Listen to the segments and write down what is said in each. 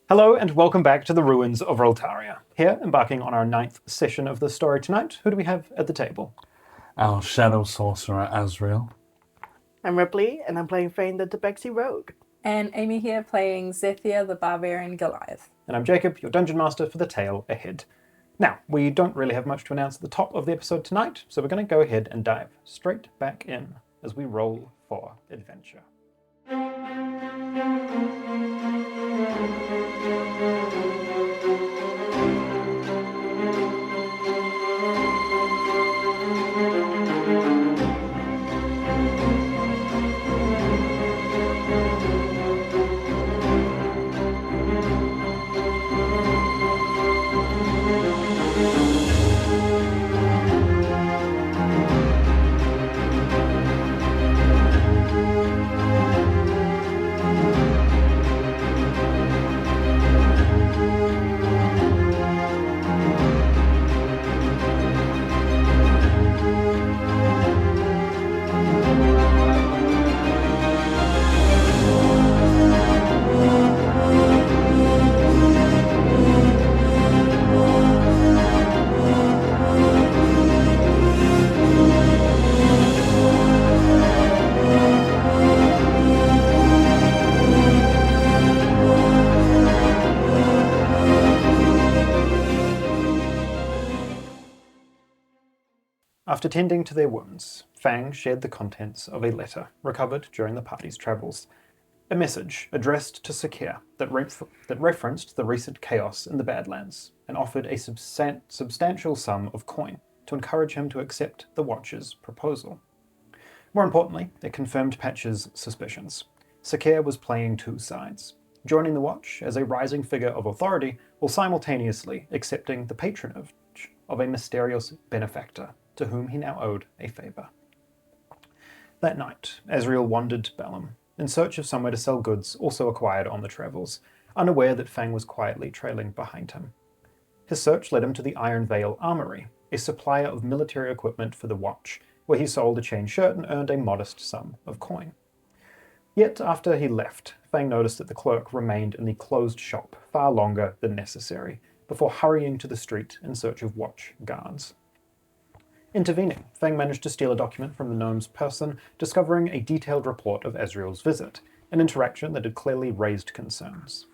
Hello and welcome back to the Ruins of Roltaria. Here, embarking on our 9th session of the story tonight, who do we have at the table? Our shadow sorcerer, Azreal. I'm Ripley, and I'm playing Fang the Tabaxi Rogue. And Amy here playing Zethia the Barbarian Goliath. And I'm Jacob, your Dungeon Master for the tale ahead. Now, we don't really have much to announce at the top of the episode tonight, so we're going to go ahead and dive straight back in as we roll for adventure. After tending to their wounds, Fang shared the contents of a letter recovered during the party's travels. A message addressed to Sakir that referenced the recent chaos in the Badlands and offered a substantial sum of coin to encourage him to accept the Watcher's proposal. More importantly, it confirmed Patch's suspicions. Sakir was playing two sides, joining the Watch as a rising figure of authority while simultaneously accepting the patronage of a mysterious benefactor to whom he now owed a favor. That night, Azreal wandered Bellum in search of somewhere to sell goods also acquired on the travels, unaware that Fang was quietly trailing behind him. His search led him to the Iron Veil Armory, a supplier of military equipment for the Watch, where he sold a chain shirt and earned a modest sum of coin. Yet after he left, Fang noticed that the clerk remained in the closed shop far longer than necessary, before hurrying to the street in search of Watch guards. Intervening, Fang managed to steal a document from the gnome's person, discovering a detailed report of Azreal's visit, an interaction that had clearly raised concerns.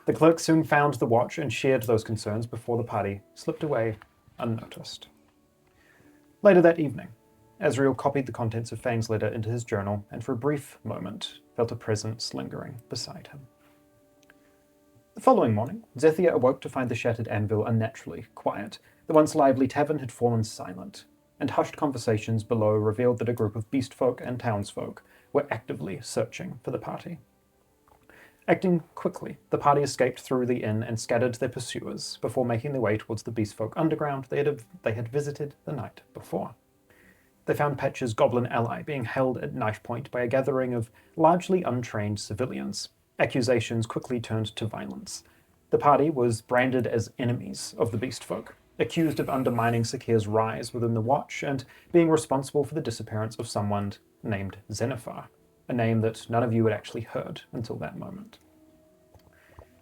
The clerk soon found the Watch and shared those concerns before the party slipped away unnoticed. Later that evening, Azreal copied the contents of Fang's letter into his journal and for a brief moment felt a presence lingering beside him. The following morning, Zethia awoke to find the shattered anvil unnaturally quiet. The once lively tavern had fallen silent, and hushed conversations below revealed that a group of beast folk and townsfolk were actively searching for the party. Acting quickly, the party escaped through the inn and scattered their pursuers before making their way towards the beast folk underground they had visited the night before. They found Patch's goblin ally being held at knife point by a gathering of largely untrained civilians. Accusations quickly turned to violence. The party was branded as enemies of the beast folk, accused of undermining Sakir's rise within the Watch and being responsible for the disappearance of someone named Xenophar, a name that none of you had actually heard until that moment.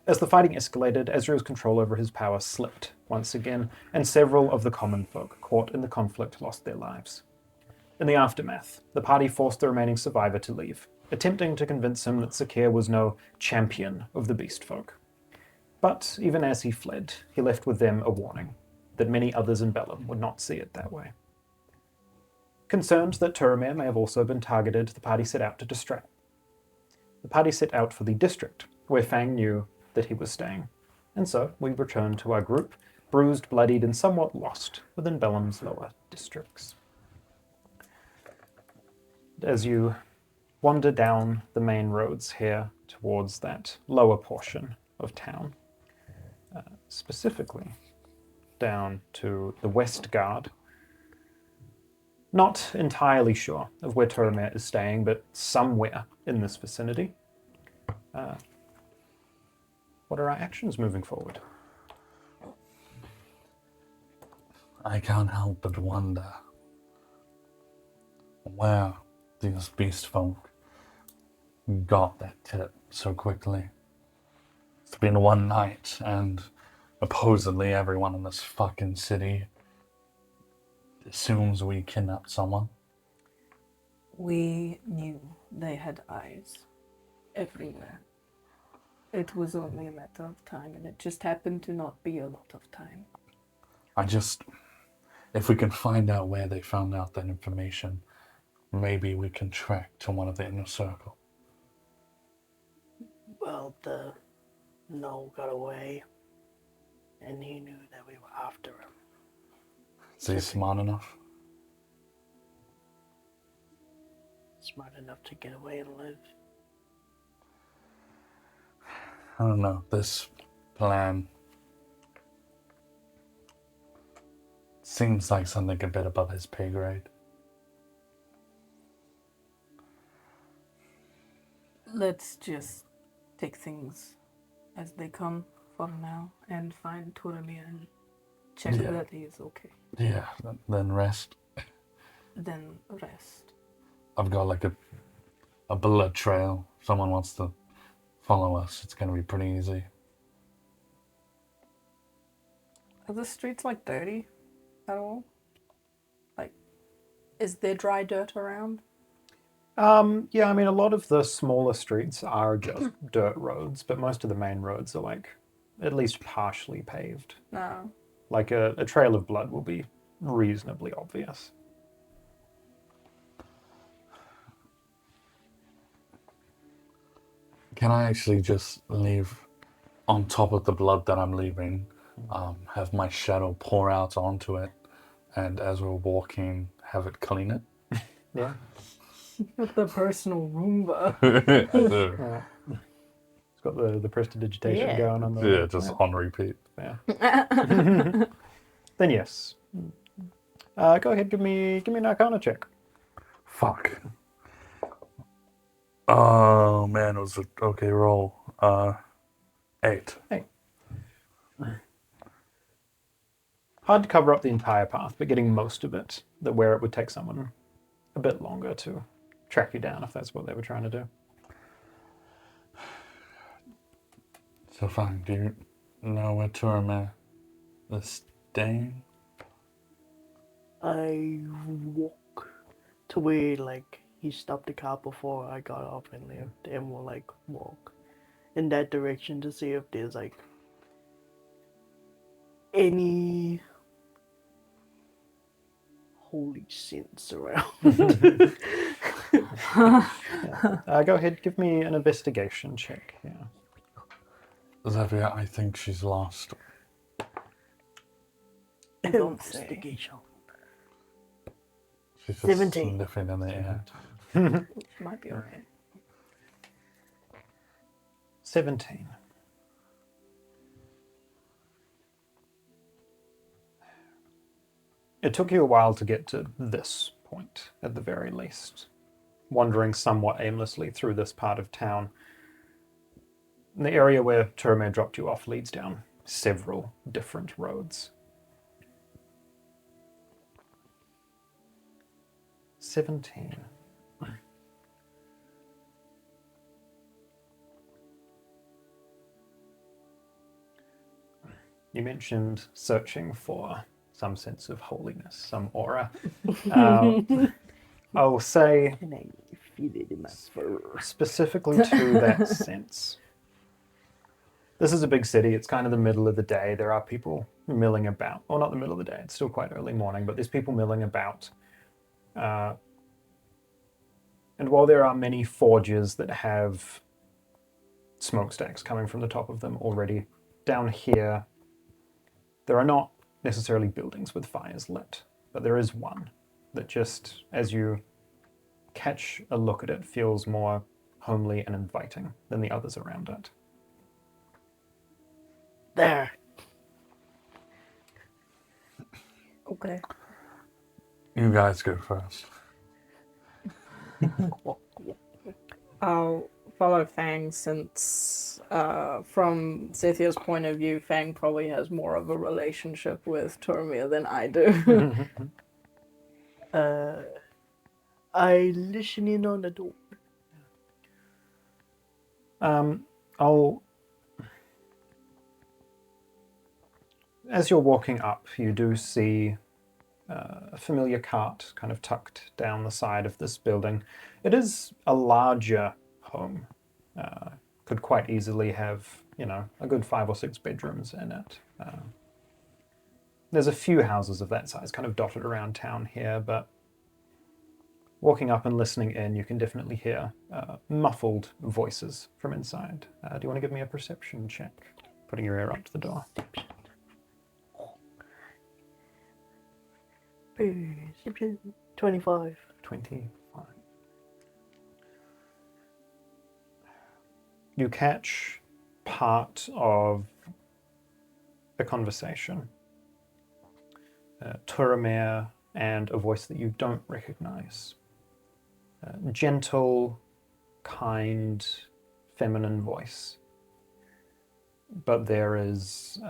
As the fighting escalated, Azreal's control over his power slipped once again, and several of the common folk caught in the conflict lost their lives. In the aftermath, the party forced the remaining survivor to leave, attempting to convince him that Sakir was no champion of the beast folk. But even as he fled, he left with them a warning that many others in Bellum would not see it that way. Concerned that Turamir may have also been targeted, the party set out for the district, where Fang knew that he was staying. And so we returned to our group, bruised, bloodied, and somewhat lost within Bellum's lower districts. As you wander down the main roads here towards that lower portion of town, specifically down to the West Guard. Not entirely sure of where Turamir is staying, but somewhere in this vicinity. What are our actions moving forward? I can't help but wonder where these beast folk got that tip so quickly. It's been one night, and supposedly everyone in this fucking city assumes we kidnapped someone. We knew they had eyes everywhere. It was only a matter of time, and it just happened to not be a lot of time. If we can find out where they found out that information, maybe we can track to one of the inner circle. Well, the Null got away, and he knew that we were after him. Is he smart enough? Smart enough to get away and live. I don't know. This plan seems like something a bit above his pay grade. Let's just take things as they come for now and find Turami and check Yeah. that he is okay. Yeah, then rest. Then rest. I've got like a blood trail. If someone wants to follow us, it's going to be pretty easy. Are the streets like dirty at all? Like, is there dry dirt around? Yeah, I mean, a lot of the smaller streets are just dirt roads, but most of the main roads are like at least partially paved. No. Like a trail of blood will be reasonably obvious. Can I actually just leave on top of the blood that I'm leaving, have my shadow pour out onto it, and as we're walking, have it clean it? Yeah. With the personal Roomba. I do. Yeah. It's got the prestidigitation Yeah. going on the Yeah, just on repeat. Yeah. Then yes. Go ahead, give me an Arcana check. Fuck. Oh man, it was a okay roll. 8. Hard to cover up the entire path, but getting most of it, where it would take someone a bit longer to track you down if that's what they were trying to do. So fine, do you know where Turma is staying? I walk to where, like, he stopped the car before I got off and left, and we'll, like, walk in that direction to see if there's, like, any holy sins around. Go ahead, give me an investigation check. Yeah. Zethia, I think she's lost. Don't say. Investigation. She's just 17. sniffing in the air. Might be okay. 17. It took you a while to get to this point, at the very least. Wandering somewhat aimlessly through this part of town. The area where Turme dropped you off leads down several different roads. 17. You mentioned searching for some sense of holiness, some aura. I'll say And I feel it in my fur. specifically to that sense. This is a big city. It's kind of the middle of the day. There are people milling about. Well, not the middle of the day. It's still quite early morning, but there's people milling about. And while there are many forges that have smokestacks coming from the top of them already, down here, there are not necessarily buildings with fires lit, but there is one that just, as you catch a look at it, feels more homely and inviting than the others around it. There. Okay. You guys go first. I'll follow Fang since, from Zethia's point of view, Fang probably has more of a relationship with Tormir than I do. I listen in on the door. I'll as you're walking up, you do see a familiar cart kind of tucked down the side of this building. It is a larger home. Could quite easily have, a good 5 or 6 bedrooms in it. There's a few houses of that size kind of dotted around town here, but walking up and listening in, you can definitely hear muffled voices from inside. Do you want to give me a perception check? Putting your ear up to the door. 25. 25. You catch part of a conversation. Turamir and a voice that you don't recognize. Gentle, kind, feminine voice. But there is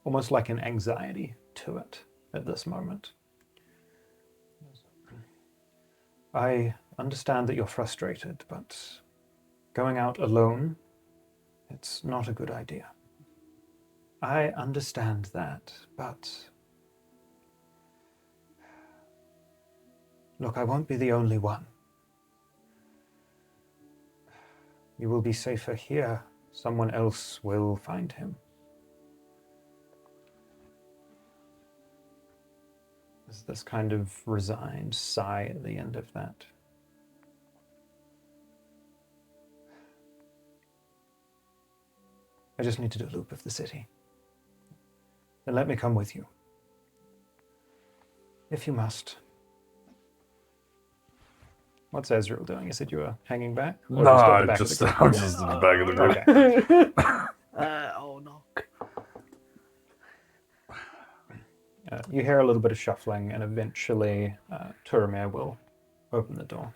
almost like an anxiety to it at this moment. I understand that you're frustrated, but going out alone, it's not a good idea. I understand that, but look, I won't be the only one. You will be safer here. Someone else will find him. There's this kind of resigned sigh at the end of that. I just need to do a loop of the city. Then let me come with you. If you must. What's Azreal doing? You said you were hanging back? Or No, at the I'm back of just the I'm just in the back of the group. Okay. Oh no. You hear a little bit of shuffling, and eventually Turamir will open the door.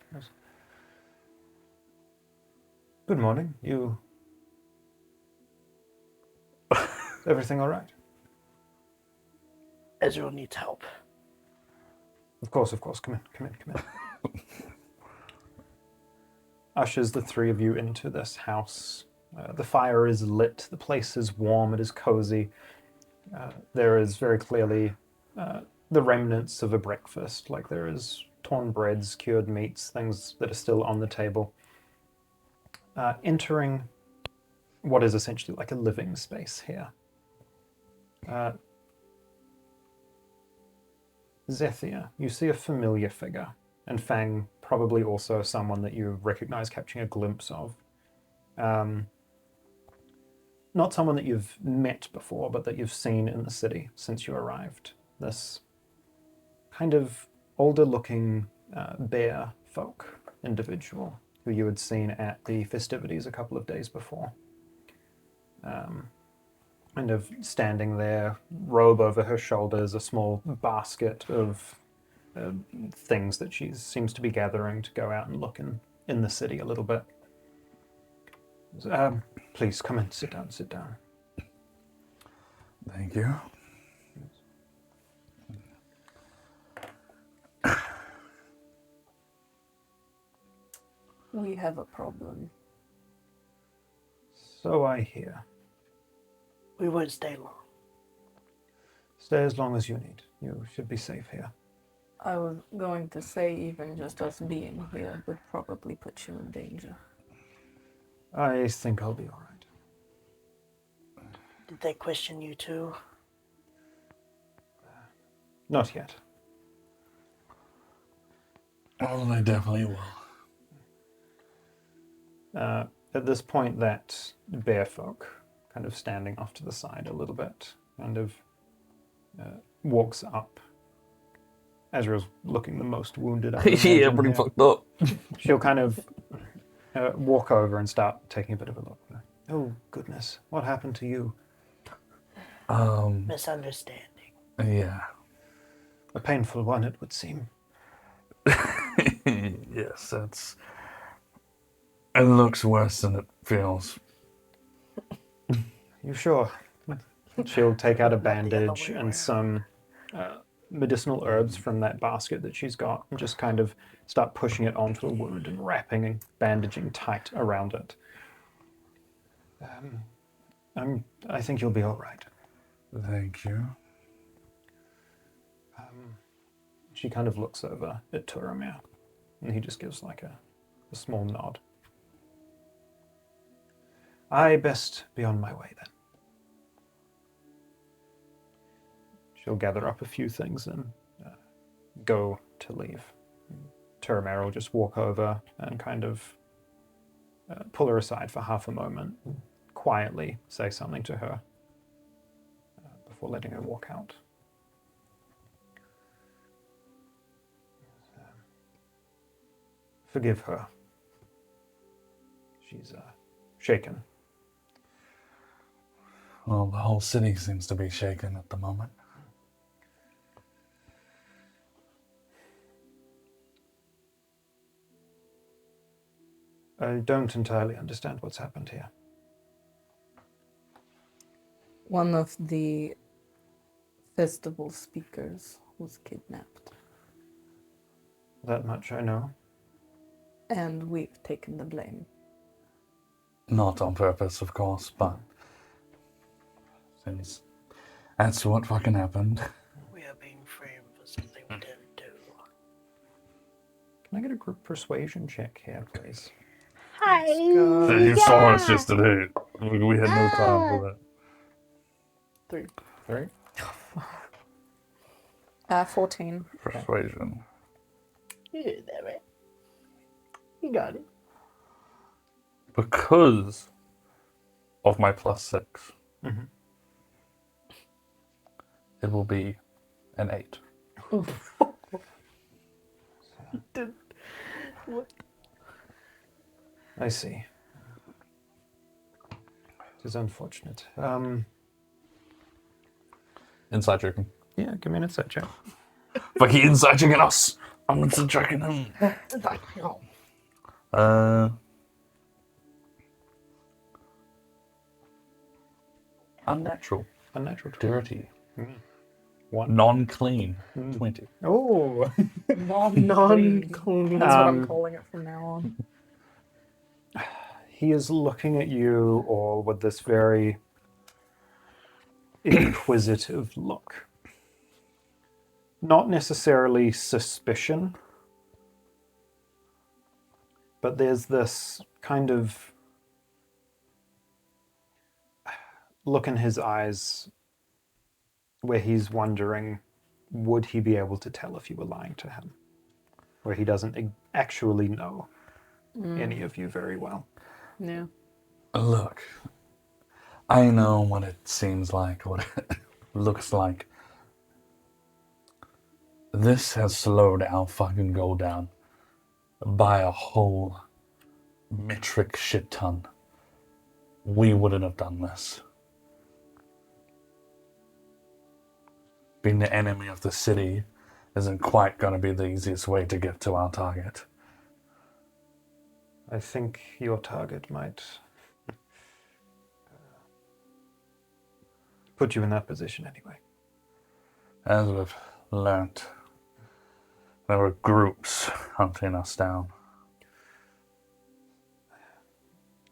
Good morning. You... Everything all right? Azreal needs help. Of course. Come in. Ushers the three of you into this house. The fire is lit. The place is warm. It is cozy. There is very clearly the remnants of a breakfast. Like there is torn breads, cured meats, things that are still on the table. Entering what is essentially like a living space here. Zethia, you see a familiar figure, and Fang probably also someone that you recognize catching a glimpse of. Not someone that you've met before, but that you've seen in the city since you arrived. This kind of older-looking bear folk individual who you had seen at the festivities a couple of days before. Kind of standing there, robe over her shoulders, a small basket of things that she seems to be gathering to go out and look in the city a little bit. Please, come in, sit down. Thank you. We have a problem. So I hear. We won't stay long. Stay as long as you need. You should be safe here. I was going to say even just us being here would probably put you in danger. I think I'll be all right. Did they question you too? Not yet. Oh, they definitely will. At this point, that bear folk, kind of standing off to the side a little bit, kind of walks up. Azrael's looking the most wounded. I Yeah, imagine pretty here. fucked up. She'll kind of walk over and start taking a bit of a look. Oh, goodness. What happened to you? Misunderstanding. Yeah. A painful one, it would seem. Yes, it looks worse than it feels. You sure? She'll take out a Not the other bandage way and around. some medicinal herbs from that basket that she's got and just kind of start pushing it onto a wound and wrapping and bandaging tight around it. I think you'll be all right. Thank you. She kind of looks over at Turomir, and he just gives like a small nod. I best be on my way then. She'll gather up a few things and go to leave. Turomir will just walk over and kind of pull her aside for half a moment, quietly say something to her before letting her walk out. Forgive her. She's shaken. Well, the whole city seems to be shaken at the moment. I don't entirely understand what's happened here. One of the festival speakers was kidnapped, That much I know. and we've taken the blame. Not on purpose, of course, but since that's what fucking happened. We are being framed for something we didn't do. Can I get a group persuasion check here, please? Hi. You saw us just today. We had no time for that. 3. 3? 14. Persuasion. You did that, right? You got it. Because of my +6, it will be an 8. What? I see. It is unfortunate. Inside joking. Yeah, give me an insight check. Fuck, he inside joking us. I'm inside joking him. Unnatural. Unnatural. Dirty. 1. Non-clean. 20. Oh! Non-clean. That's what I'm calling it from now on. He is looking at you all with this very inquisitive look. Not necessarily suspicion, but there's this kind of look in his eyes where he's wondering, would he be able to tell if you were lying to him? Where he doesn't actually know any of you very well. Yeah. Look, I know what it seems like, what it looks like. This has slowed our fucking goal down by a whole metric shit ton. We wouldn't have done this. Being the enemy of the city isn't quite going to be the easiest way to get to our target. I think your target might put you in that position anyway. As we've learnt, there were groups hunting us down.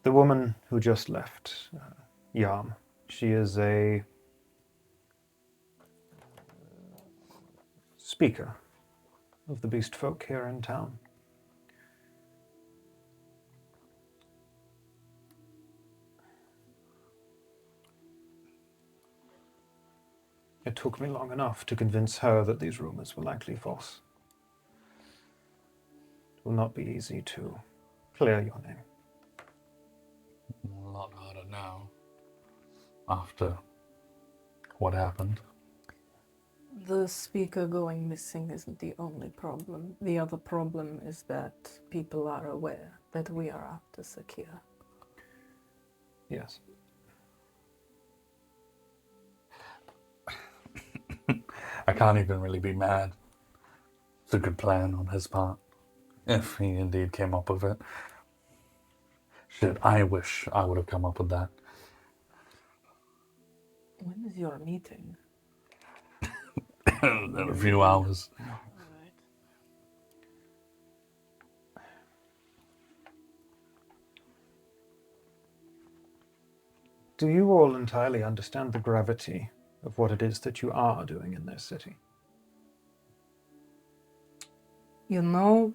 The woman who just left, Yam, she is a speaker of the beast folk here in town. It took me long enough to convince her that these rumors were likely false. It will not be easy to clear your name. A lot harder now, after what happened. The speaker going missing isn't the only problem. The other problem is that people are aware that we are after Zethia. Yes. I can't even really be mad. It's a good plan on his part, if he indeed came up with it. Shit, I wish I would have come up with that. When is your meeting? In a few hours. Do you all entirely understand the gravity of what it is that you are doing in this city? You know,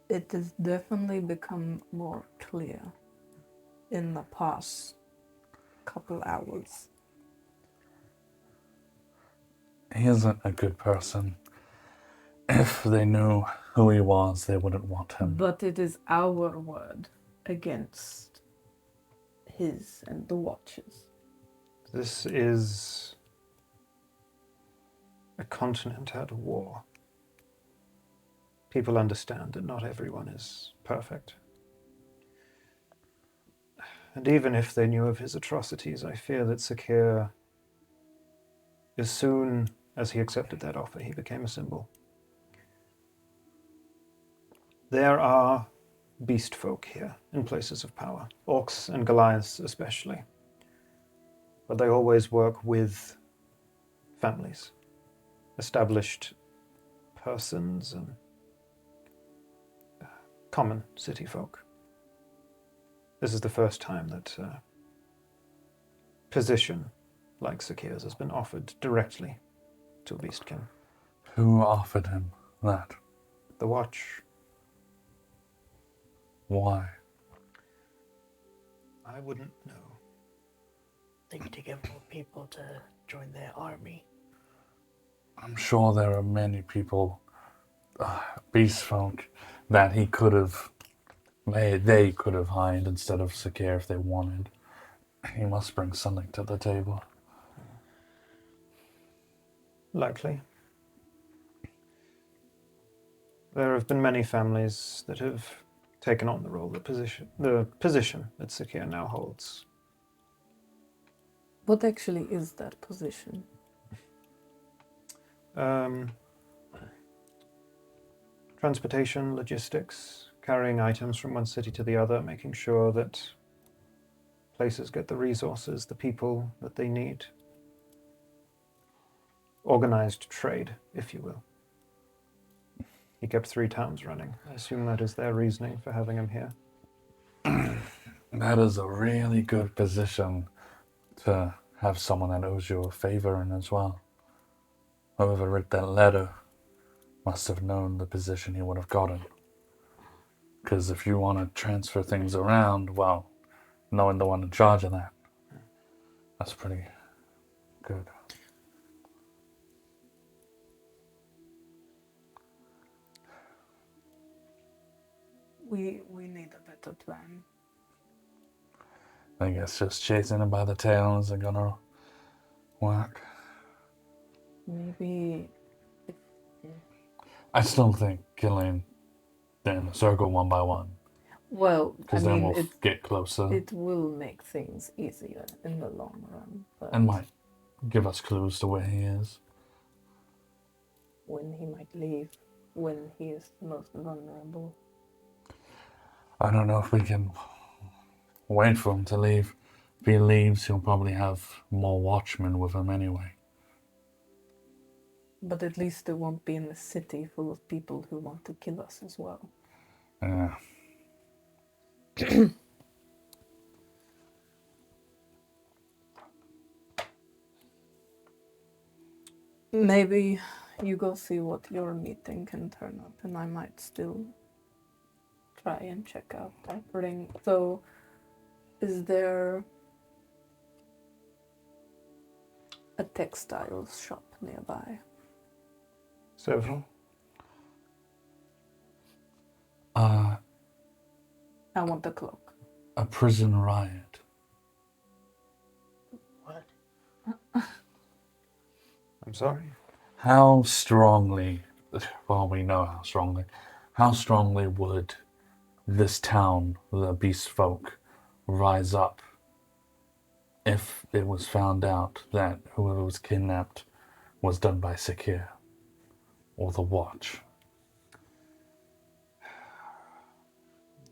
it has definitely become more clear in the past couple hours. He isn't a good person. If they knew who he was, they wouldn't want him. But it is our word against his and the Watchers. This is a continent at war. People understand that not everyone is perfect. And even if they knew of his atrocities, I fear that Sakir, as soon as he accepted that offer, he became a symbol. There are beast folk here in places of power, orcs and Goliaths especially. But they always work with families, established persons, and common city folk. This is the first time that position like Sakir's has been offered directly to a beastkin. Who offered him that? The Watch. Why? I wouldn't know. Think to get more people to join their army. I'm sure there are many people, beast folk, that he could have, they could have hired instead of Sakir if they wanted. He must bring something to the table. Likely. There have been many families that have taken on the role, the position that Sakir now holds. What actually is that position? Transportation, logistics, carrying items from one city to the other, making sure that places get the resources, the people that they need. Organized trade, if you will. He kept 3 towns running. I assume that is their reasoning for having him here. That is a really good position to have someone that owes you a favor in as well. Whoever wrote that letter must have known the position he would have gotten. Because if you want to transfer things around, well, knowing the one in charge of that, that's pretty good. We need a better plan. I guess just chasing him by the tail isn't gonna work. Maybe I still think killing them in a circle one by one, well, I because then mean we'll get closer it will make things easier in the long run, but and might give us clues to where he is. when he might leave, when he is the most vulnerable. I don't know if we can wait for him to leave. If he leaves, he'll probably have more watchmen with him anyway. But at least there won't be in a city full of people who want to kill us as well. Yeah. Maybe you go see what your meeting can turn up, and I might still try and check out that ring. So, is there a textiles shop nearby? Several. I want a cloak. A prison riot. What? I'm sorry. How strongly, well, we know how strongly would this town, the beast folk, rise up if it was found out that whoever was kidnapped was done by Sakir or the Watch?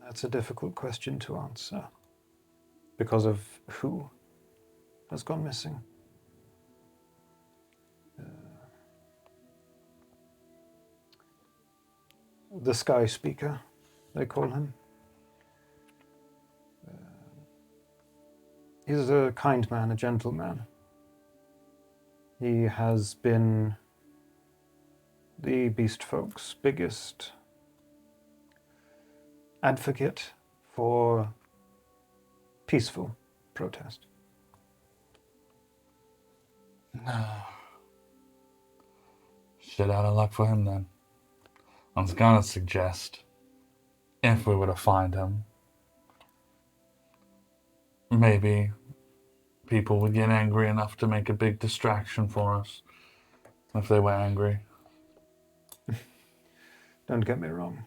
That's a difficult question to answer. Because of who has gone missing. The Sky Speaker, they call him. He's a kind man, a gentleman. He has been the beast folk's biggest advocate for peaceful protest. Shit out of luck for him then. I was gonna suggest, if we were to find him, maybe people would get angry enough to make a big distraction for us if they were angry. Don't get me wrong.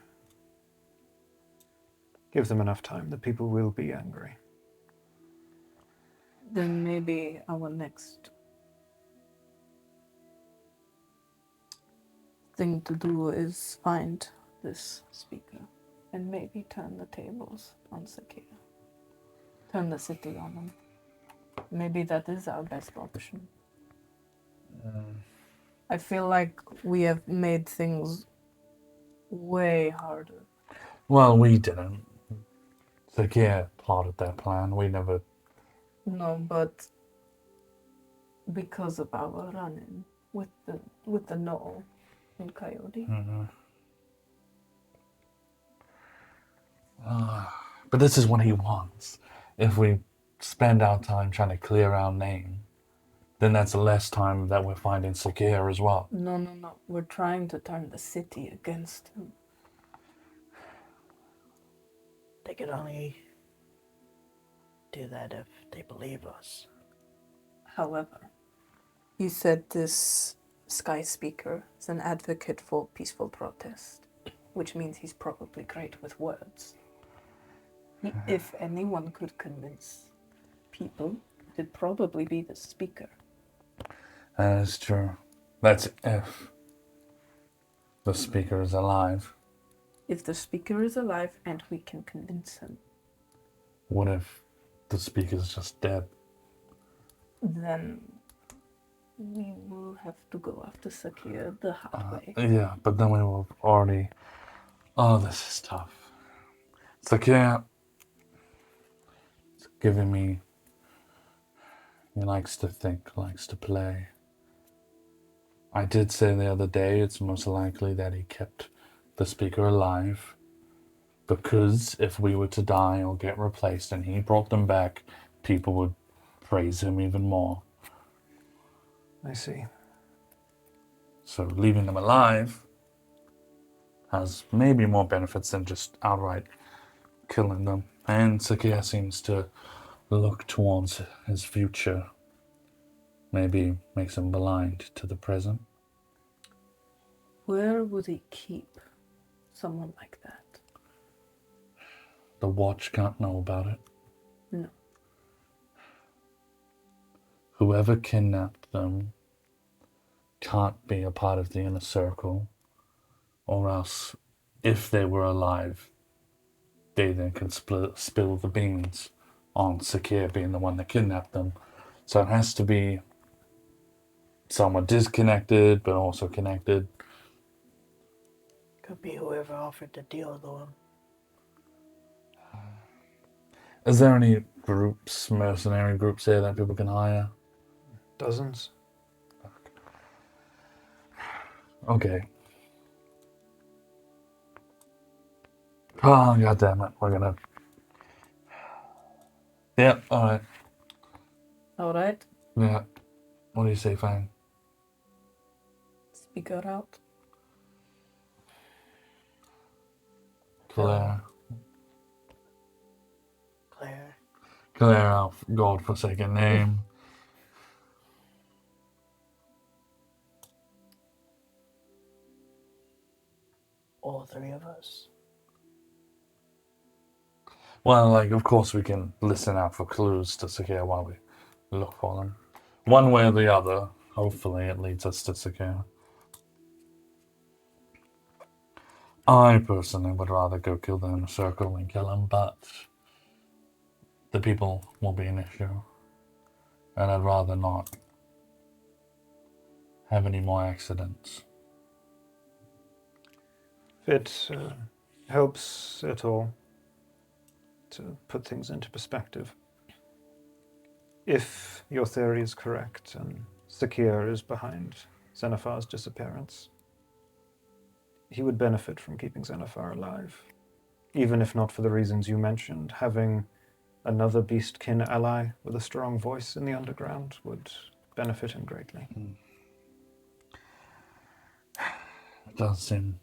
Give them enough time, the people will be angry. Then maybe our next thing to do is find this speaker and maybe turn the tables on Zethia. Turn the city on them. Maybe that is our best option. I feel like we have made things way harder. Well, we didn't. Zakia plotted that plan. We never. No, but because of our run-in with the Knoll and Coyote. But this is what he wants. If we spend our time trying to clear our name, then that's less time that we're finding Zakia as well. No. We're trying to turn the city against him. They could only do that if they believe us. However, you said this Sky Speaker is an advocate for peaceful protest, which means he's probably great with words. If anyone could convince people, it'd probably be the speaker. That is true. That's if the speaker is alive. If the speaker is alive and we can convince him, What if the speaker's just dead? then we will have to go after Zakia the hard way. Yeah, but then we will already. Oh, this is tough. Zakia is giving me. He likes to think, likes to play. I did say the other day it's most likely that he kept the speaker alive because if we were to die or get replaced and he brought them back, people would praise him even more. I see. So leaving them alive has maybe more benefits than just outright killing them. And Zakia seems to look towards his future. Maybe makes him blind to the present. Where would he keep someone like that? The watch can't know about it. No. Whoever kidnapped them can't be a part of the inner circle, or else, if they were alive, they then can spill the beans on Zakia being the one that kidnapped them. So it has to be somewhat disconnected, but also connected. Could be whoever offered the deal to him. Is there any groups, mercenary groups here that people can hire? Dozens? Okay. Oh, God damn it. We're gonna... Yeah, alright. Alright, Yeah. What do you say, Fang? speak her out. Claire. Claire. Claire, our godforsaken name. All three of us. Well, like, of course we can listen out for clues to Zakia while we look for them. One way or the other, hopefully it leads us to Zakia. I personally would rather go kill the inner circle and kill him, but the people will be an issue. And I'd rather not have any more accidents. If it helps at all to put things into perspective, If your theory is correct and Sakir is behind Xenophar's disappearance, he would benefit from keeping Xenophar alive. Even if not for the reasons you mentioned, having another beastkin ally with a strong voice in the underground would benefit him greatly. It does seem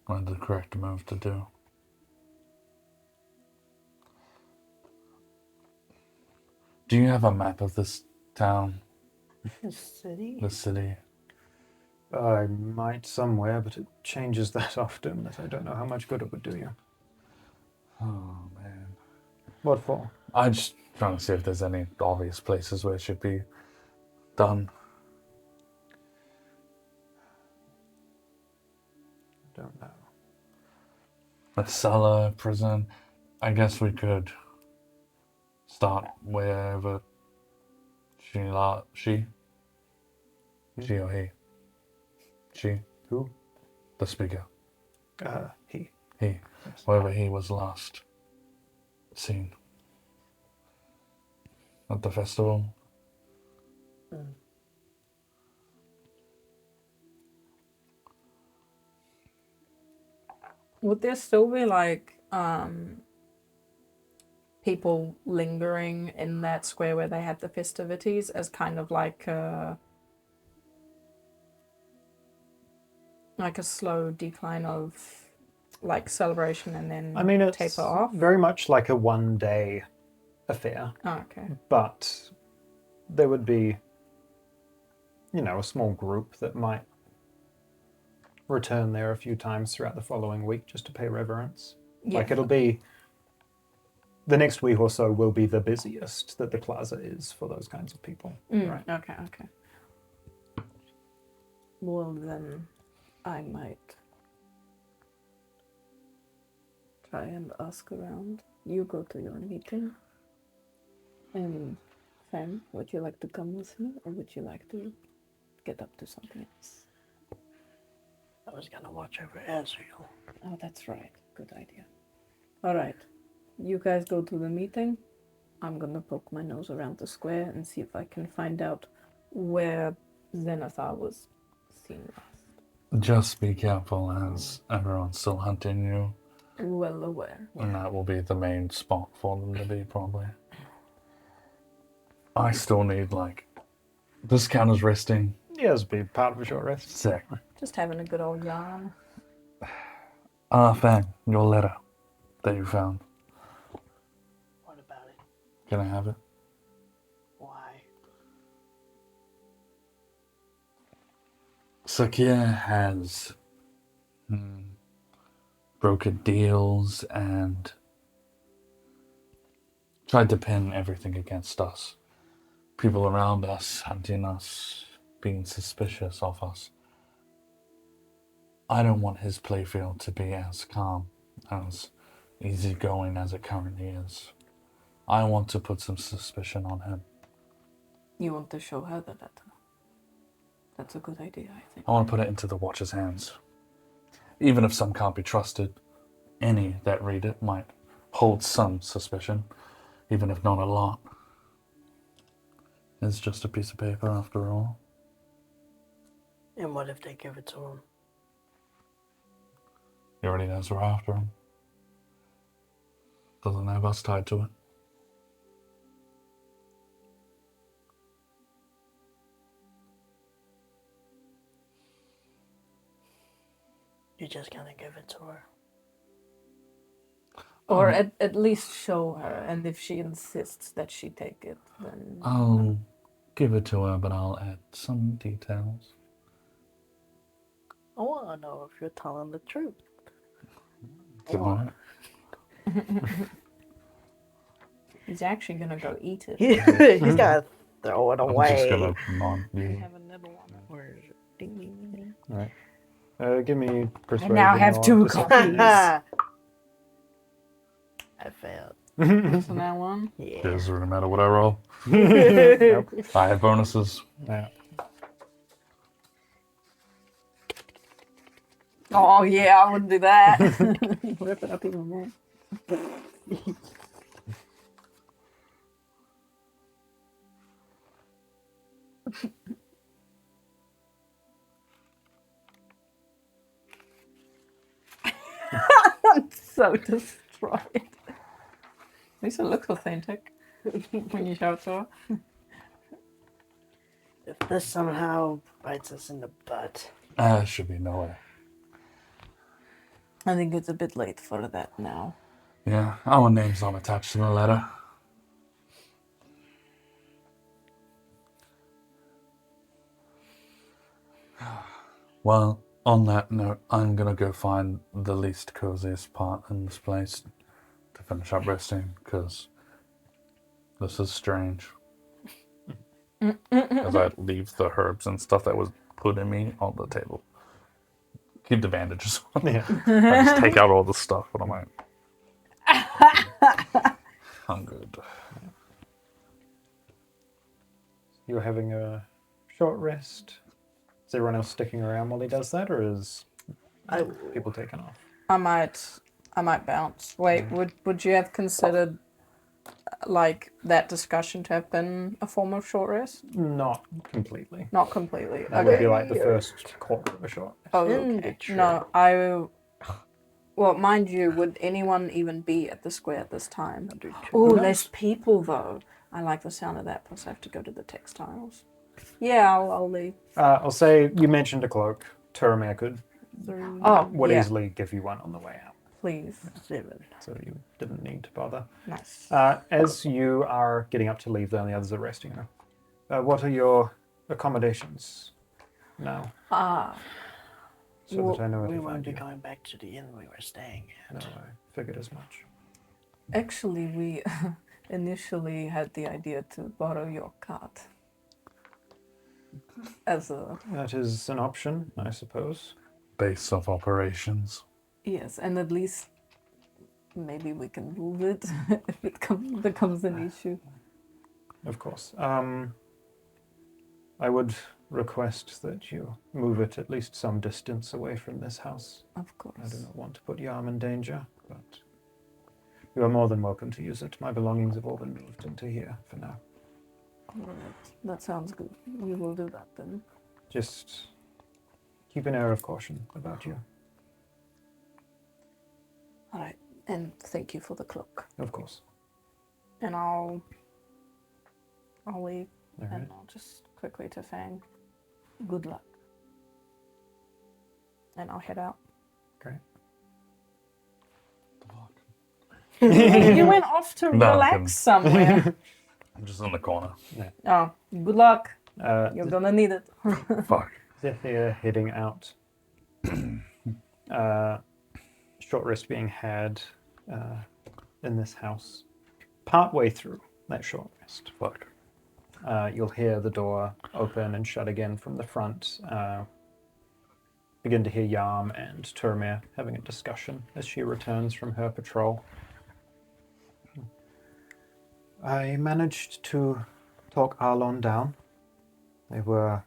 like the correct move to do. Do you have a map of this town, The city? the city? I might somewhere, but it changes that often that I don't know how much good it would do you. Oh, man. What for? I'm just trying to see if there's any obvious places where it should be done. Don't know. A cellar, prison. I guess we could start wherever she or he. She, Who? the speaker. He. He. Wherever he was last seen. At the festival. Would there still be like people lingering in that square where they had the festivities as kind of like a slow decline of like celebration and then I mean, it's taper off? very much like a one-day affair, Oh, okay. but there would be, a small group that might return there a few times throughout the following week just to pay reverence. Yeah. Like, it'll be... The next week or so will be the busiest that the plaza is for those kinds of people. Right. Okay. Well, then I might try and ask around. You go to your meeting. And Fang, would you like to come with me, or would you like to get up to something else? I was gonna watch over Azreal. Oh, that's right. Good idea. All right. You guys go to the meeting. I'm gonna poke my nose around the square and see if I can find out where Xenophar was seen last. Just be careful as everyone's still hunting you. Well aware. And that will be the main spot for them to be, probably. I still need, this count as resting. Yeah, it'll be part of a short rest. Sick. Just having a good old yarn. Fang, your letter that you found. What about it? Can I have it? Why? Sakia has broken deals and tried to pin everything against us. People around us, hunting us, being suspicious of us. I don't want his playfield to be as calm, as easygoing as it currently is. I want to put some suspicion on him. You want to show her the letter? That's a good idea, I think. I want to put it into the Watcher's hands. Even if some can't be trusted, any that read it might hold some suspicion, even if not a lot. It's just a piece of paper after all. And what if they give it to him? He already knows we're after him. Doesn't have us tied to it. You're just gonna give it to her. Or at least show her, and if she insists that she take it, then... I'll give it to her, but I'll add some details. I wanna know if you're telling the truth. Come on. He's actually gonna go eat it. He's gotta throw it I'm away. just gonna nod I you. have another one. Where is it? Ding, ding, ding, ding. Right. Give me persuasion. now have or two deception. copies. I failed. So that one? Yeah. Doesn't really matter what I roll. Yep. I have bonuses. Yeah. Oh yeah, I wouldn't do that. Rip it up even more. So destroyed. At least it looks authentic when you show it to her. If this somehow bites us in the butt. Should be no way. I think it's a bit late for that now. Yeah, our name's not attached to the letter. Well, on that note, I'm gonna go find the least coziest part in this place to finish up resting, because this is strange. As I leave the herbs and stuff that was put in me on the table. Keep the bandages on. Yeah. I just take out all the stuff, and I'm like, I'm good. You're having a short rest. Is everyone else sticking around while he does that, or is people taking off? I might bounce. Wait, would you have considered like that discussion to have been a form of short rest? Not completely. Not completely. That would be Okay. like the first quarter of a short rest. Oh, In okay. the trip. No, well, mind you, would anyone even be at the square at this time? Do Oh, knows? there's people though. I like the sound of that. Plus, I have to go to the textiles. Yeah, I'll leave. I'll say you mentioned a cloak. Turamir would Yeah. easily give you one on the way out, Please. 7. so you didn't need to bother. Nice. As you are getting up to leave, though, and the others are resting, what are your accommodations now? So that I know where We to won't find be you. going back to the inn we were staying No, at. I figured as much. Actually, we initially had the idea to borrow your cart as a That is an option, I suppose. Base of operations. yes, and at least maybe we can move it if it becomes an issue. Of course. I would request that you move it at least some distance away from this house. Of I do course. not want to put Yarm in danger, but you are more than welcome to use it. My belongings have all been moved into here for now. Alright, that sounds good. We will do that then. Just keep an air of caution about you. Alright, and thank you for the cloak. Of course. And I'll leave. All right. And I'll just quickly to Fang. Good luck. And I'll head out. Great. You went off to No, I relax didn't. somewhere. I'm just in the corner. Oh, good luck. Uh, You're gonna need it. Fuck. Zethia heading out. Short rest being had in this house. Partway through that short rest, Fuck. you'll hear the door open and shut again from the front. Begin to hear Yarm and Turamir having a discussion as she returns from her patrol. I managed to talk Arlon down. They were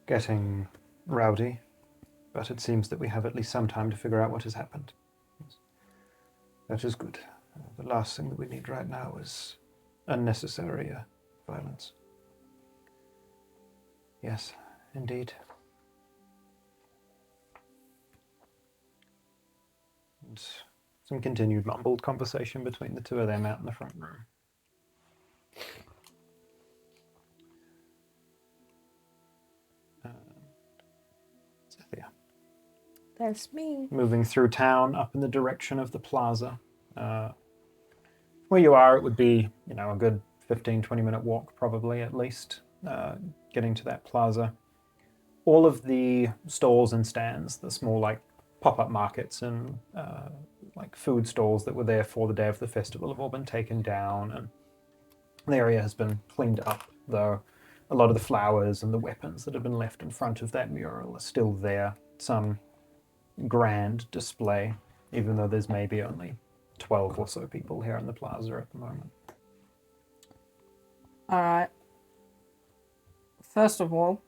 getting rowdy, but it seems that we have at least some time to figure out what has happened. That is good. The last thing that we need right now is unnecessary violence. Yes, indeed. And some continued mumbled conversation between the two of them out in the front room. Zethia. That's me. Moving through town up in the direction of the plaza. Where you are, it would be, a good 15, 20-minute walk probably at least, getting to that plaza. All of the stalls and stands, the small pop-up markets and food stalls that were there for the day of the festival have all been taken down, and the area has been cleaned up, though a lot of the flowers and the weapons that have been left in front of that mural are still there. Some grand display, even though there's maybe only 12 or so people here in the plaza at the moment. Alright. First of all,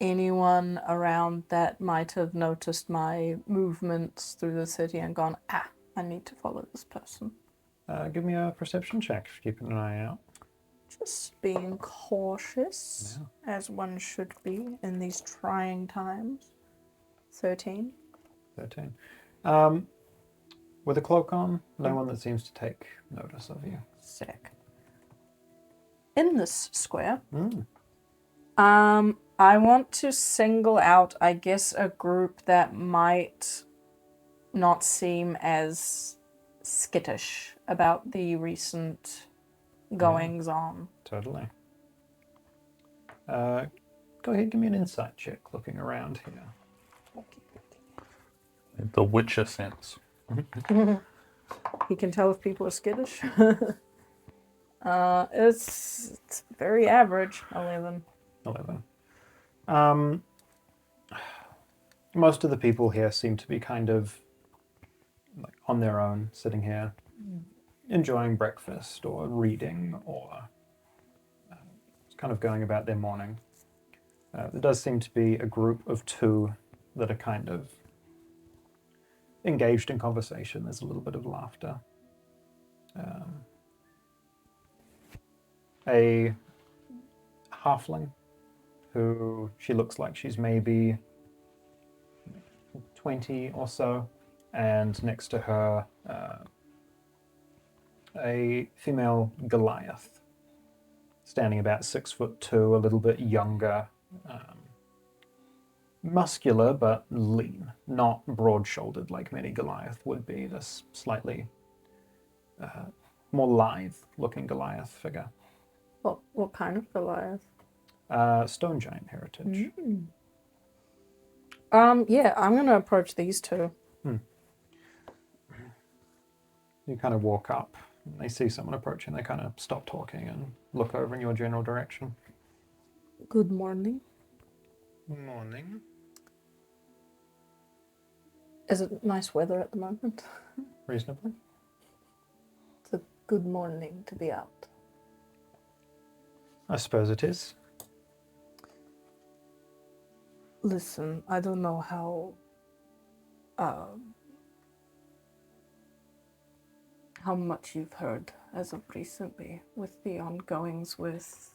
anyone around that might have noticed my movements through the city and gone, I need to follow this person. Give me a perception check, keeping an eye out. Just being cautious, as one should be in these trying times. 13. 13. With a cloak on, no one that seems to take notice of you. Sick. In this square, Mm. I want to single out, I guess, a group that might not seem as skittish about the recent goings on. Totally. Go ahead, give me an insight check looking around here. The Witcher sense. He can tell if people are skittish. It's very average, 11. 11. Most of the people here seem to be kind of like on their own, sitting here, enjoying breakfast or reading or kind of going about their morning. There does seem to be a group of 2 that are kind of engaged in conversation. There's a little bit of laughter. A halfling who she looks like she's maybe 20 or so, and next to her a female Goliath, standing about 6'2", a little bit younger, muscular but lean, not broad-shouldered like many Goliath would be. This slightly more lithe-looking Goliath figure. What kind of Goliath? Stone giant heritage. Yeah, I'm gonna approach these 2. You kind of walk up, and they see someone approaching. They kind of stop talking and look over in your general direction. Good morning. Morning. Is it nice weather at the moment? Reasonably. It's a good morning to be out. I suppose it is. Listen, I don't know how much you've heard as of recently with the ongoings with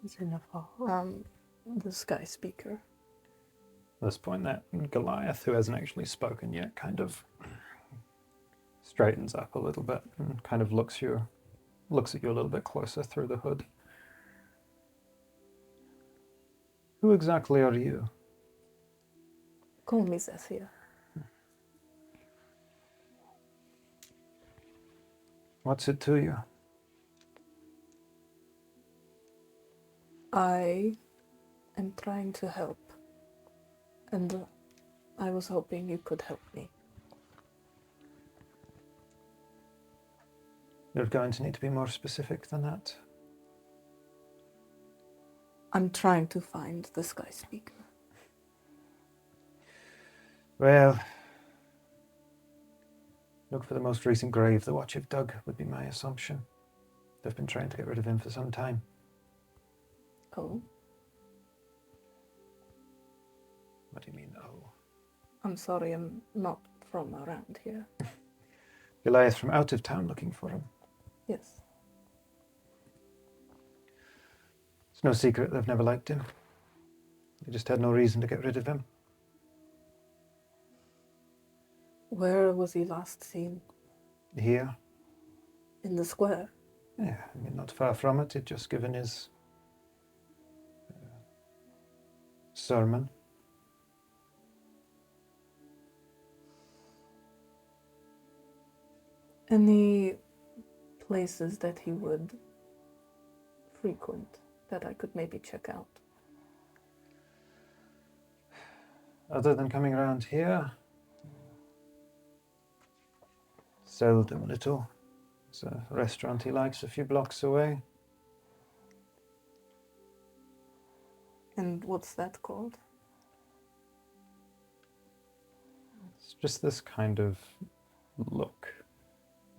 the Sky Speaker. At this point, that Goliath, who hasn't actually spoken yet, kind of straightens up a little bit and kind of looks at you a little bit closer through the hood. Who exactly are you? Call me Zethia. What's it to you? I am trying to help, and I was hoping you could help me. You're going to need to be more specific than that. I'm trying to find the Sky Speaker. Well, look for the most recent grave the Watch have dug, would be my assumption. They've been trying to get rid of him for some time. Oh? What do you mean, oh? I'm sorry, I'm not from around here. Goliath from out of town looking for him. Yes. It's no secret they've never liked him. They just had no reason to get rid of him. Where was he last seen? Here? In the square? Yeah, I mean, not far from it. He'd just given his sermon. Any places that he would frequent that I could maybe check out? Other than coming around here, seldom little. There's a restaurant he likes a few blocks away. And what's that called? It's just this kind of look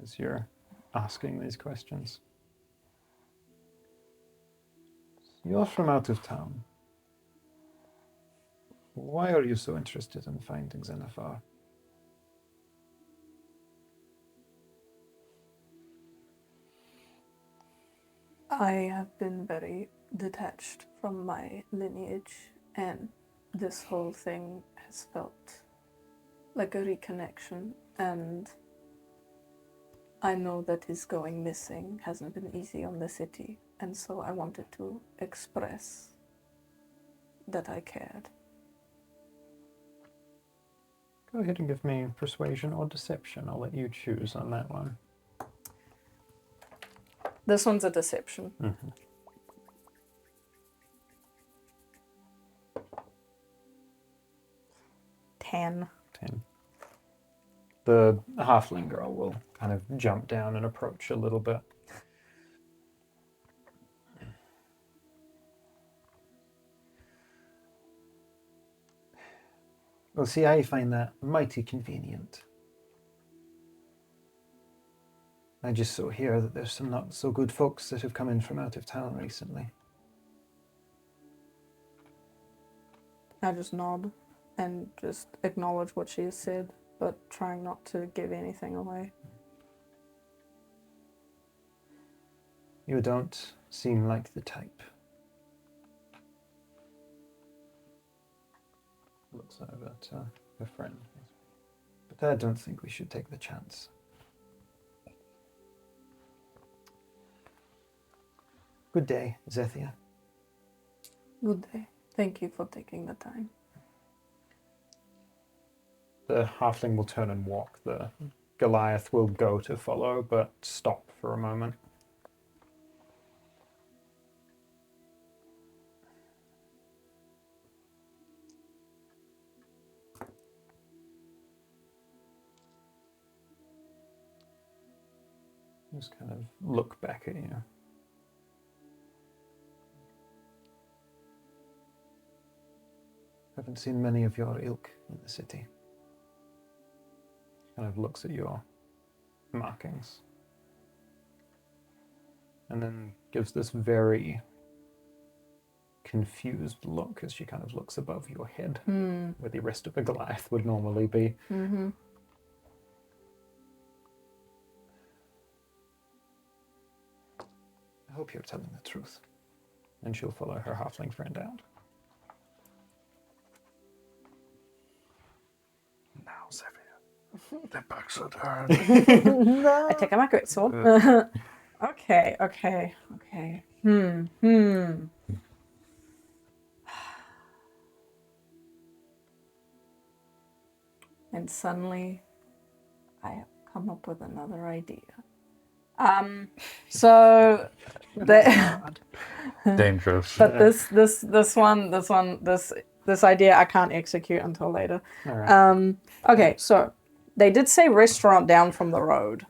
as you're asking these questions. You're from out of town. Why are you so interested in finding Xenophar? I have been very detached from my lineage, and this whole thing has felt like a reconnection, and I know that his going missing hasn't been easy on the city, and so I wanted to express that I cared. Go ahead and give me persuasion or deception. I'll let you choose on that one. This one's a deception. Mm-hmm. 10. 10. The halfling girl will kind of jump down and approach a little bit. Well, see, I find that mighty convenient. I just saw here that there's some not so good folks that have come in from out of town recently. I just nod and just acknowledge what she has said, but trying not to give anything away. You don't seem like the type. Looks over at her friend. But I don't think we should take the chance. Good day, Zethia. Good day. Thank you for taking the time. The halfling will turn and walk. The Goliath will go to follow, but stop for a moment. Just kind of look back at you. Haven't seen many of your ilk in the city. Kind of looks at your markings. And then gives this very confused look as she kind of looks above your head, where the rest of the Goliath would normally be. Mm-hmm. I hope you're telling the truth. And she'll follow her halfling friend out. Now, Zethia, their backs are turned. I take out my greatsword. Okay. And suddenly, I have come up with another idea. So, Dangerous. but this idea I can't execute until later. All right. Okay, so they did say restaurant down from the road,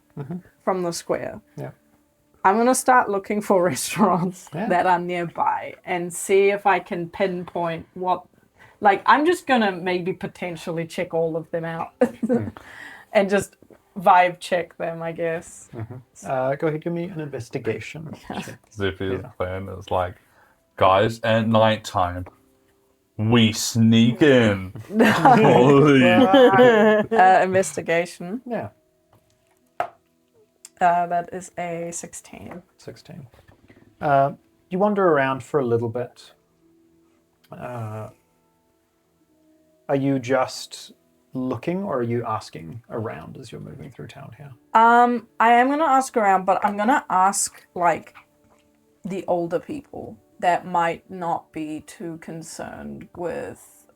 from the square. Yeah. I'm gonna start looking for restaurants Yeah. that are nearby and see if I can pinpoint what. Like, I'm just gonna maybe potentially check all of them out and just vibe check them, I guess. Go ahead, give me an investigation. Zethya's Yeah. plan is like, guys, at nighttime, we sneak in. Holy. Investigation. Yeah, That is a 16. 16. You wander around for a little bit. Are you just looking, or are you asking around as you're moving through town here? I am gonna ask around, but I'm gonna ask like the older people that might not be too concerned with,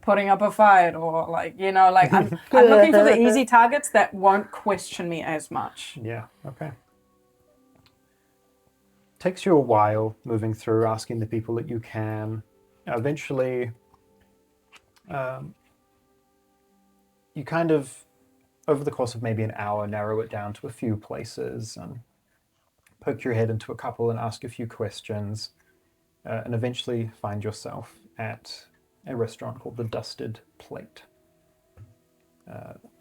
putting up a fight or like I'm looking for the easy targets that won't question me as much. Yeah, okay. Takes you a while moving through, asking the people that you can. Eventually, you kind of, over the course of maybe an hour, narrow it down to a few places and poke your head into a couple and ask a few questions, and eventually find yourself at a restaurant called the Dusted Plate.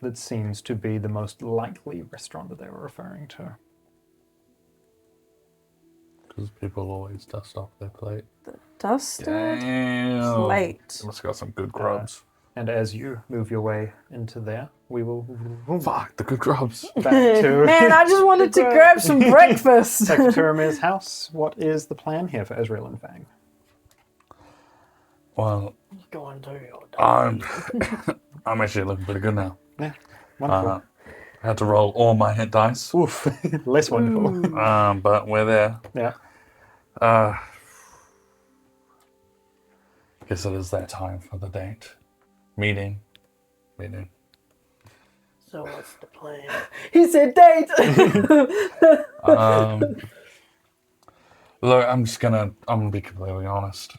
That seems to be the most likely restaurant that they were referring to. Because people always dust off their plate. Dusted Damn. Plate. They must have got some good grubs. And as you move your way into there, we will Fuck, the good grubs. back to Man, I just wanted to grab some breakfast. back to Turamir's house. What is the plan here for Azreal and Fang? Well, Going through your I'm actually looking pretty good now. Yeah, wonderful. I had to roll all my hit dice. Oof, less wonderful. But we're there. Yeah. Guess it is that time for the date. Meeting. So what's the plan? He said date! Look, I'm gonna be completely honest.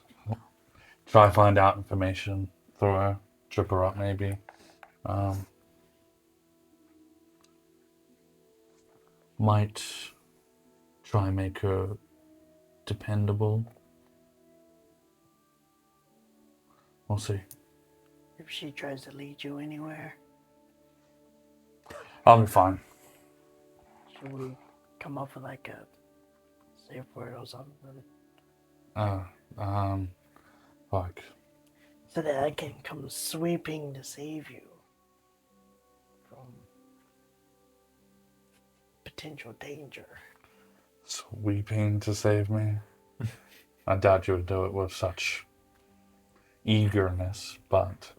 Try to find out information through her, trip her up maybe. Might try and make her dependable. We'll see. If she tries to lead you anywhere, I'll be fine. should we come up with like a safe word or something? Like, So that I can come sweeping to save you from potential danger. sweeping to save me. I doubt you would do it with such eagerness, but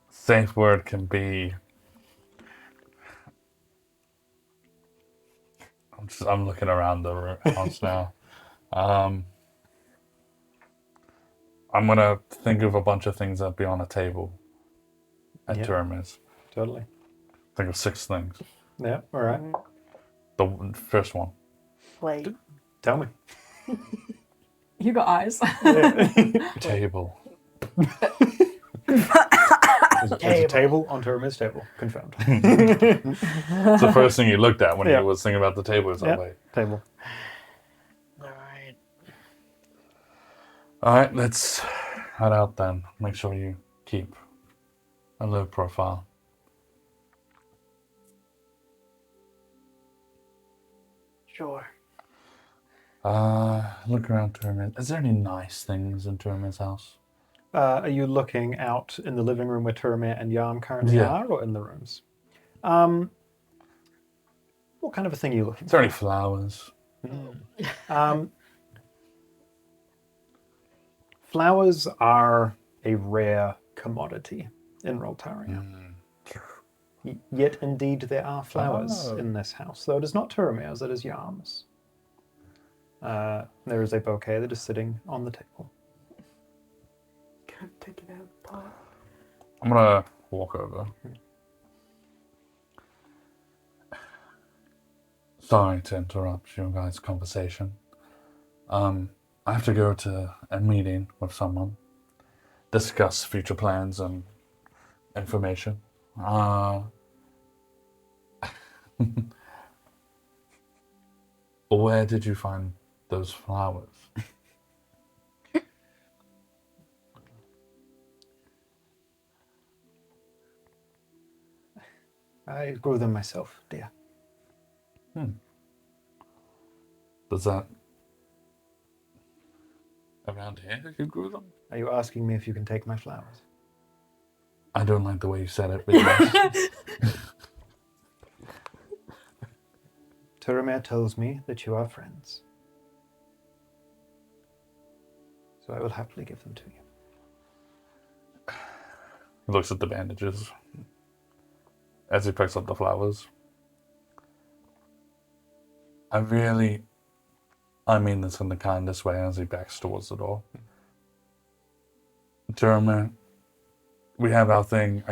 safe word can be. I'm looking around the house now. I'm gonna think of a bunch of things that'd be on a table at Yeah. Terminus. Totally. Think of 6 things. Yeah, all right. The first one. Play. Tell me. You got eyes. Table. There's a table on Terminus table. Confirmed. It's the first thing you looked at when Yeah. you was thinking about the table. It's like, wait. Table. Alright. Alright, let's head out then. Make sure you keep a low profile. Sure. Look around Terminus. Is there any nice things in Terminus' house? Are you looking out in the living room where Turamir and Yarm currently Yeah. are, or in the rooms? What kind of a thing are you looking Is there for? any flowers? Flowers are a rare commodity in Roltaria. Yet indeed there are flowers Oh. in this house, though it is not Turamir's, it is Yarm's. There is a bouquet that is sitting on the table. Can't take it out of the pot. I'm gonna walk over. Sorry to interrupt your guys' conversation. I have to go to a meeting with someone, discuss future plans and information. Where did you find those flowers? I grew them myself, dear. Does that around here you grew them? Are you asking me if you can take my flowers? I don't like the way you said it, but yes. Turamir tells me that you are friends. So I will happily give them to you. He looks at the bandages as he picks up the flowers. I mean this in the kindest way as he backs towards the door. Jeremy, we have our thing.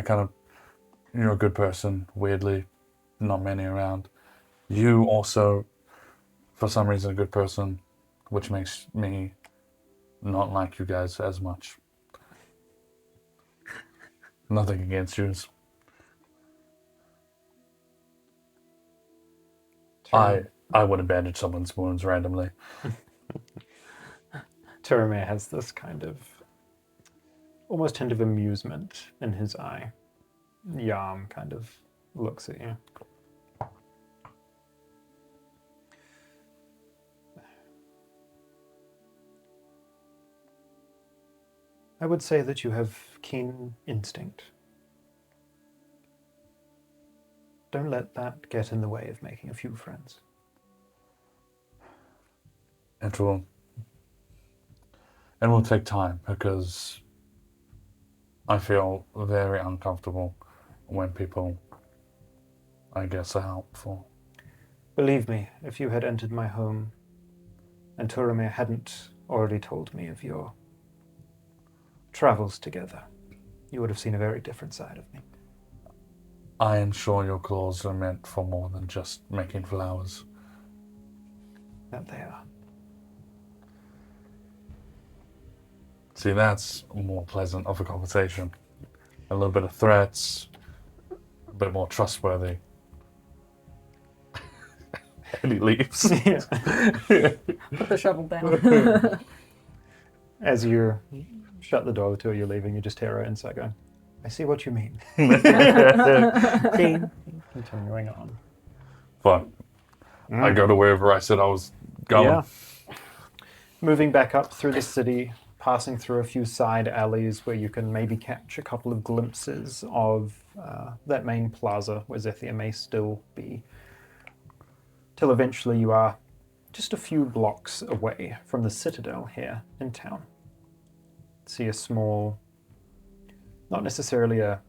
You're a good person, weirdly. Not many around. You also, for some reason, a good person, which makes me not like you guys as much. Nothing against you. I wouldn't bandage someone's wounds randomly. Turamir has this kind of almost hint of amusement in his eye. Yarm kind of looks at you. I would say that you have keen instinct. Don't let that get in the way of making a few friends. And will take time because I feel very uncomfortable when people, I guess, are helpful. Believe me, if you had entered my home and Turamir hadn't already told me of your travels together, you would have seen a very different side of me. I am sure your claws are meant for more than just making flowers. That they are. See, that's more pleasant of a conversation. A little bit of threats, a bit more trustworthy. And he leaves. Yeah. Put the shovel down. As you shut the door, the two of you leaving, you just hear her inside going, I see what you mean. Same. Continuing on. Fine. I go to wherever I said I was going. Yeah. Moving back up through the city, passing through a few side alleys where you can maybe catch a couple of glimpses of that main plaza where Zethia may still be. Till eventually you are just a few blocks away from the citadel here in town. See a small, not necessarily a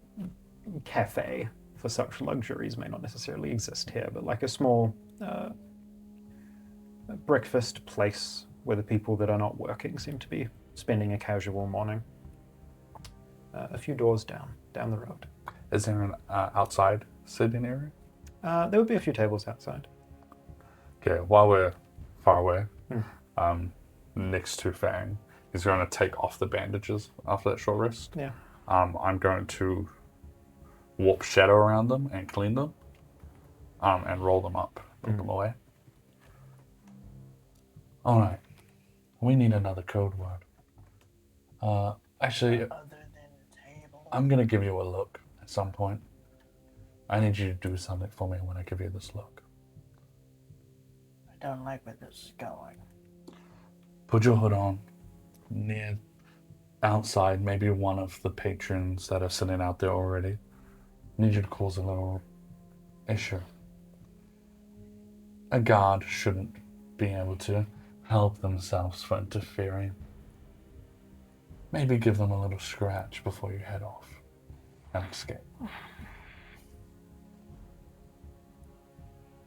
cafe, for such luxuries may not necessarily exist here, but like a small breakfast place where the people that are not working seem to be spending a casual morning. A few doors down the road. Is there an outside sitting area? There would be a few tables outside. Okay, while we're far away, next to Fang, he's going to take off the bandages after that short rest. Yeah. I'm going to warp shadow around them and clean them, and roll them up, put them away. All right, we need another code word. Actually, Other than the table. I'm going to give you a look at some point. I need you to do something for me when I give you this look. I don't like where this is going. Put your hood on, near outside, maybe one of the patrons that are sitting out there already. Need you to cause a little issue. A guard shouldn't be able to help themselves for interfering. Maybe give them a little scratch before you head off and escape.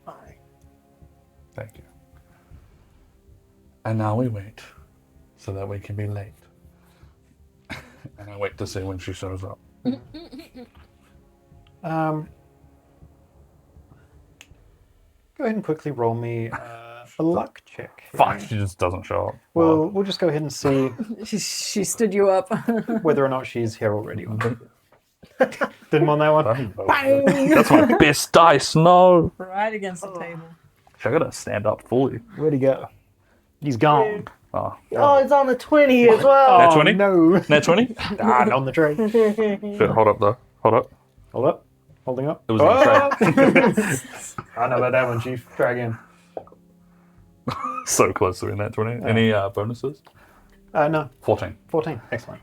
Fine. Thank you. And now we wait so that we can be late. And I wait to see when she shows up. Go ahead and quickly roll me a luck check. Fuck, she just doesn't show up. We'll just go ahead and see she stood you up. whether or not she's here already. Didn't want that one. Bang! That's my best dice, no! Right against the table. I gotta stand up fully. Where'd he go? He's gone. Oh. Oh, it's on the 20 as well. Nat Oh, 20? no. Nat 20? Ah, on the tray. Shit, hold up though. Hold up. Hold up. Holding up. It was on the I know about that one, Chief. Try again. tray. So close to being Nat 20. Any bonuses? No. 14. 14. Excellent.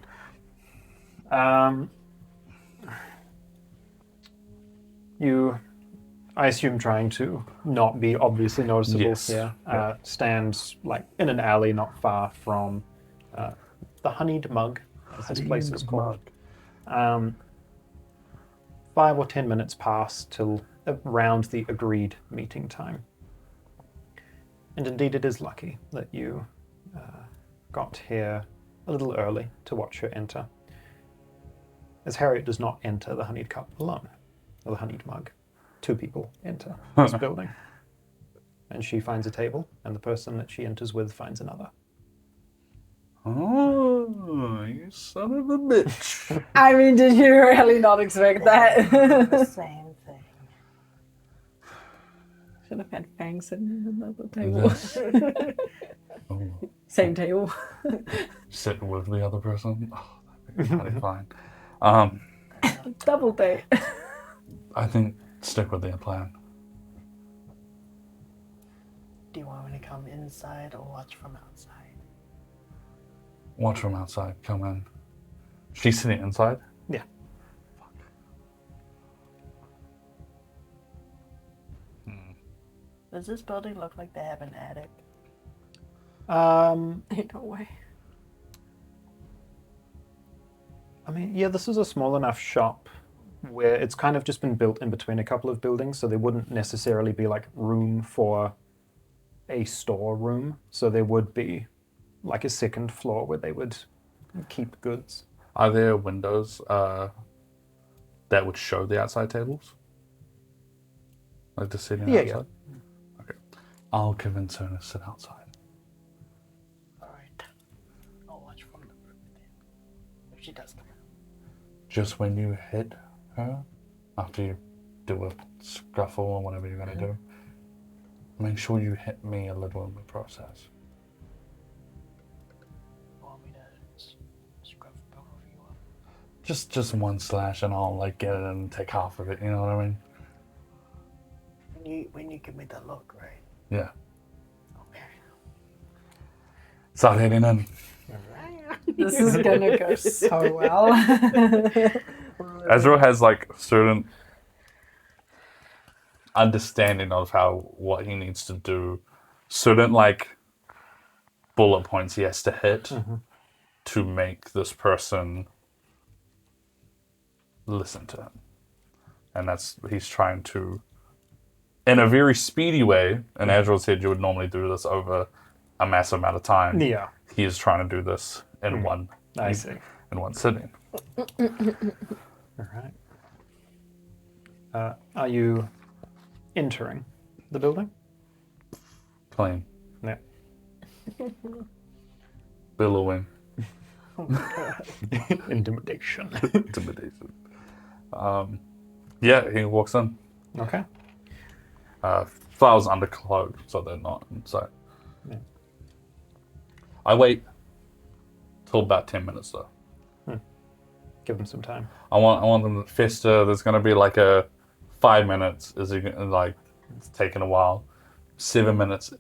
You, I assume, trying to not be obviously noticeable Yes. here, Yeah. stands like in an alley not far from the Honeyed Mug, as this place is called. 5 or 10 minutes pass till around the agreed meeting time. And indeed, it is lucky that you got here a little early to watch her enter, as Harriet does not enter the Honeyed Cup alone, or the Honeyed Mug. 2 people enter this building. And she finds a table, and the person that she enters with finds another. Oh, you son of a bitch. I mean, did you really not expect that? The same thing. Should have had Fang sitting at the table. This. Oh, Same table. sit with the other person. Oh, that'd be really fine. Double date. I think stick with their plan. Do you want me to come inside or watch from outside? Watch from outside. Come in. She's sitting inside? Yeah. Does this building look like they have an attic? Ain't no way. I mean, yeah, this is a small enough shop where it's kind of just been built in between a couple of buildings, so there wouldn't necessarily be like room for a storeroom. So there would be like a second floor where they would keep goods. Are there windows that would show the outside tables? Like the sitting Yeah, outside? Okay. I'll convince her to sit outside. Alright. I'll watch from the room then. If she does come out. Just when you hit her, after you do a scuffle or whatever you're going to do, make sure you hit me a little in the process. You want me to scruff both of you up? Just one slash and I'll like get it and take half of it, you know what I mean? When you give me that look, right? Yeah. Okay. Start hitting in. This is gonna go so well. Azreal has like certain understanding of what he needs to do, certain like bullet points he has to hit to make this person listen to him. And he's trying to, in a very speedy way, and Azreal said you would normally do this over a massive amount of time. Yeah. He is trying to do this in one I see. in one sitting. All right. Are you entering the building? Clean. Yeah. Billowing. Intimidation. Intimidation. Yeah, he walks in. Okay. Files undercloaked, so they're not inside. Yeah. I wait till about 10 minutes though. Give them some time. I want them to fester. There's gonna be like a 5 minutes. Is it like it's taking a while? 7 minutes.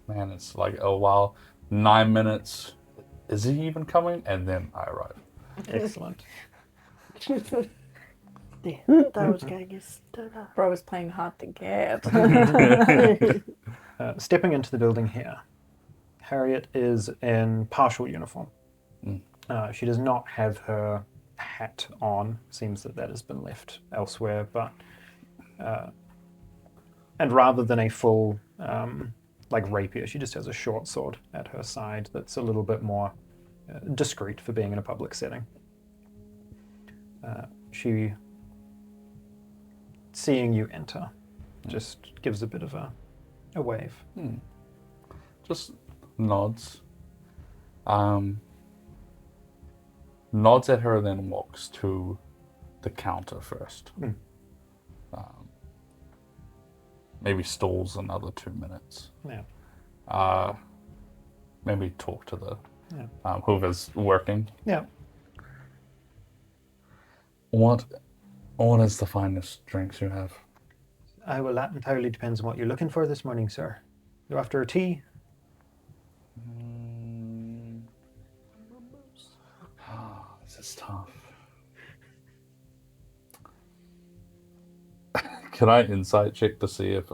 Man, it's like a while. 9 minutes. Is he even coming? And then I arrive. Excellent. Yeah, that was gonna get stood up. Bro is playing hard to get. Stepping into the building here, Harriet is in partial uniform. She does not have her hat on. Seems that has been left elsewhere, but and rather than a full like rapier, she just has a short sword at her side that's a little bit more discreet for being in a public setting. She, seeing you enter, just gives a bit of a wave. Just nods. Nods at her, then walks to the counter first. Maybe stalls another 2 minutes. Yeah. Maybe talk to the whoever's working. Yeah. What is the finest drinks you have? Well, that entirely depends on what you're looking for this morning, sir. You're after a tea? This is tough. Can I insight check to see if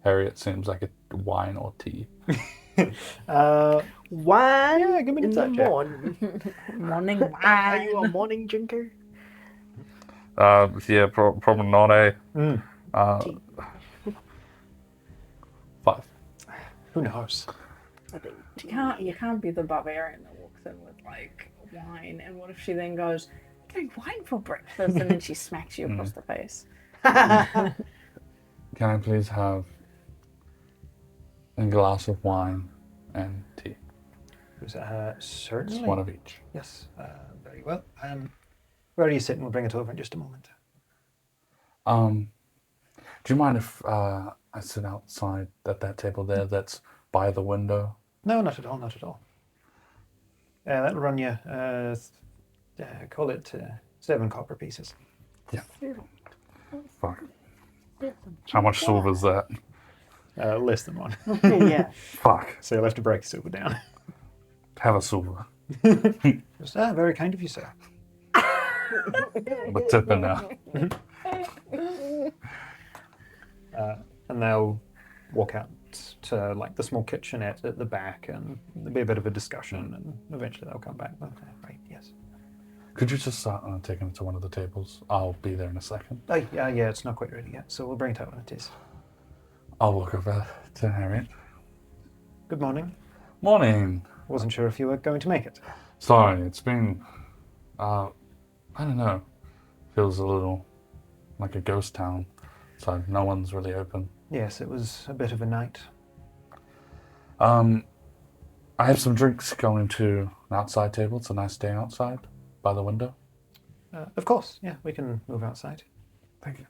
Harriet seems like a wine or tea? Wine Yeah, give me an in the insight check. morning. Morning Are wine. you a morning drinker? Yeah, probably not a. Tea. 5. Who knows? I think tea. You can't be the barbarian that walks in with like wine, and what if she then goes, "Drink wine for breakfast," and then she smacks you across the face? Can I please have a glass of wine and tea? Certainly. Just one of each. Yes, very well. Where are you sitting? We'll bring it over in just a moment. Do you mind if I sit outside at that table there that's by the window? No, not at all, not at all. That'll run you, call it 7 copper pieces. Yeah. Fuck. How much silver is that? Less than 1. Yeah. Fuck. So you'll have to break silver down. Have a silver. Just, very kind of you, sir. We're tipping now. And they'll walk out to like the small kitchenette at the back, and there'll be a bit of a discussion, and eventually they'll come back. Right, yes. Could you just start taking it to one of the tables? I'll be there in a second. Oh, yeah, it's not quite ready yet, so we'll bring it out when it is. I'll walk over to Harriet. Good morning. Morning. Wasn't sure if you were going to make it. Sorry, it's been, I don't know, feels a little like a ghost town, so no one's really open. Yes, it was a bit of a night. I have some drinks going to an outside table. It's a nice day outside by the window. Of course, yeah, we can move outside. Thank you.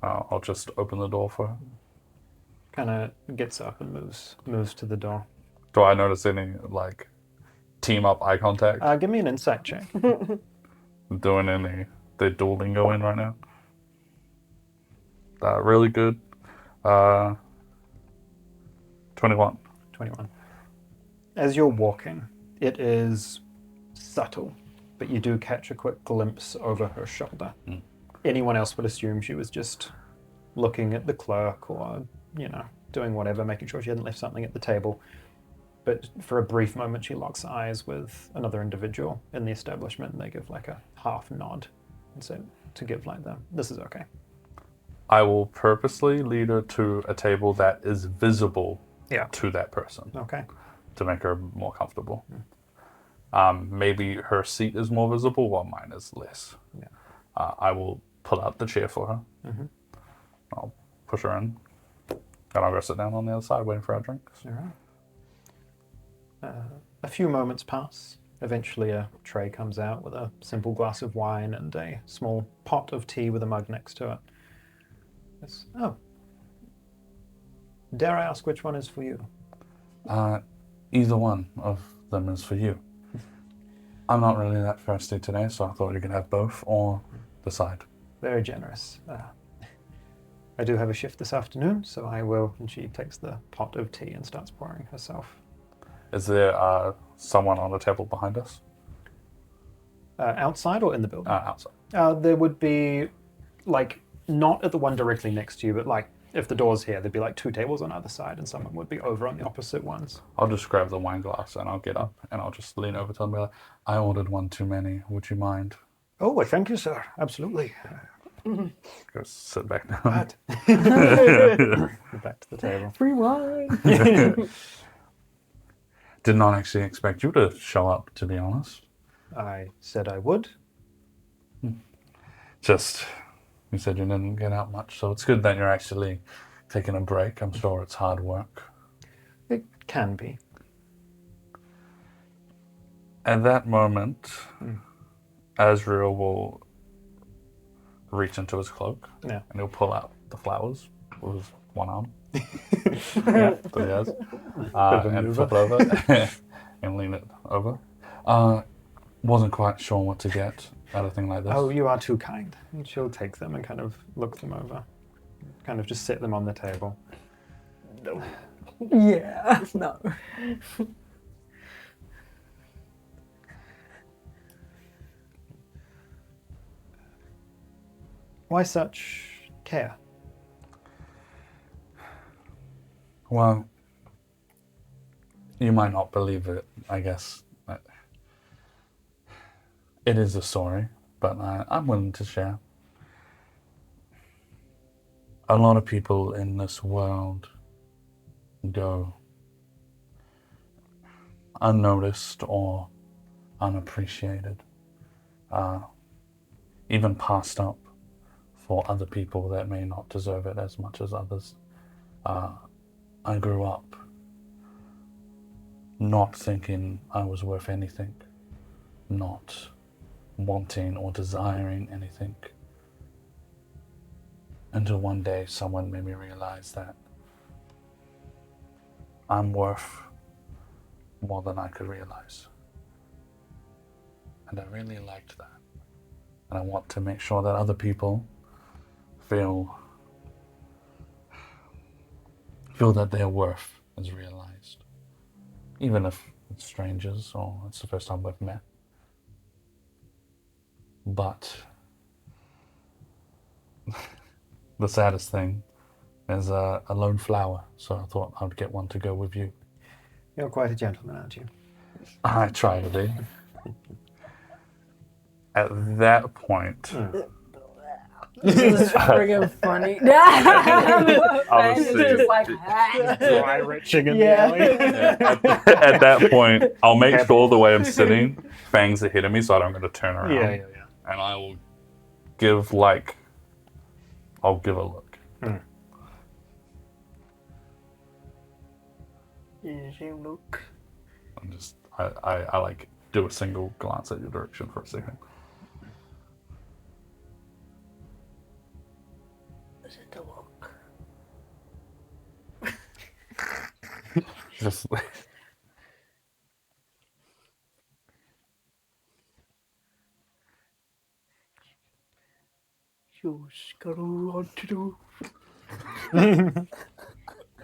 I'll just open the door for her. Kind of gets up and moves to the door. Do I notice any, like, team up eye contact? Give me an insight check. Doing any, the dueling going right now? Really good. 21. 21. As you're walking, it is subtle, but you do catch a quick glimpse over her shoulder. Anyone else would assume she was just looking at the clerk or, doing whatever, making sure she hadn't left something at the table. But for a brief moment, she locks eyes with another individual in the establishment, and they give like a half nod, and so to give like this is okay. I will purposely lead her to a table that is visible Yeah. to that person Okay. to make her more comfortable. Maybe her seat is more visible while mine is less. Yeah. I will pull out the chair for her. Mm-hmm. I'll push her in. And I'll go sit down on the other side waiting for our drinks. All right. A few moments pass. Eventually, a tray comes out with a simple glass of wine and a small pot of tea with a mug next to it. Oh. Dare I ask which one is for you? Either one of them is for you. I'm not really that thirsty today, so I thought you could have both or decide. Very generous. I do have a shift this afternoon, so I will. And she takes the pot of tea and starts pouring herself. Is there someone on the table behind us? Outside or in the building? Outside. There would be, like, not at the one directly next to you, but like, if the door's here, there'd be like 2 tables on either side, and someone would be over on the opposite ones. I'll just grab the wine glass and I'll get up and I'll just lean over to them and be like, I ordered one too many. Would you mind? Oh, well, thank you, sir. Absolutely. Go sit back down. Right. Back to the table. Free wine. Did not actually expect you to show up, to be honest. I said I would. Just, you said you didn't get out much, so it's good that you're actually taking a break. I'm sure it's hard work. It can be. At that moment, Azreal will reach into his cloak Yeah. and he'll pull out the flowers with his one arm. Yeah. That he has. of a And mover. flip it over and lean it over. Wasn't quite sure what to get out of a thing like this. Oh, you are too kind. And she'll take them and kind of look them over. Kind of just set them on the table. Yeah. No. Why such care? Well, you might not believe it, I guess. It is a story, but I'm willing to share. A lot of people in this world go unnoticed or unappreciated, even passed up for other people that may not deserve it as much as others. I grew up not thinking I was worth anything, not wanting or desiring anything, until one day someone made me realize that I'm worth more than I could realize. And I really liked that. And I want to make sure that other people feel that their worth is realized. Even if it's strangers or it's the first time we've met. But the saddest thing is a lone flower, so I thought I'd get one to go with you. You're quite a gentleman, aren't you? I try to be. At that point, This is friggin' funny. Obviously. It's just like, Dry retching in Yeah. the alley. at that point, I'll make sure the way I'm sitting, Fang's ahead of me, so I don't got to turn around. Yeah. And I will give like, I'll give a look. You look. I'm just, I like do a single glance at your direction for a second. Is it the look? Just You screw on to do. And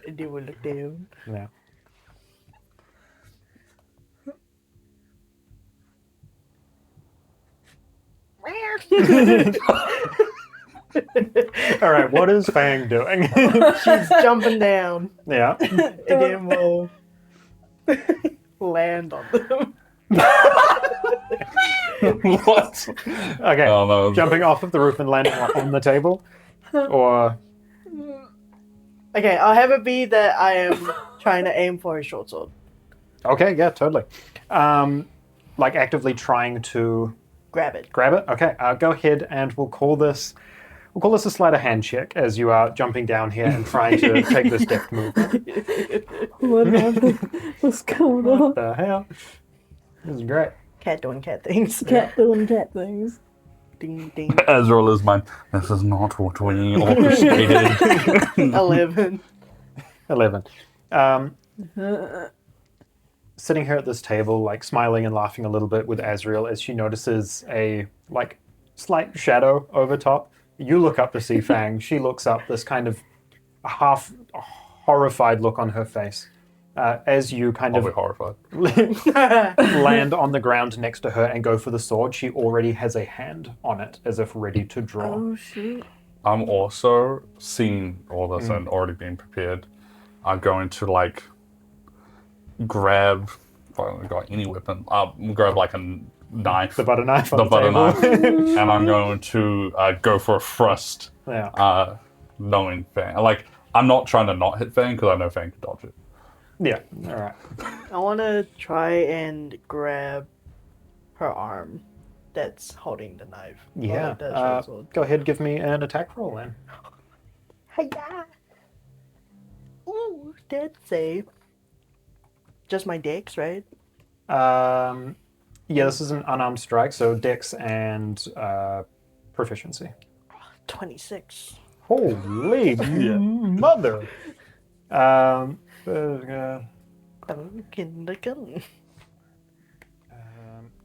they will look down. Yeah. All right, what is Fang doing? She's jumping down. Yeah. And then we'll land on them. what? Okay. Oh no. Jumping off of the roof and landing on the table, or Okay, I'll have it be that I am trying to aim for a short sword. okay, yeah, totally. Like actively trying to Grab it. grab it. Okay, go ahead, and we'll call this a sleight of hand check as you are jumping down here and trying to take this deft move. what happened? What's going What on? the hell? This is great. Cat doing cat things. Cat doing cat things. Ding ding. Azreal is mine. This is not what we orchestrated. 11. 11. Sitting here at this table, like smiling and laughing a little bit with Azreal as she notices a like slight shadow over top. You look up to see Fang. She looks up, this kind of half horrified look on her face. As you kind I'll be of horrified. land on the ground next to her and go for the sword, she already has a hand on it as if ready to draw. Oh shoot. I'm also seeing all this and already being prepared. I'm going to like grab, if I haven't got any weapon, I'll grab like a knife, The butter knife on the the butter table. knife, and I'm going to go for a thrust, Yeah. knowing Fang. Like, I'm not trying to not hit Fang because I know Fang can dodge it. Yeah. All right. I want to try and grab her arm that's holding the knife. Yeah. Or the short sword. Go ahead, give me an attack roll then. Hiya! Ooh, dead save. Just my dex, right? Yeah, this is an unarmed strike, so dex and proficiency. 26. Holy mother!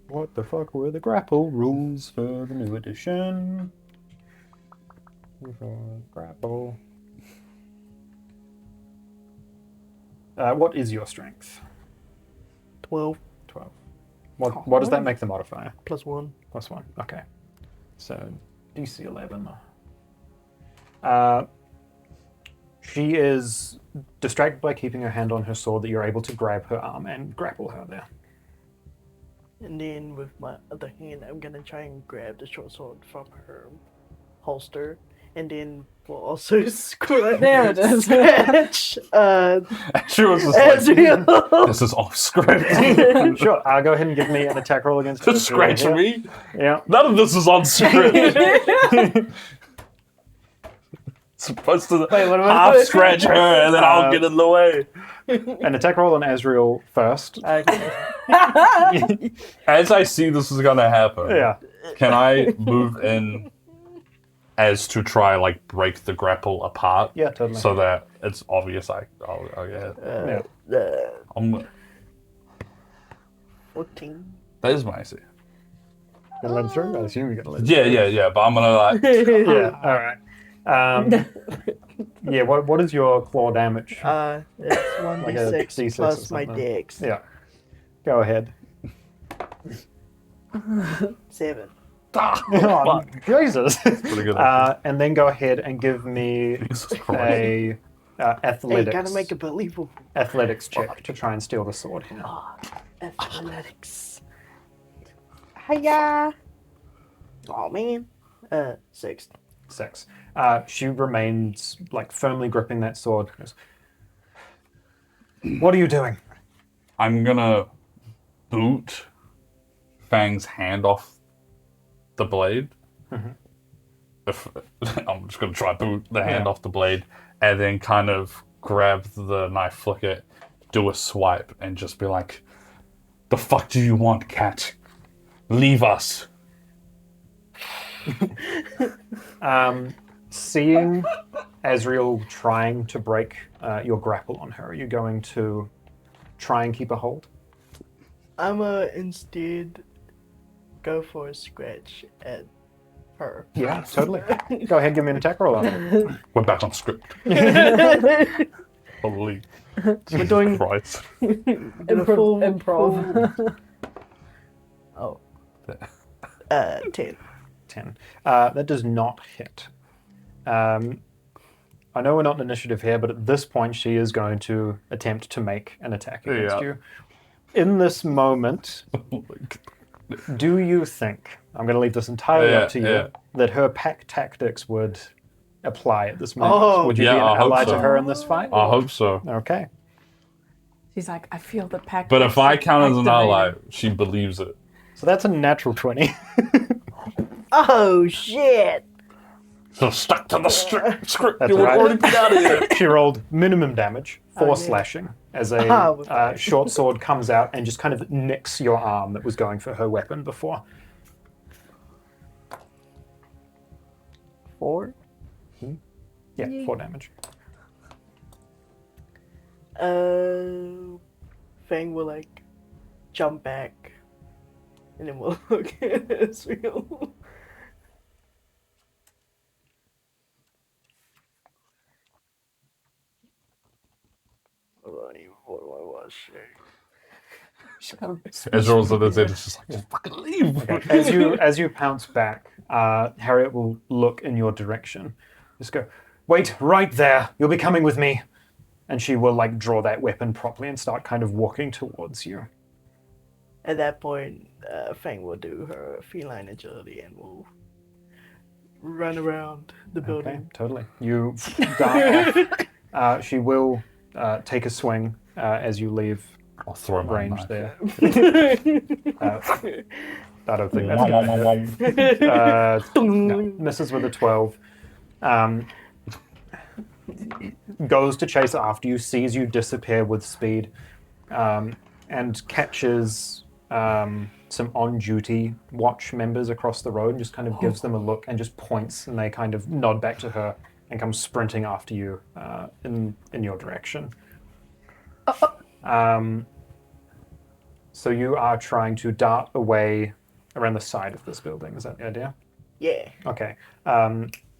What the fuck were the grapple rules for the new edition? Grapple. What is your strength? 12 12. What does that make the modifier? plus 1. Plus 1. Okay. So DC 11. She is distracted by keeping her hand on her sword that you're able to grab her arm and grapple her there. And then with my other hand, I'm gonna try and grab the short sword from her holster. And then we'll also scratch. There it is. Scratch. She was just like, Azreal. this is off script. Sure, go ahead and give me an attack roll against Just Azreal scratching here. me? Yeah. None of this is on script. Supposed to Wait, what am I half doing? scratch her and then I'll get in the way. An attack roll on Azreal first. Okay. As I see this is gonna happen, Yeah. can I move in as to try like break the grapple apart? Yeah, totally. So that it's obvious I'll get it. Yeah. 14. That is my AC. Gonna let it through? I assume you're gonna let it Yeah. But I'm gonna like Yeah, alright. Yeah, what is your claw damage? It's 1d6 Like a D6 or plus my something. dex. Yeah. Go ahead. 7. Oh, Jesus. pretty good. And then go ahead and give me Jesus Christ. a Hey, athletics. gotta make it believable. Athletics check to try and steal the sword here. Athletics. Hiya! Oh man. 6. 6. She remains like firmly gripping that sword. Goes, what are you doing? I'm gonna boot Fang's hand off the blade. If I'm just gonna try to boot the hand off the blade, and then kind of grab the knife, flick it, do a swipe, and just be like, "The fuck do you want, cat? Leave us." Seeing Azreal trying to break your grapple on her, are you going to try and keep a hold? I'ma instead go for a scratch at her. Yeah, totally. Go ahead, give me an attack roll on it. We're back on script. Holy We're doing Christ. improv. Oh. 10. 10. That does not hit. I know we're not in initiative here, but at this point she is going to attempt to make an attack against you. In this moment, do you think, I'm going to leave this entirely up to you, that her pack tactics would apply at this moment? Oh, would you be an ally to her in this fight? I hope so. Okay. She's like, I feel the pack. But if I count as an ally, activated. she believes it. So that's a natural 20. Oh shit! So stuck to the script. That's You were right. already put out of here. She rolled minimum damage, 4 yeah. slashing, as with a that. short sword comes out and just kind of nicks your arm that was going for her weapon before. 4. Yeah, 4 damage. Fang will like jump back, and then we'll look at Azreal. What do I want to say? Ezra's at his end, it's just like, just fucking leave. As you pounce back, Harriet will look in your direction. Just go, wait, right there. You'll be coming with me. And she will like draw that weapon properly and start kind of walking towards you. At that point, Fang will do her feline agility and will run around the Okay, building. totally. You dart off. She will take a swing as you leave I'll throw my range knife. there. I don't think that's going to hit. No, misses with a 12. Goes to chase after you, sees you disappear with speed, and catches some on-duty watch members across the road and just kind of gives them a look and just points, and they kind of nod back to her and come sprinting after you in your direction. So you are trying to dart away around the side of this building, is that the idea? Yeah. Okay.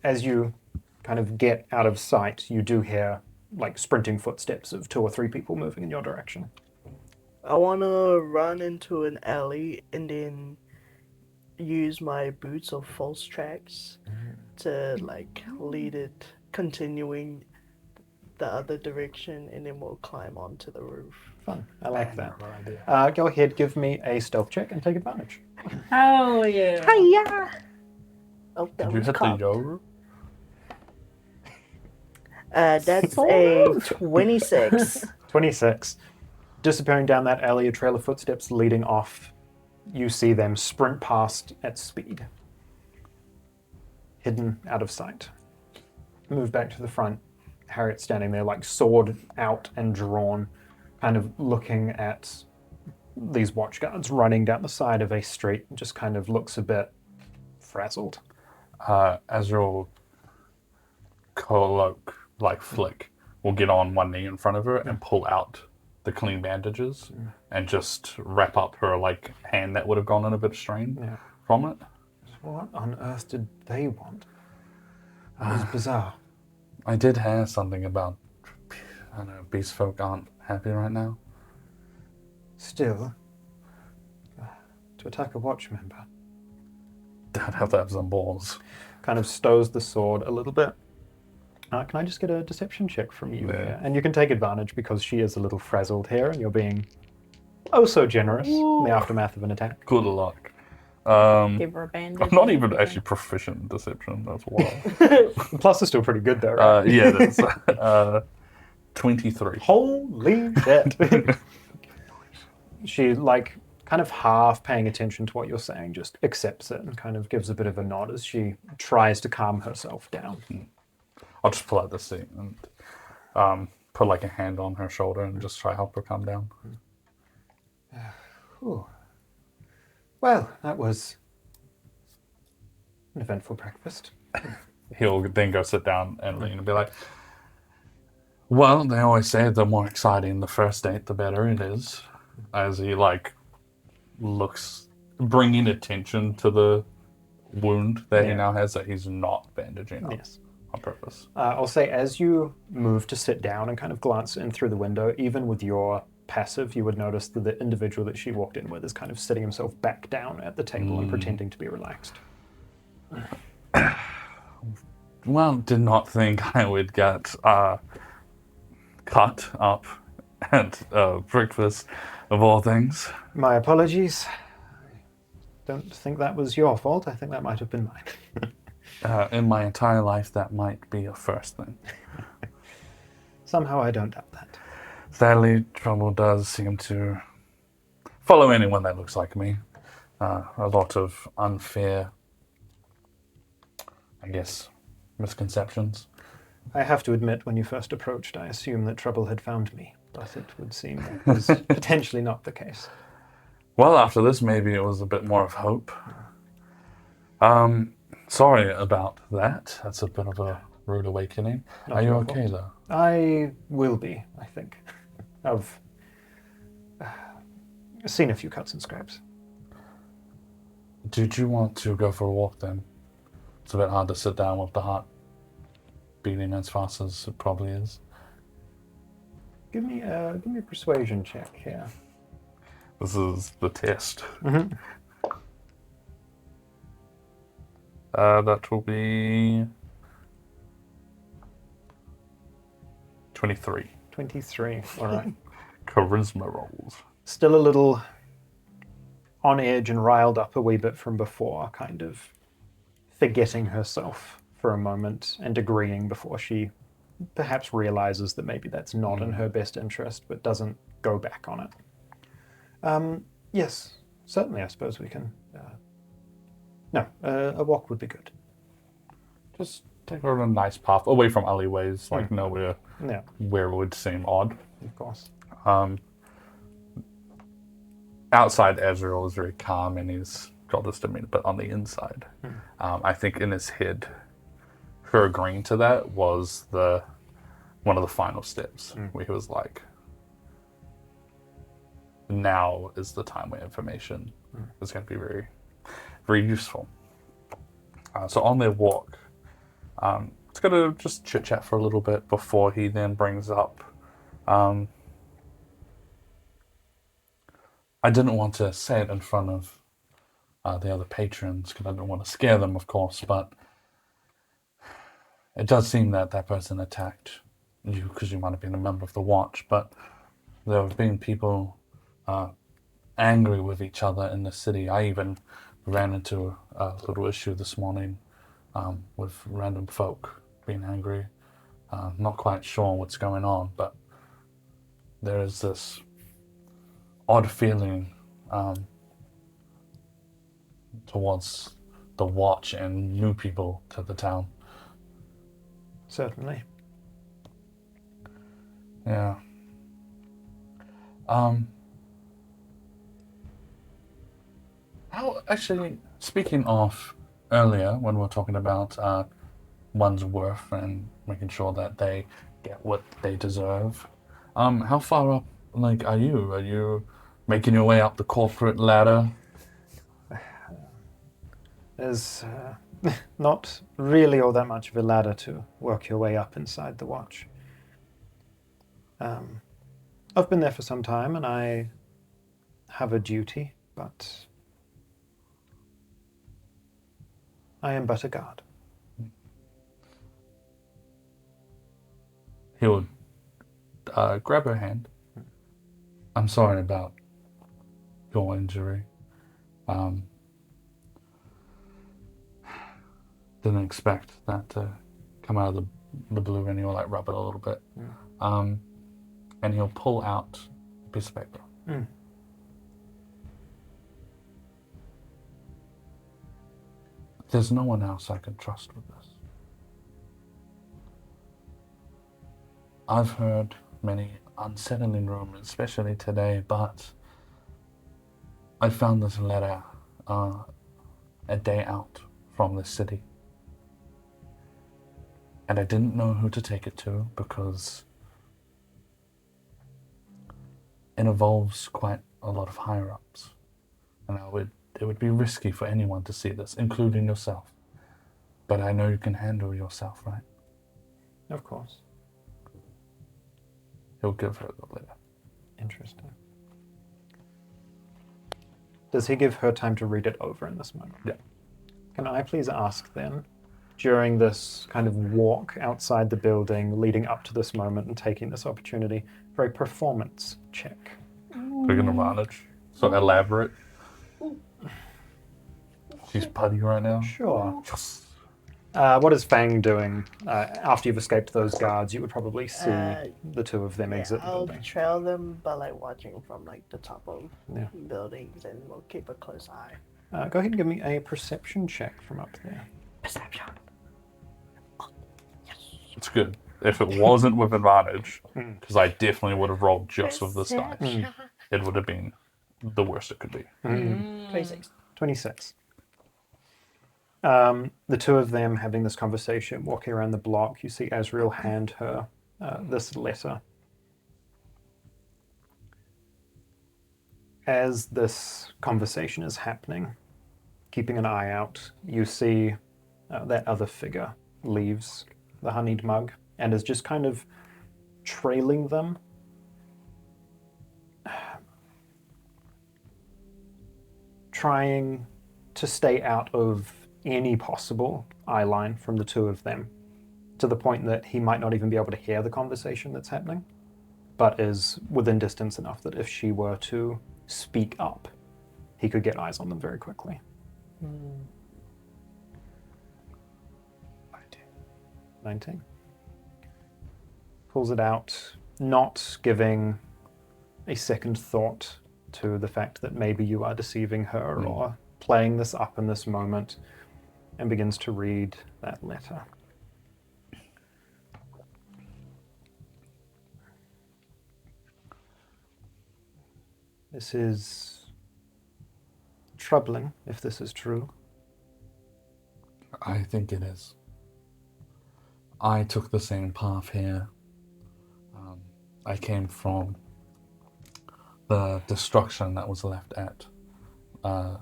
As you kind of get out of sight, you do hear like sprinting footsteps of 2 or 3 people moving in your direction. I want to run into an alley and then use my boots of false tracks to like lead it, continuing the other direction, and then we'll climb onto the roof. Fun. I like that. Go ahead, give me a stealth check and take advantage. Hell yeah. Hiya! Oh, that Did you was hit the cocked. yoga? That's a 26. 26. Disappearing down that alley, a trail of footsteps leading off. You see them sprint past at speed. Hidden out of sight. Move back to the front. Harriet standing there, like sword out and drawn, kind of looking at these watchguards running down the side of a street, just kind of looks a bit frazzled. Azreal flick will get on one knee in front of her and pull out the clean bandages and just wrap up her like hand that would have gone in a bit of strain from it. What on earth did they want? It was bizarre. I did hear something about, I don't know, beast folk aren't happy right now. Still, to attack a watch member. I'd have to have some balls. Kind of stows the sword a little bit. Can I just get a deception check from you here? And you can take advantage because she is a little frazzled here and you're being oh so generous in the aftermath of an attack. Good luck. Give her a bandage. I'm not or even anything? actually proficient in deception. That's wild. Plus is still pretty good though, right? Yeah, it is. 23. Holy shit. She, like, kind of half paying attention to what you're saying, just accepts it and kind of gives a bit of a nod as she tries to calm herself down. I'll just pull out the seat and put like a hand on her shoulder and just try to help her calm down. Ooh. Well, that was an eventful breakfast. He'll then go sit down and lean and be like, well, they always say the more exciting the first date, the better it is. As he like looks, bringing attention to the wound that he now has that he's not bandaging up Yes. on purpose. I'll say as you move to sit down and kind of glance in through the window, even with your passive, you would notice that the individual that she walked in with is kind of sitting himself back down at the table and pretending to be relaxed. Well, did not think I would get cut up at breakfast of all things. My apologies. I don't think that was your fault. I think that might have been mine. In my entire life, that might be a first thing. Somehow I don't doubt that. Sadly, trouble does seem to follow anyone that looks like me. A lot of unfair, I guess, misconceptions. I have to admit, when you first approached, I assumed that trouble had found me, but it would seem that was potentially not the case. Well, after this, maybe it was a bit more of hope. Sorry about that. That's a bit of a rude awakening. Not Are you your okay, fault. though? I will be, I think. I've seen a few cuts and scrapes. Did you want to go for a walk, then? It's a bit hard to sit down with the heart beating as fast as it probably is. Give me a persuasion check here. This is the test. Mm-hmm. That will be 23. 23. All right. Charisma rolls. Still a little on edge and riled up a wee bit from before, kind of forgetting herself for a moment and agreeing before she perhaps realizes that maybe that's not in her best interest, but doesn't go back on it. Yes, certainly, I suppose we can. A walk would be good. Just take her on a nice path away from alleyways, like nowhere Yeah, where it would seem odd. of course. Outside, Azreal is very calm and he's got this demeanor, but on the inside, I think in his head, her agreeing to that was one of the final steps where he was like, now is the time where information is going to be very, very useful. So on their walk, it's going to just chit-chat for a little bit before he then brings up, I didn't want to say it in front of the other patrons because I didn't want to scare them, of course, but it does seem that that person attacked you because you might have been a member of the Watch, but there have been people angry with each other in the city. I even ran into a little issue this morning with random folk being angry. Not quite sure what's going on, but there is this odd feeling towards the Watch and new people to the town. Certainly. Yeah. How, actually, speaking of earlier, when we were talking about one's worth and making sure that they get what they deserve, how far up, like, are you? Are you making your way up the corporate ladder? There's not really all that much of a ladder to work your way up inside the Watch. I've been there for some time and I have a duty, but I am but a guard. He would grab her hand. I'm sorry about your injury. Didn't expect that to come out of the blue, and he'll like rub it a little bit. And he'll pull out a piece of paper. There's no one else I can trust with this. I've heard many unsettling rumors, especially today, but I found this letter a day out from the city. And I didn't know who to take it to because it involves quite a lot of higher-ups. And it would be risky for anyone to see this, including yourself. But I know you can handle yourself, right? Of course. He'll give her the letter. Interesting. Does he give her time to read it over in this moment? Yeah. Can I please ask then, during this kind of walk outside the building, leading up to this moment and taking this opportunity, for a performance check? Big an advantage. So elaborate. She's putty right now. Sure. Yes. What is Fang doing? After you've escaped those guards, you would probably see the two of them exit the I'll building. trail them by like watching from like the top of Yeah. buildings, and we'll keep a close eye. Go ahead and give me a perception check from up there. Perception. It's good. If it wasn't with advantage, because I definitely would have rolled just with this dice, it would have been the worst it could be. 26. 26. The two of them having this conversation, walking around the block, you see Azreal hand her this letter. As this conversation is happening, keeping an eye out, you see that other figure leaves the honeyed mug and is just kind of trailing them. Trying to stay out of any possible eye line from the two of them, to the point that he might not even be able to hear the conversation that's happening, but is within distance enough that if she were to speak up, he could get eyes on them very quickly. 19. Pulls it out, not giving a second thought to the fact that maybe you are deceiving her or playing this up in this moment, and begins to read that letter. This is troubling, if this is true. I think it is. I took the same path here. I came from the destruction that was left at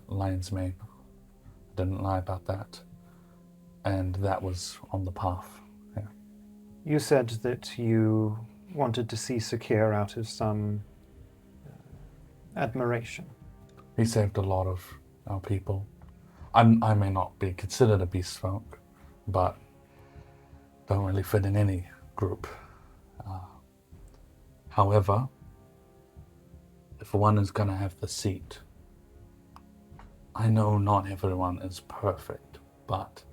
Lion's Mane. I didn't lie about that. And that was on the path. Yeah. You said that you wanted to see Sakir out of some admiration. He saved a lot of our people. I may not be considered a beast folk, but don't really fit in any group. However, if one is going to have the seat, I know not everyone is perfect, but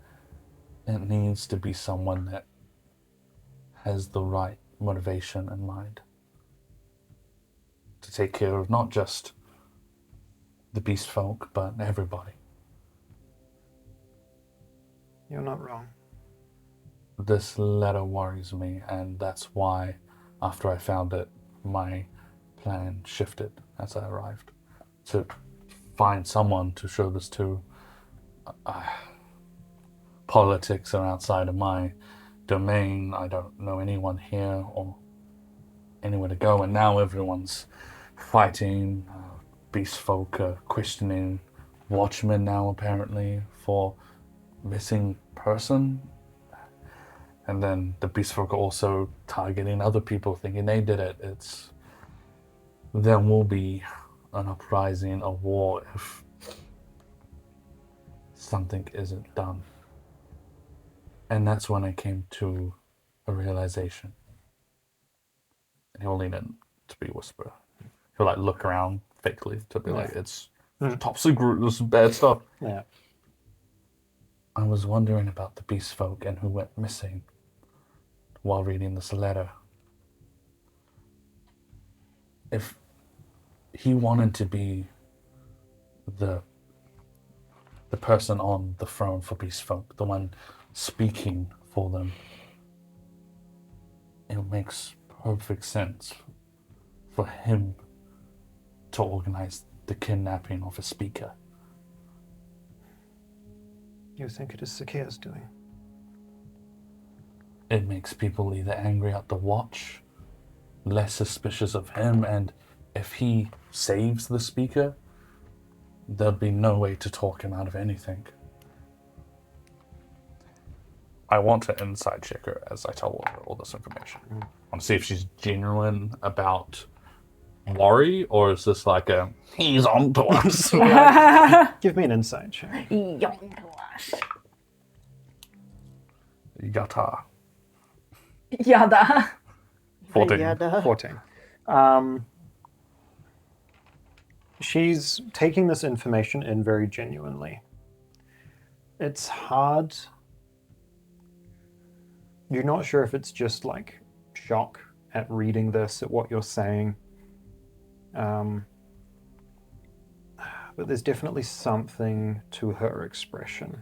it needs to be someone that has the right motivation in mind to take care of not just the beast folk, but everybody. You're not wrong. This letter worries me, and that's why, after I found it, my plan shifted as I arrived. To find someone to show this to. Politics are outside of my domain. I don't know anyone here or anywhere to go, and now everyone's fighting. Beast folk are questioning watchmen now, apparently, for missing person. And then the beast folk are also targeting other people, thinking they did it. There will be an uprising, a war, if something isn't done. And that's when I came to a realization. And he'll lean in to be a whisperer. He'll like look around fakely to be like, it's top secret, this is bad stuff. Yeah. I was wondering about the beast folk and who went missing while reading this letter. If he wanted to be the person on the throne for beast folk, the one speaking for them, it makes perfect sense for him to organize the kidnapping of a speaker. You think it is Sakea's doing? It makes people either angry at the watch, less suspicious of him, and if he saves the speaker, there'll be no way to talk him out of anything. I want to inside check her as I tell her all this information. I want to see if she's genuine about worry, or is this like a, he's on to us? Give me an insight check. Yata. Yada. 14. Yada. 14. She's taking this information in very genuinely. It's hard. You're not sure if it's just like shock at reading this, at what you're saying. But there's definitely something to her expression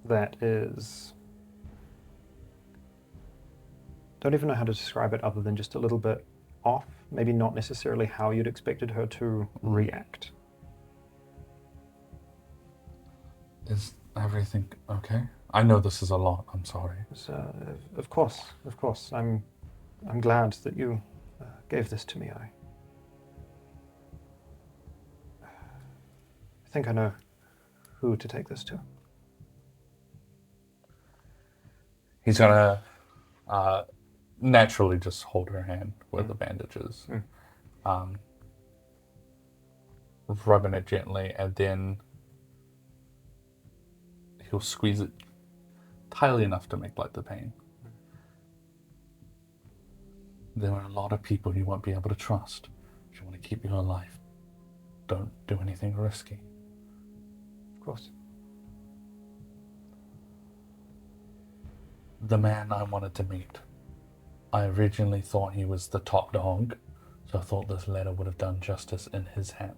that is... Don't even know how to describe it other than just a little bit off. Maybe not necessarily how you'd expected her to react. Is everything okay? I know this is a lot, I'm sorry. So, of course. I'm glad that you gave this to me. I think I know who to take this to. He's gonna naturally just hold her hand where the bandages, rubbing it gently, and then he'll squeeze it tightly enough to make light the pain. There are a lot of people you won't be able to trust if you want to keep you alive. Don't do anything risky. Of course. The man I wanted to meet, I originally thought he was the top dog, so I thought this letter would have done justice in his hand.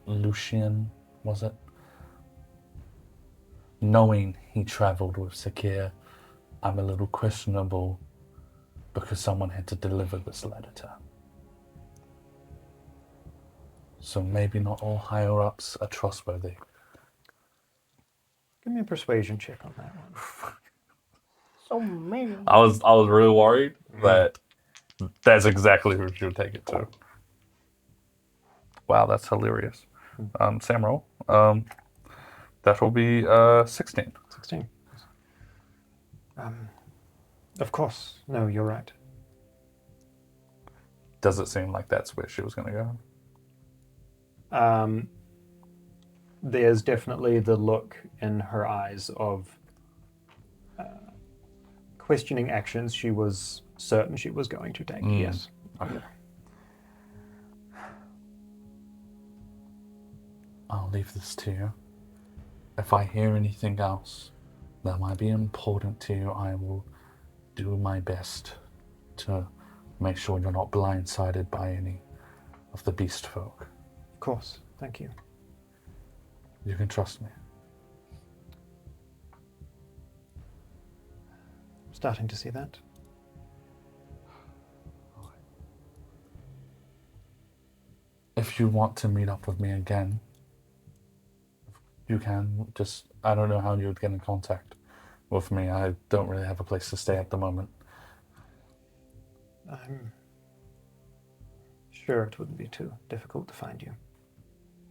Lucian, was it? Knowing he travelled with Sakir, I'm a little questionable because someone had to deliver this letter to him. So maybe not all higher-ups are trustworthy. Give me a persuasion check on that one. So many. I was really worried that that's exactly who she would take it to. Wow, that's hilarious. Samuel, that will be 16. 16. Of course. No, you're right. Does it seem like that's where she was going to go? There's definitely the look in her eyes of questioning actions she was certain she was going to take, yes. Okay. I'll leave this to you. If I hear anything else that might be important to you, I will do my best to make sure you're not blindsided by any of the beast folk. Of course, thank you. You can trust me. Starting to see that. If you want to meet up with me again, you can. Just, I don't know how you would get in contact with me. I don't really have a place to stay at the moment. I'm sure it wouldn't be too difficult to find you.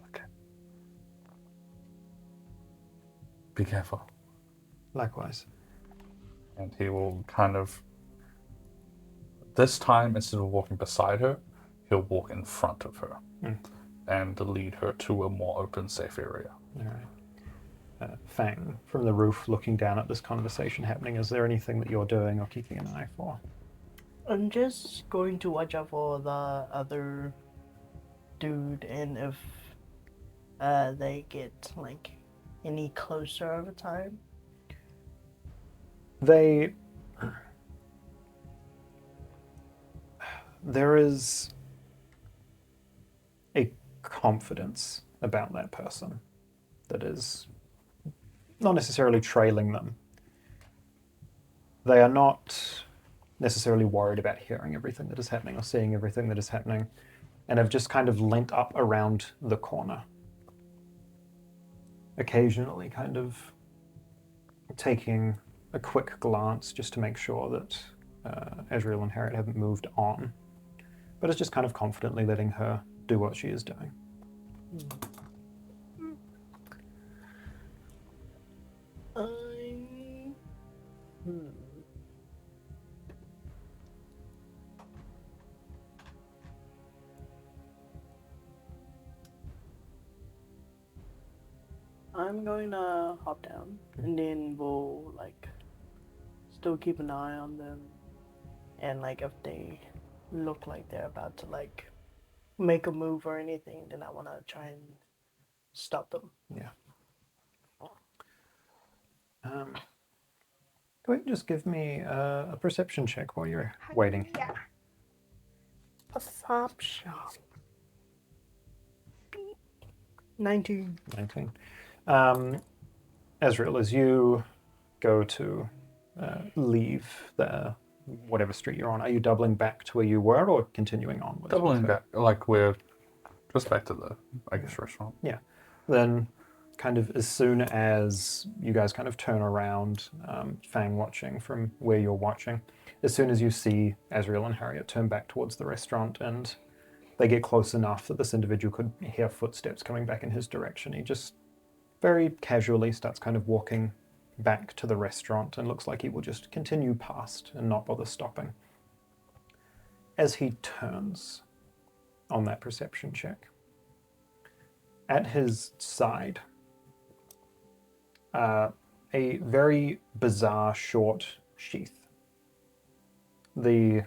Okay. Be careful. Likewise. And he will kind of, this time, instead of walking beside her, he'll walk in front of her and lead her to a more open, safe area. All right. Fang, from the roof, looking down at this conversation happening, is there anything that you're doing or keeping an eye for? I'm just going to watch out for the other dude, and if they get like any closer over time? There is a confidence about that person that is not necessarily trailing them. They are not necessarily worried about hearing everything that is happening or seeing everything that is happening, and have just kind of leant up around the corner, occasionally kind of taking a quick glance just to make sure that Azreal and Harriet haven't moved on, but it's just kind of confidently letting her do what she is doing. I'm going to hop down, and then we'll like still keep an eye on them, and like if they look like they're about to like make a move or anything, then I want to try and stop them. Yeah. Go ahead and just give me a perception check while you're waiting. Perception. 19. 19. Azreal, as you go to leave the whatever street you're on, are you doubling back to where you were or continuing onwards? Doubling back, like we're just back to the, I guess, restaurant. Yeah. Then, kind of as soon as you guys kind of turn around, Fang watching from where you're watching, as soon as you see Azreal and Harriet turn back towards the restaurant and they get close enough that this individual could hear footsteps coming back in his direction, he just very casually starts kind of walking back to the restaurant and looks like he will just continue past and not bother stopping. As he turns on that perception check, at his side, a very bizarre short sheath. The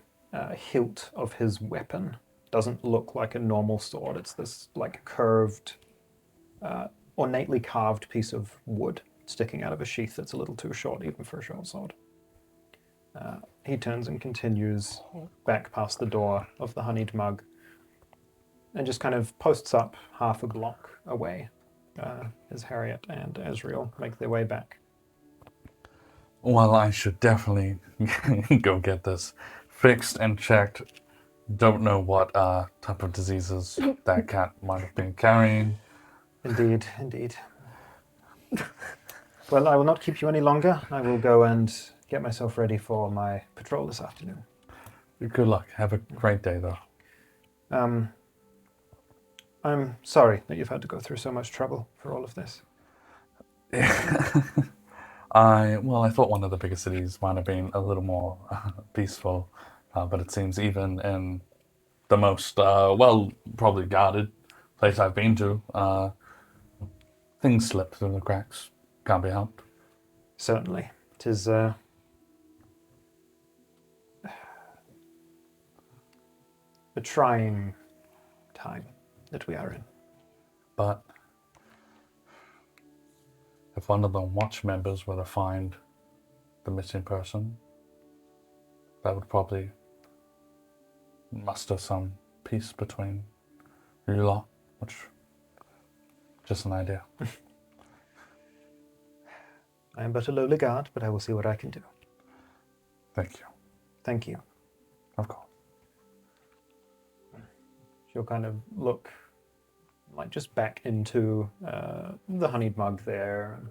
hilt of his weapon doesn't look like a normal sword. It's this like curved, ornately carved piece of wood sticking out of a sheath that's a little too short even for a short sword. He turns and continues back past the door of the honeyed mug and just kind of posts up half a block away as Harriet and Azreal make their way back. Well, I should definitely go get this fixed and checked. Don't know what type of diseases that cat might have been carrying. Indeed, indeed. Well, I will not keep you any longer. I will go and get myself ready for my patrol this afternoon. Good luck. Have a great day, though. I'm sorry that you've had to go through so much trouble for all of this. I thought one of the bigger cities might have been a little more peaceful, but it seems even in the most, probably guarded place I've been to, things slip through the cracks. Can't be helped. Certainly. It is a trying time that we are in. But if one of the watch members were to find the missing person, that would probably muster some peace between you lot, which, just an idea. I am but a lowly guard, but I will see what I can do. Thank you. Thank you. Of course. She'll kind of look like just back into the honeyed mug there and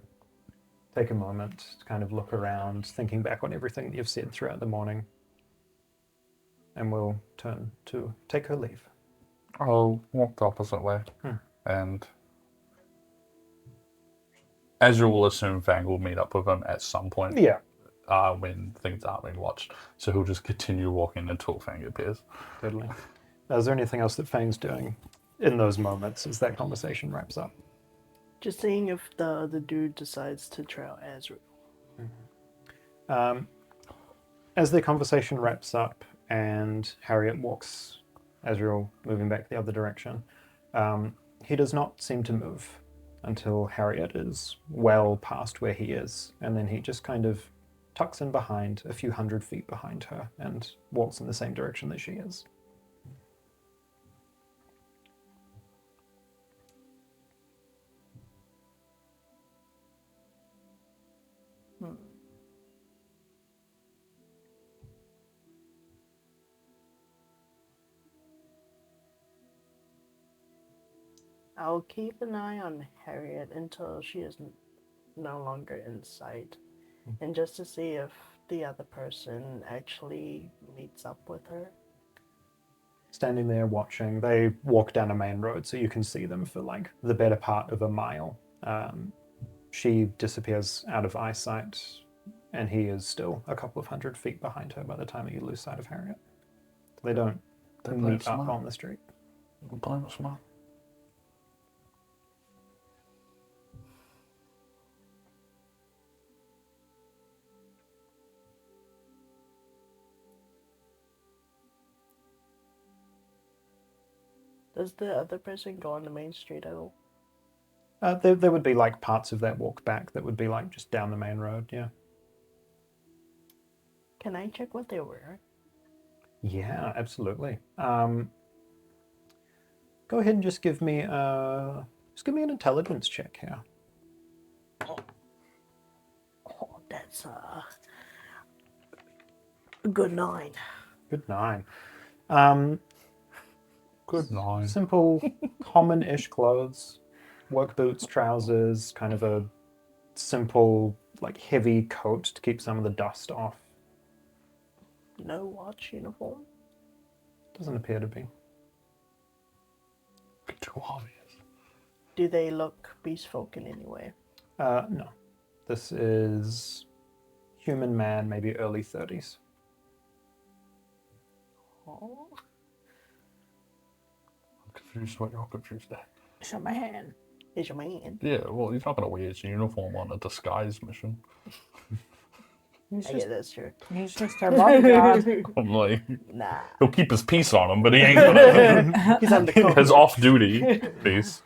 take a moment to kind of look around, thinking back on everything that you've said throughout the morning. And we'll turn to take her leave. I'll walk the opposite way. And as you will assume, Fang will meet up with him at some point. Yeah. When things aren't being watched. So he'll just continue walking until Fang appears. Totally. Is there anything else that Fang's doing in those moments as that conversation wraps up? Just seeing if the dude decides to trail Azreal. As the conversation wraps up and Harriet walks Azreal moving back the other direction, He does not seem to move until Harriet is well past where he is, and then he just kind of tucks in behind, a few 100 feet behind her, and walks in the same direction that she is. I'll keep an eye on Harriet until she is no longer in sight, and just to see if the other person actually meets up with her. Standing there watching, they walk down a main road, so you can see them for like the better part of a mile. She disappears out of eyesight, and he is still a couple of 100 feet behind her by the time you lose sight of Harriet. They don't They play meet it up smart. on the street. Play it smart. Does the other person go on the main street at all? There would be like parts of that walk back that would be like just down the main road, yeah. Can I check what they're wearing? Yeah, absolutely. Go ahead and just give me an intelligence check here. Oh, that's a good 9. Good 9. Good 9. Simple, common-ish clothes, work boots, trousers, kind of a simple, like heavy coat to keep some of the dust off. No watch uniform. Doesn't appear to be. Too obvious. Do they look beastfolk in any way? No. This is human man, maybe early 30s. Oh. I'm confused what you're confused at. It's your man. It's your man. Yeah, well, he's not going to wear his uniform on a disguise mission. I guess that's true. He's just her bodyguard. I'm like, Nah. he'll keep his piece on him, but he ain't going to. He's undercover. His off-duty piece.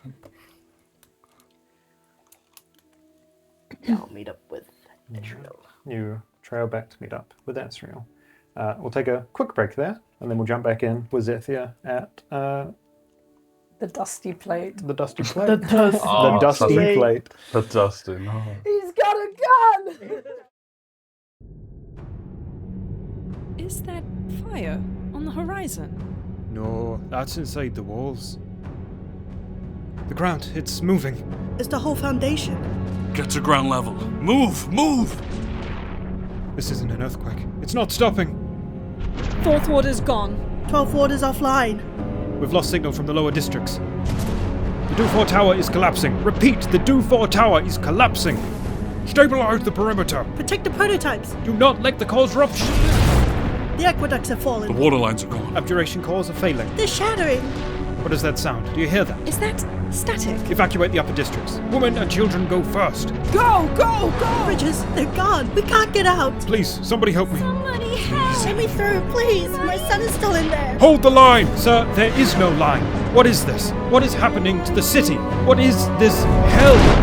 I'll meet up with Azreal. You trail back to meet up with Azreal. We'll take a quick break there, and then we'll jump back in with Zethia at The dusty plate. the dusty plate. The dust. Oh, the dusty plate. plate. The Dustin. Oh. He's got a gun! Is that fire on the horizon? No, that's inside the walls. The ground, it's moving. It's the whole foundation. Get to ground level. Move! Move! This isn't an earthquake. It's not stopping. Fourth ward is gone. 12th ward is offline. We've lost signal from the lower districts. The Do4 tower is collapsing. Repeat, the Do4 tower is collapsing. Stabilize the perimeter. Protect the prototypes. Do not let the cores rupture. The aqueducts have The fallen. water lines are gone. Abjuration cores are failing. They're shattering. What does that sound? Do you hear that? Is that static? Evacuate the upper districts. Women and children go first. Go! Go! Go! Bridges, they're gone. We can't get out. Please, somebody help me. Somebody help! Let me through, please. My son is still in there. Hold the line! Sir, there is no line. What is this? What is happening to the city? What is this hell?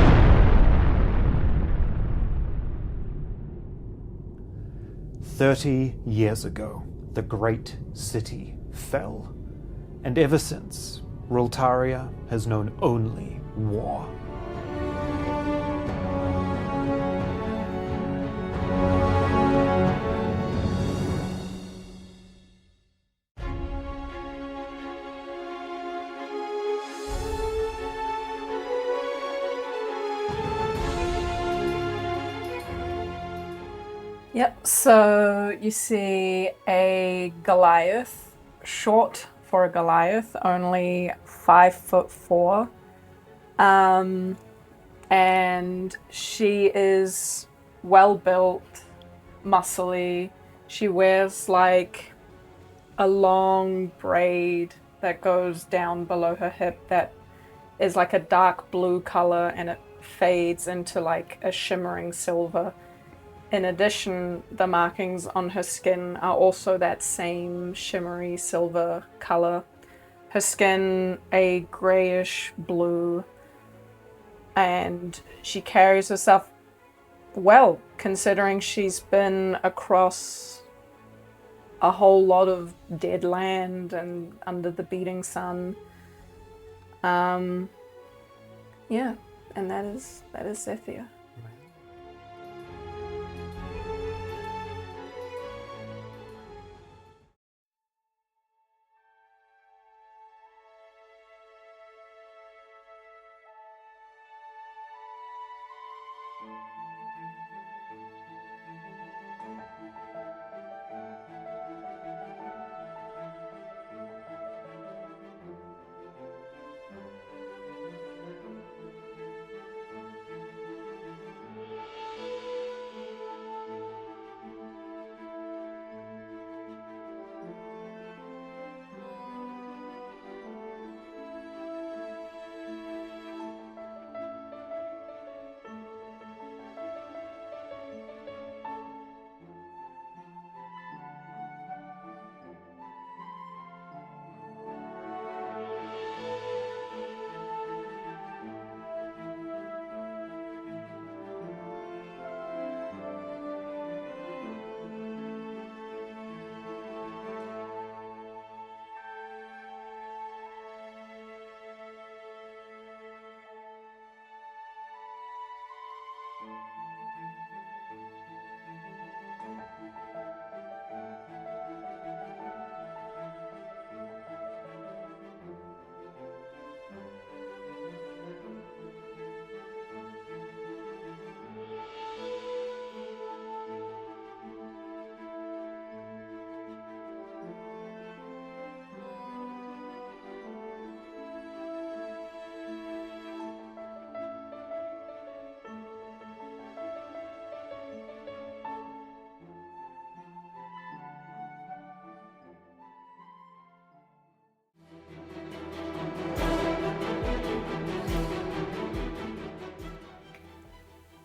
30 years ago, the great city fell. And ever since, Roltaria has known only war. Yep, so you see a Goliath, short for a Goliath, only 5'4". And she is well built, muscly. She wears like a long braid that goes down below her hip that is like a dark blue color, and it fades into like a shimmering silver. In addition, the markings on her skin are also that same shimmery silver color. her skin a greyish blue, and she carries herself well, considering she's been across a whole lot of dead land and under the beating sun. Yeah, and that is Zethia.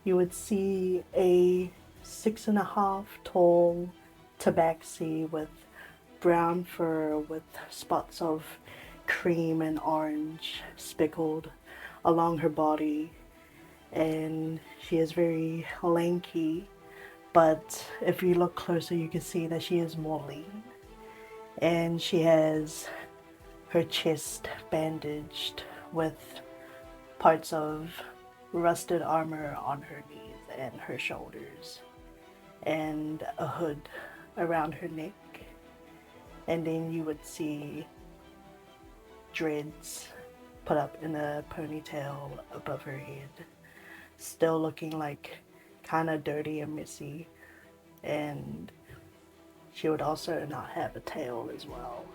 You would see a 6.5 tall tabaxi with brown fur with spots of cream and orange speckled along her body, and she is very lanky, but if you look closer you can see that she is more lean, and she has her chest bandaged with parts of rusted armor on her knees and her shoulders, and a hood around her neck. And then you would see dreads put up in a ponytail above her head, still looking like kind of dirty and messy. And she would also not have a tail as well.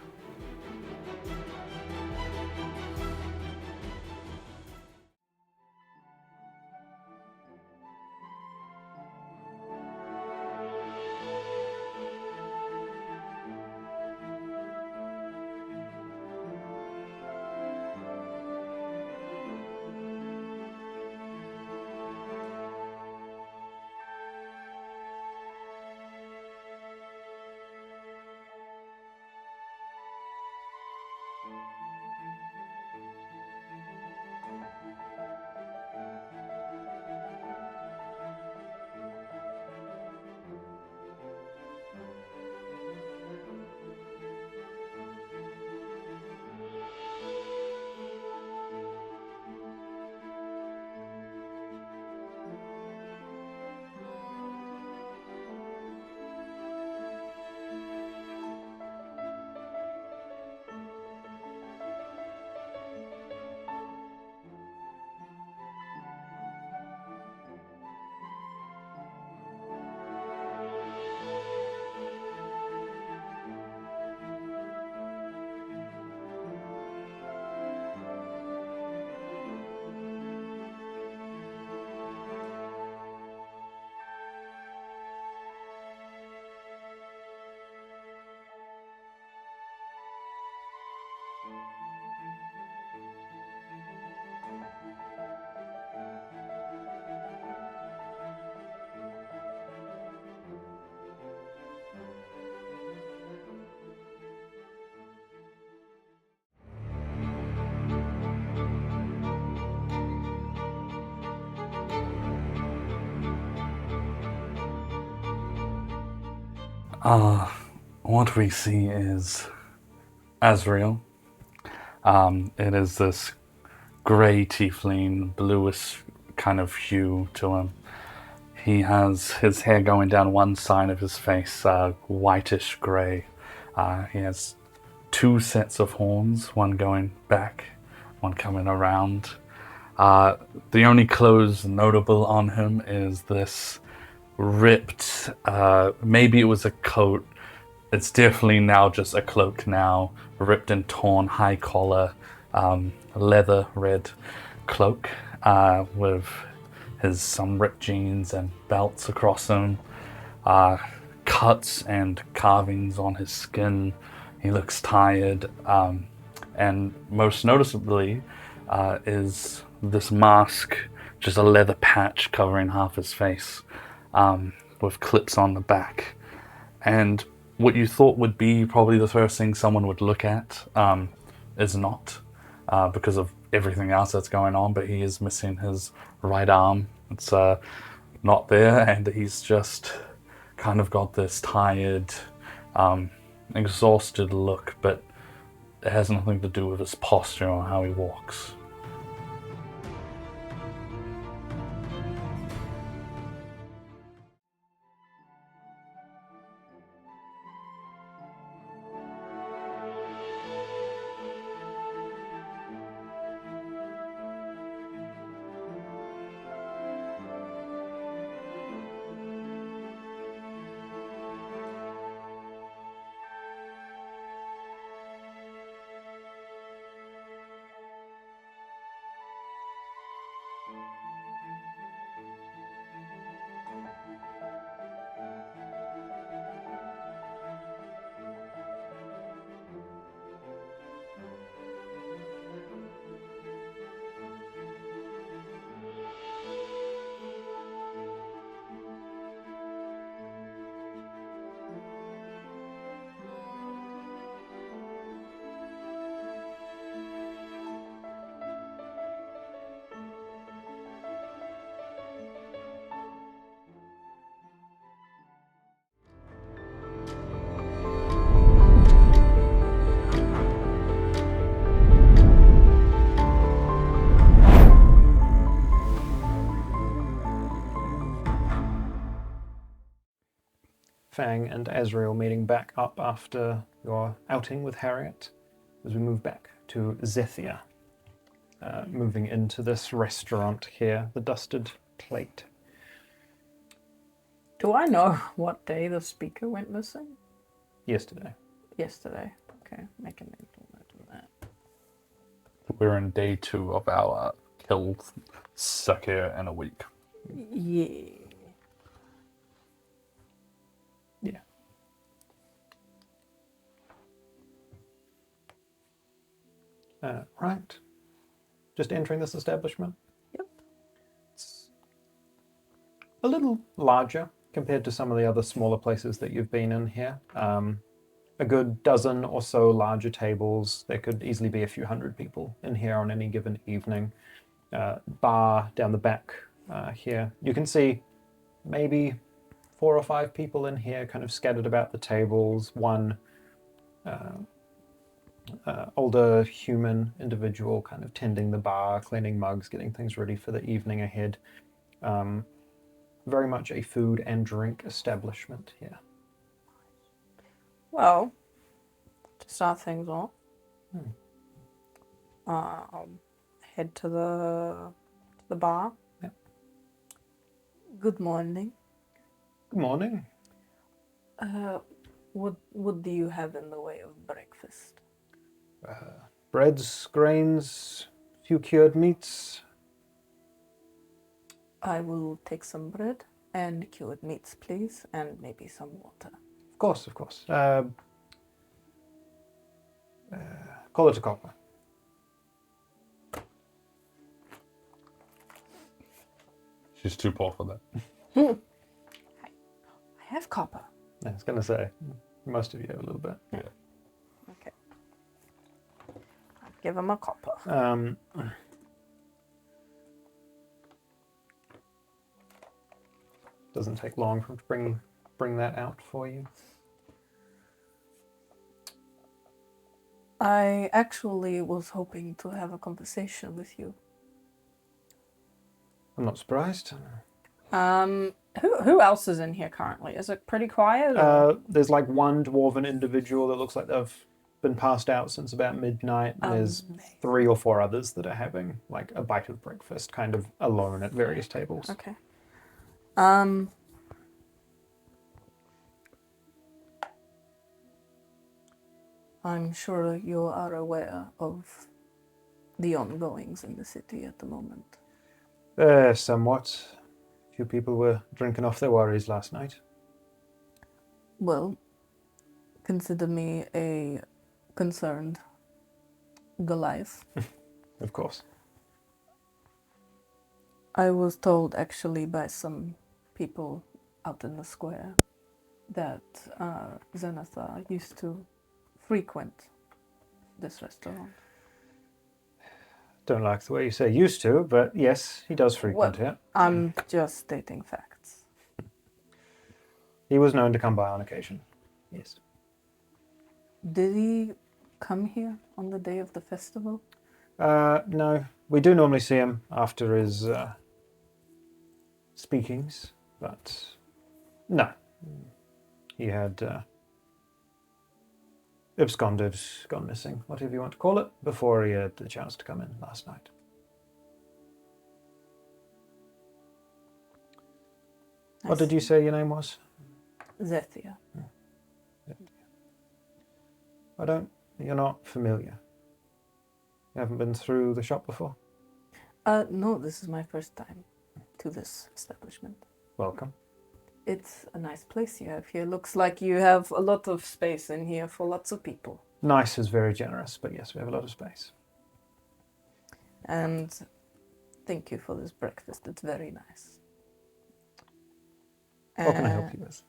What we see is Azreal. It is this grey tiefling, bluish kind of hue to him. He has his hair going down one side of his face, whitish grey. He has two sets of horns, one going back, one coming around. The only clothes notable on him is this ripped, maybe it was a coat. It's definitely now just a cloak now, ripped and torn, high collar, leather red cloak with some ripped jeans and belts across him, cuts and carvings on his skin. He looks tired, and most noticeably is this mask, just a leather patch covering half his face, with clips on the back. And what you thought would be probably the first thing someone would look at is not, because of everything else that's going on, but he is missing his right arm. It's not there, and he's just kind of got this tired, exhausted look, but it has nothing to do with his posture or how he walks. Fang and Azreal meeting back up after your outing with Harriet as we move back to Zethia, moving into this restaurant here, the Dusted Plate. Do I know what day the speaker went missing? Yesterday. Yesterday. Okay, make a mental note of that. We're in day 2 of our kill Sakir in a week. Yeah. Yeah. Right. Just entering this establishment. Yep. It's a little larger compared to some of the other smaller places that you've been in here. A good dozen or so larger tables. There could easily be a few hundred people in here on any given evening. Bar down the back here. You can see maybe 4 or 5 people in here kind of scattered about the tables. One older human individual kind of tending the bar, cleaning mugs, getting things ready for the evening ahead. Very much a food and drink establishment here. Well, to start things off, I'll head to the bar. Yep. Good morning. Good morning. What do you have in the way of breakfast? Breads, grains, few cured meats. I will take some bread and cured meats, please, and maybe some water. Of course, of course. Call it a copper. She's too poor for that. I have copper. I was going to say, most of you have a little bit. Yeah. Okay. I'll give him a copper. Doesn't take long for him to bring that out for you. I actually was hoping to have a conversation with you. I'm not surprised. Who else is in here currently? Is it pretty quiet? Or? There's like one dwarven individual that looks like they've been passed out since about midnight. And there's 3 or 4 others that are having like a bite of breakfast, kind of alone at various tables. Okay. I'm sure you are aware of the ongoings in the city at the moment. Somewhat. A few people were drinking off their worries last night. Well, consider me a concerned Goliath. Of course. I was told actually by some people out in the square that Zenithar used to frequent this restaurant. Don't like the way you say used to, but yes, he does frequent it. I'm just stating facts. He was known to come by on occasion. Yes. Did he come here on the day of the festival? No. We do normally see him after his speakings, but no. He had absconded, gone missing, whatever you want to call it, before he had the chance to come in last night. What did you say your name was? Zethia. You're not familiar. You haven't been through the shop before? No, this is my first time to this establishment. Welcome. It's a nice place you have here. Looks like you have a lot of space in here for lots of people. Nice is very generous, but yes, we have a lot of space. And thank you for this breakfast. It's very nice. What can I help you with?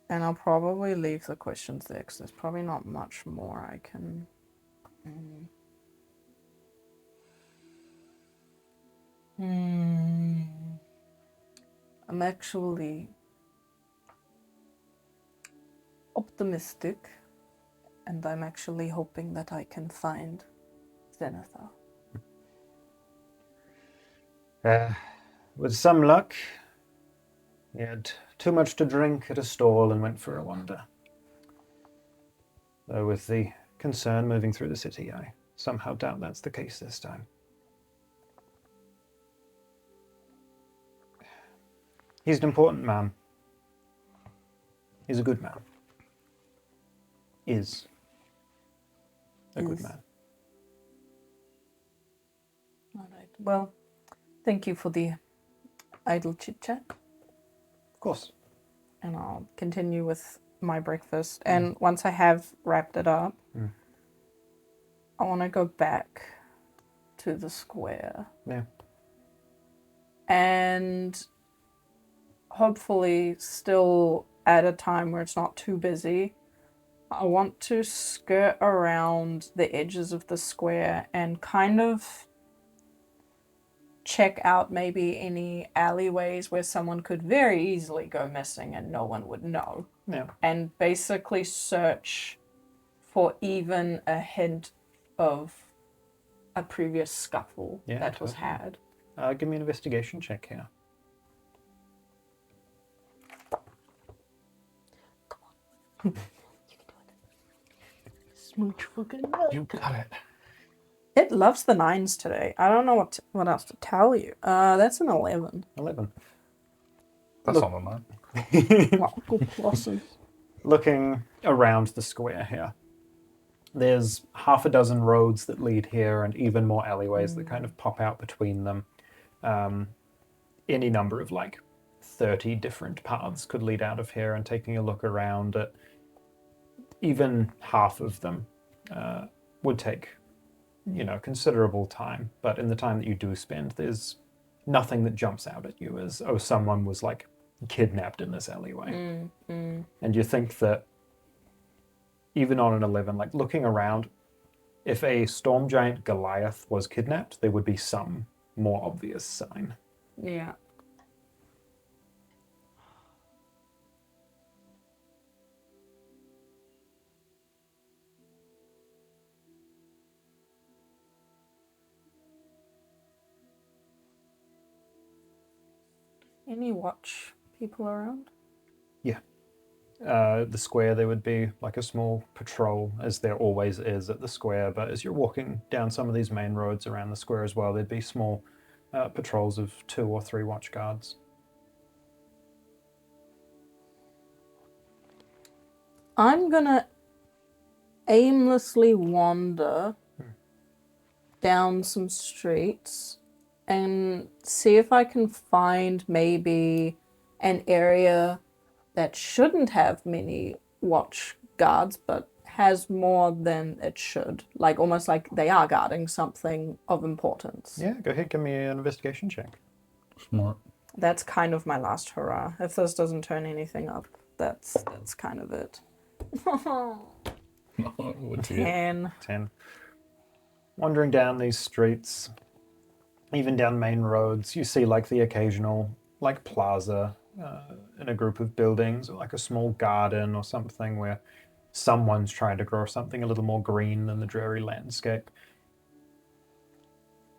And I'll probably leave the questions there because there's probably not much more I can... I'm actually optimistic, and I'm actually hoping that I can find Zenithar. With some luck, he had too much to drink at a stall and went for a wander. Though with the concern moving through the city, I somehow doubt that's the case this time. He's an important man. He's a good man. Is a good man. All right. Well, thank you for the idle chit-chat. Of course. And I'll continue with my breakfast. And once I have wrapped it up, I want to go back to the square. Yeah. And hopefully still at a time where it's not too busy, I want to skirt around the edges of the square and kind of check out maybe any alleyways where someone could very easily go missing and no one would know. Yeah. And basically search for even a hint of a previous scuffle that was had. Give me an investigation check here. You can do it. Smooch fucking milk. You got it. It loves the 9s today. I don't know what else to tell you. That's an 11. 11. That's on the mine. Well, good pluses. Looking around the square here, there's half a dozen roads that lead here and even more alleyways that kind of pop out between them. Any number of like 30 different paths could lead out of here, and taking a look around at even half of them would take, considerable time. But in the time that you do spend, there's nothing that jumps out at you as, oh, someone was like kidnapped in this alleyway. And you think that even on an 11, like looking around, if a storm giant Goliath was kidnapped, there would be some more obvious sign. Yeah. any watch people around? The square, there would be like a small patrol, as there always is at the square, but as you're walking down some of these main roads around the square as well, there'd be small patrols of 2 or 3 watch guards. I'm gonna aimlessly wander down some streets and see if I can find maybe an area that shouldn't have many watch guards, but has more than it should. Like, almost like they are guarding something of importance. Yeah, go ahead, give me an investigation check. Smart. That's kind of my last hurrah. If this doesn't turn anything up, that's kind of it. What's it? 10. 10. Wandering down these streets, even down main roads, you see like the occasional like plaza in a group of buildings, or like a small garden or something where someone's trying to grow something a little more green than the dreary landscape.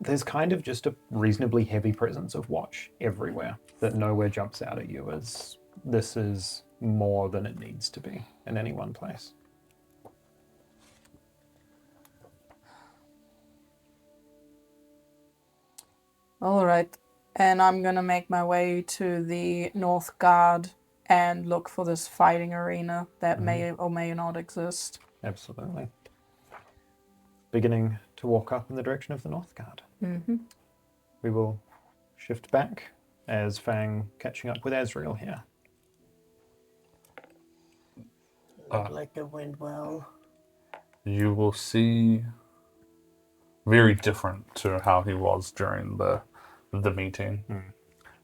There's kind of just a reasonably heavy presence of watch everywhere that nowhere jumps out at you as this is more than it needs to be in any one place. All right, and I'm gonna make my way to the North Guard and look for this fighting arena that may or may not exist. Absolutely. Beginning to walk up in the direction of the North Guard. Mm-hmm. We will shift back as Fang catching up with Azreal here. Looked like it went well. You will see very different to how he was during the meeting.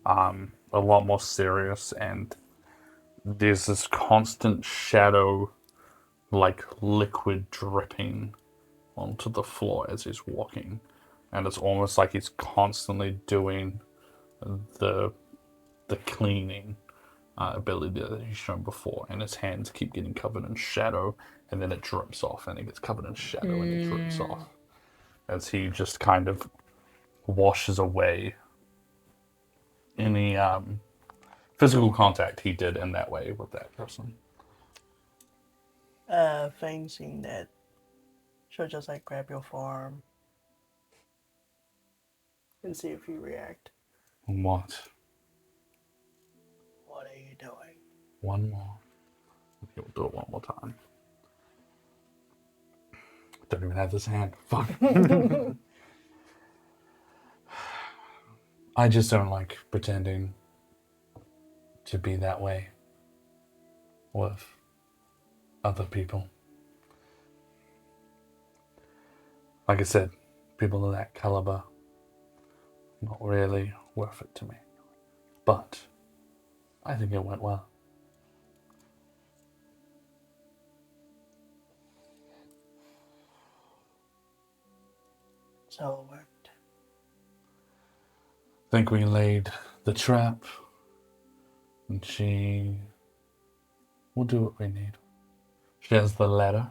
A lot more serious, and there's this constant shadow, like liquid dripping onto the floor as he's walking, and it's almost like he's constantly doing the cleaning ability that he's shown before, and his hands keep getting covered in shadow, and then it drips off, and it gets covered in shadow, and it drips off as he just kind of washes away any physical contact he did in that way with that person. Fang seeing that, she'll just like grab your forearm and see if you react. What? What are you doing? One more. He'll do it one more time. Don't even have this hand. Fuck. I just don't like pretending to be that way with other people. Like I said, people of that caliber, not really worth it to me. But I think it went well. So it worked. I think we laid the trap, and she will do what we need. She has the letter.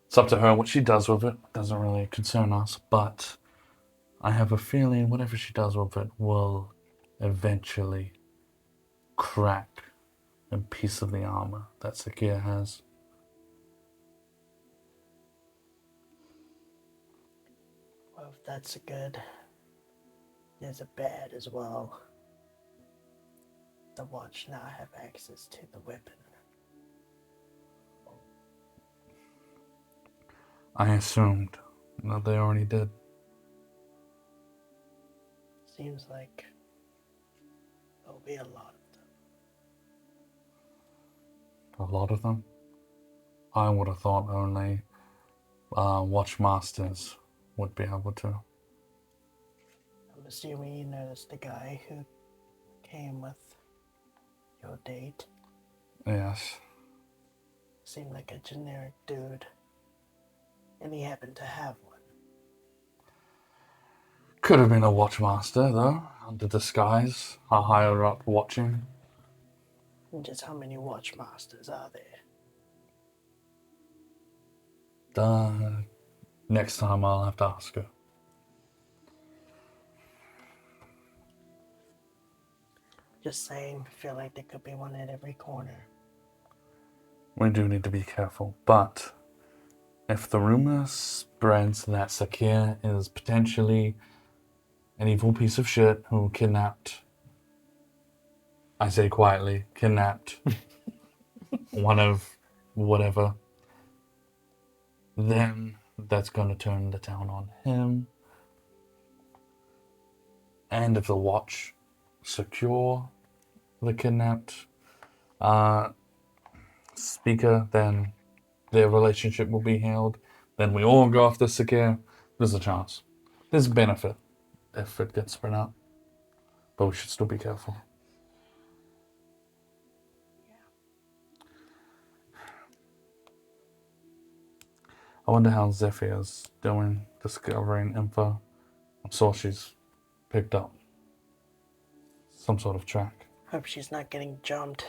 It's up to her what she does with it. Doesn't really concern us, but I have a feeling whatever she does with it will eventually crack a piece of the armor that Zethia has. Well, if that's a good, there's a bad as well. The watch now have access to the weapon. I assumed that they already did. Seems like there'll be a lot of them. A lot of them? I would have thought only Watchmasters would be able to. I'm assuming you noticed the guy who came with your date. Yes. Seemed like a generic dude. And he happened to have one. Could have been a Watchmaster, though, under disguise, a higher up watching. And just how many Watchmasters are there? Next time I'll have to ask her. Just saying, I feel like there could be one at every corner. We do need to be careful, but if the rumor spreads that Sakir is potentially an evil piece of shit who kidnapped, I say quietly, kidnapped one of whatever, then that's going to turn the town on him. And if the watch secure the kidnapped speaker, then their relationship will be healed. Then we all go after Sakir. There's a chance. There's benefit if it gets spread out. But we should still be careful. I wonder how Zethia's doing discovering info. I'm sure she's picked up some sort of track. Hope she's not getting jumped.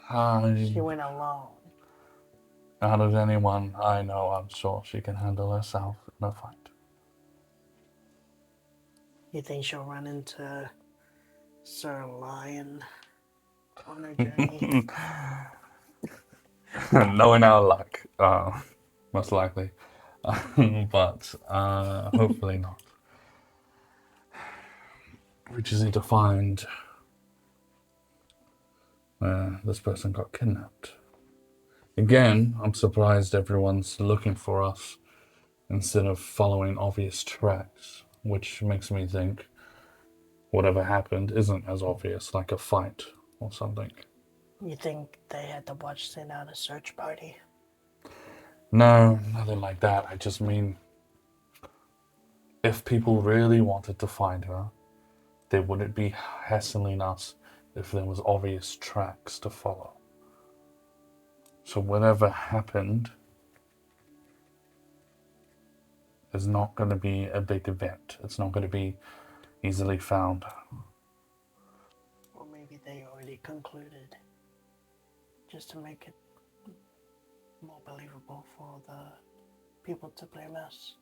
She Out went alone. of anyone I know, I'm sure she can handle herself in a fight. You think she'll run into Sir Lion on her journey? Knowing our luck, most likely. But hopefully not. We just need to find where this person got kidnapped. Again, I'm surprised everyone's looking for us instead of following obvious tracks, which makes me think whatever happened isn't as obvious, like a fight or something. You think they had the watch send out a search party? No, nothing like that. I just mean, if people really wanted to find her, they wouldn't be hassling us if there was obvious tracks to follow. So whatever happened is not going to be a big event. It's not going to be easily found. Or maybe they already concluded, just to make it more believable for the people to blame us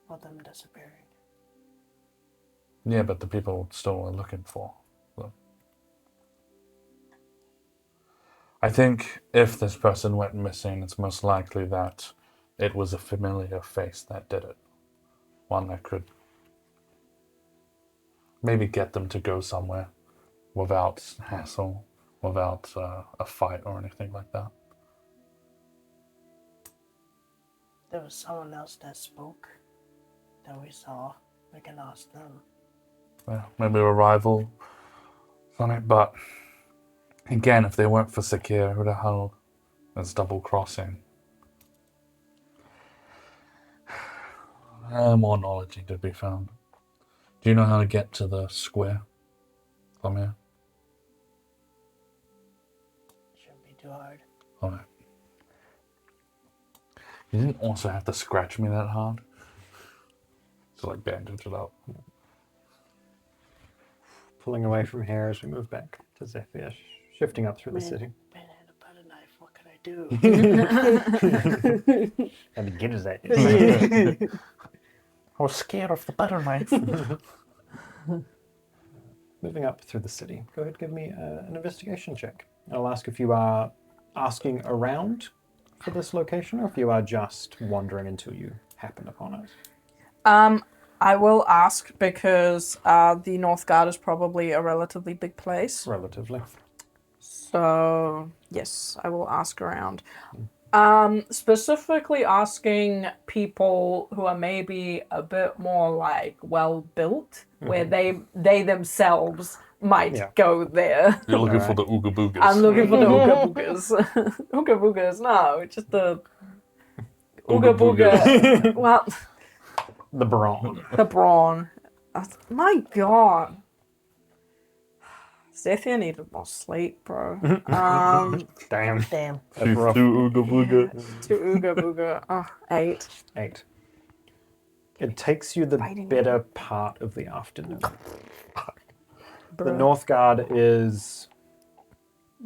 for them disappearing. Yeah, but the people still are looking for them. I think if this person went missing, it's most likely that it was a familiar face that did it. One that could maybe get them to go somewhere without hassle, without a fight or anything like that. There was someone else that spoke that we saw. We can ask them. Well, maybe a rival on it, but again, if they weren't for Sakir, who the hell is double crossing? More knowledge needed to be found. Do you know how to get to the square from here? Shouldn't be too hard. Alright. You didn't also have to scratch me that hard. So like bandage it up. Pulling away from here as we move back to Zethia, shifting up through the city. Man had a butter knife. What could I do? And to get his ass. I was scared of the butter knife. Moving up through the city. Go ahead, give me an investigation check. I'll ask if you are asking around for this location or if you are just wandering until you happen upon it. I will ask because the Northgard is probably a relatively big place. Relatively. So, yes, I will ask around. Specifically asking people who are maybe a bit more like well-built, where they themselves might go there. You're looking for the Ooga Boogas. I'm looking for the Ooga Boogas. Ooga Boogas, no, just the Ooga Booga. Well, The brawn. the brawn. My god. Zethia needed more sleep, bro. Damn. Damn. That's rough. Ooga Booga. To Ooga Booga. Oh, 8. 8. It takes you the Fighting better part of the afternoon. The Northgard is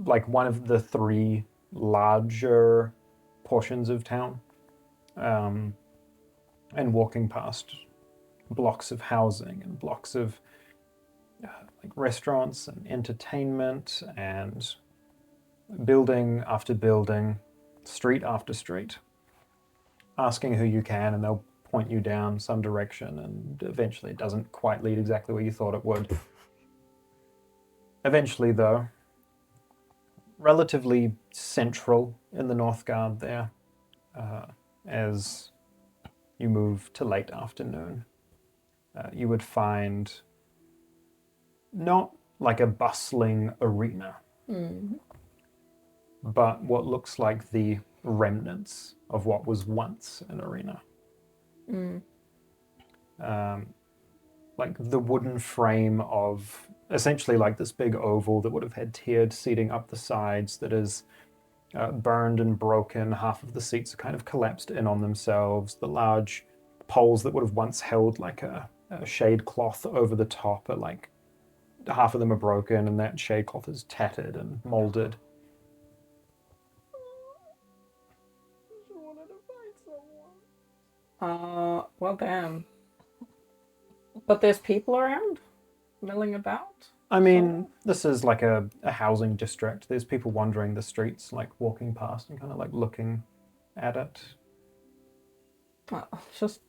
like one of the 3 larger portions of town. And walking past blocks of housing and blocks of like restaurants and entertainment and building after building, street after street, asking who you can and they'll point you down some direction, and eventually it doesn't quite lead exactly where you thought it would. Eventually, though, relatively central in the Northgard there, as you move to late afternoon, you would find not like a bustling arena, but what looks like the remnants of what was once an arena. Like the wooden frame of essentially like this big oval that would have had tiered seating up the sides that is burned and broken. Half of the seats are kind of collapsed in on themselves. The large poles that would have once held like a shade cloth over the top are like, half of them are broken and that shade cloth is tattered and molded. Well, damn. But there's people around, milling about? I mean, this is like a housing district. There's people wandering the streets, like walking past and kind of like looking at it. Just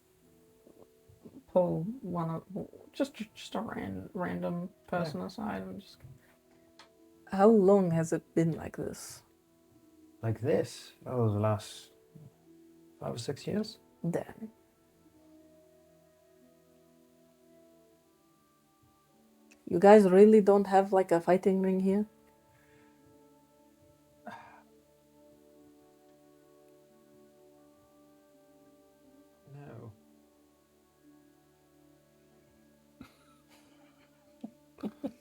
pull one of, just a random person aside and just... How long has it been like this? Like this? Oh, the last 5 or 6 years? Damn. You guys really don't have like a fighting ring here? No.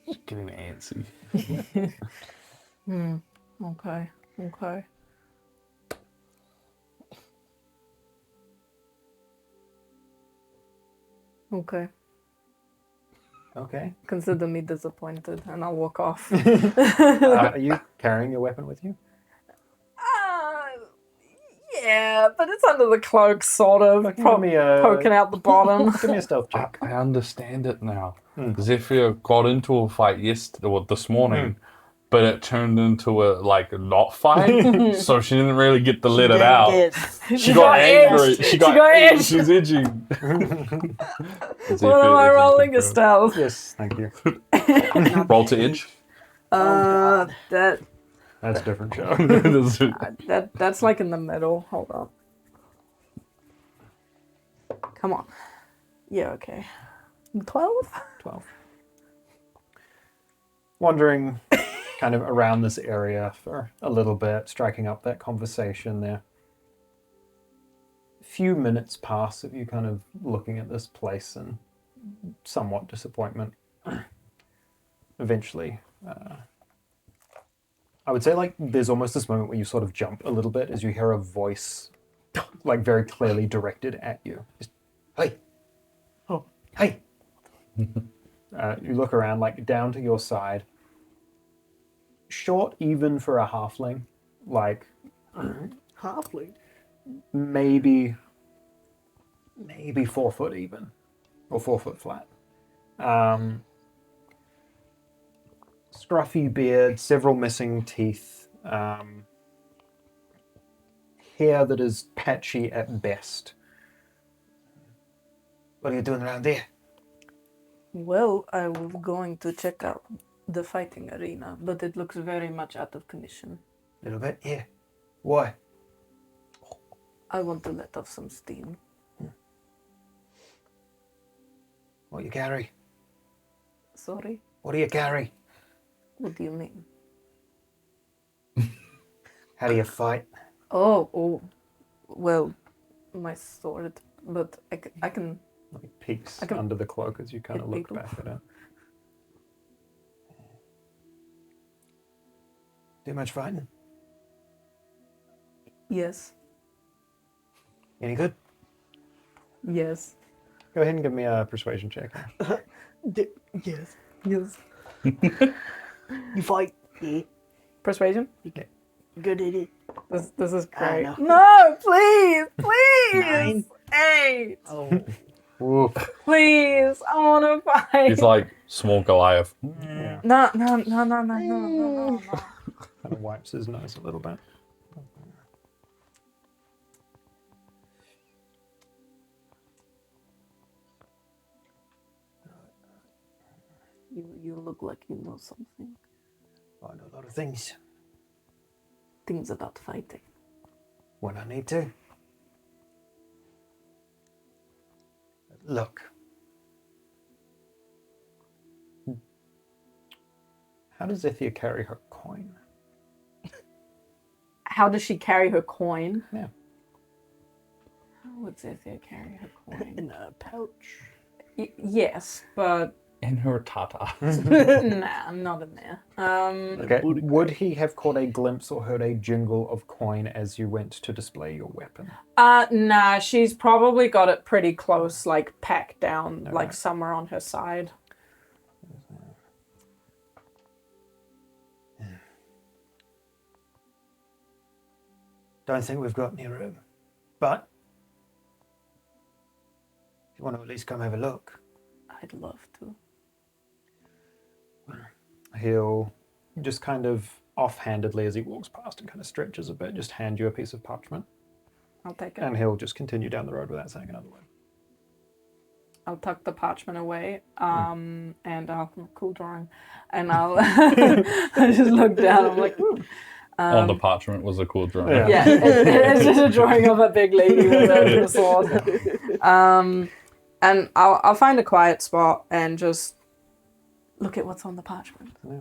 Just getting antsy. Okay. Okay. Consider me disappointed, and I'll walk off. Are you carrying your weapon with you? Yeah, but it's under the cloak, sort of. Give me a- Poking out the bottom. Give me a stealth check. I understand it now. Zethia got into a fight this morning, but it turned into a not fight, so she didn't really get to let it out. She got angry. She got edged. She's itching. What am I rolling? A stealth? Yes, thank you. Roll to edge. That's a different show. That's like in the middle. Hold on. Come on. Yeah, okay. 12? 12. Wandering kind of around this area for a little bit, striking up that conversation there. A few minutes pass of you kind of looking at this place in somewhat disappointment. Eventually, I would say there's almost this moment where you sort of jump a little bit as you hear a voice very clearly directed at you. Just, hey! Oh, hey! You look around, down to your side. Short even for a halfling. Halfling? Maybe 4 foot even. Or 4 foot flat. Scruffy beard, several missing teeth. Hair that is patchy at best. What are you doing around here? Well, I was going to check out the fighting arena, but it looks very much out of condition. A little bit? Yeah. Why? I want to let off some steam. What you carry? Sorry? What do you carry? What do you mean? How do you fight? Oh, well, my sword, but I can... Peeks under the cloak as you kind of look people. back at it. Do much fighting? Yes. Any good? Yes. Go ahead and give me a persuasion check. Yes. Yes. You fight? Yeah. Persuasion? Okay. Good at it. This is great. know. No, please! 9. 8! Oh. Woof. Please, I want to fight. He's like small Goliath. Yeah. No. Kind of wipes his nose a little bit. You look like you know something. I know a lot of things Things about fighting. when I need to. Look. How does Zethia carry her coin? How does she carry her coin? Yeah. How would Zethia carry her coin? In a pouch. Yes, but In her tata. nah, not in there. Okay. Would he have caught a glimpse or heard a jingle of coin as you went to display your weapon? Nah, she's probably got it pretty close, like packed down, like Alright. somewhere on her side. Don't think we've got any room. But if you want to at least come have a look, I'd love to. he'll just kind of offhandedly as he walks past and kind of stretches a bit, just hand you a piece of parchment. I'll take it. And he'll just continue down the road without saying another word. I'll tuck the parchment away, and I'll cool drawing, and I'll I just look down. I'm like, On the parchment was a cool drawing. Yeah. yeah, it's just a drawing of a big lady with a sword. And I'll find a quiet spot and just look at what's on the parchment. Yeah.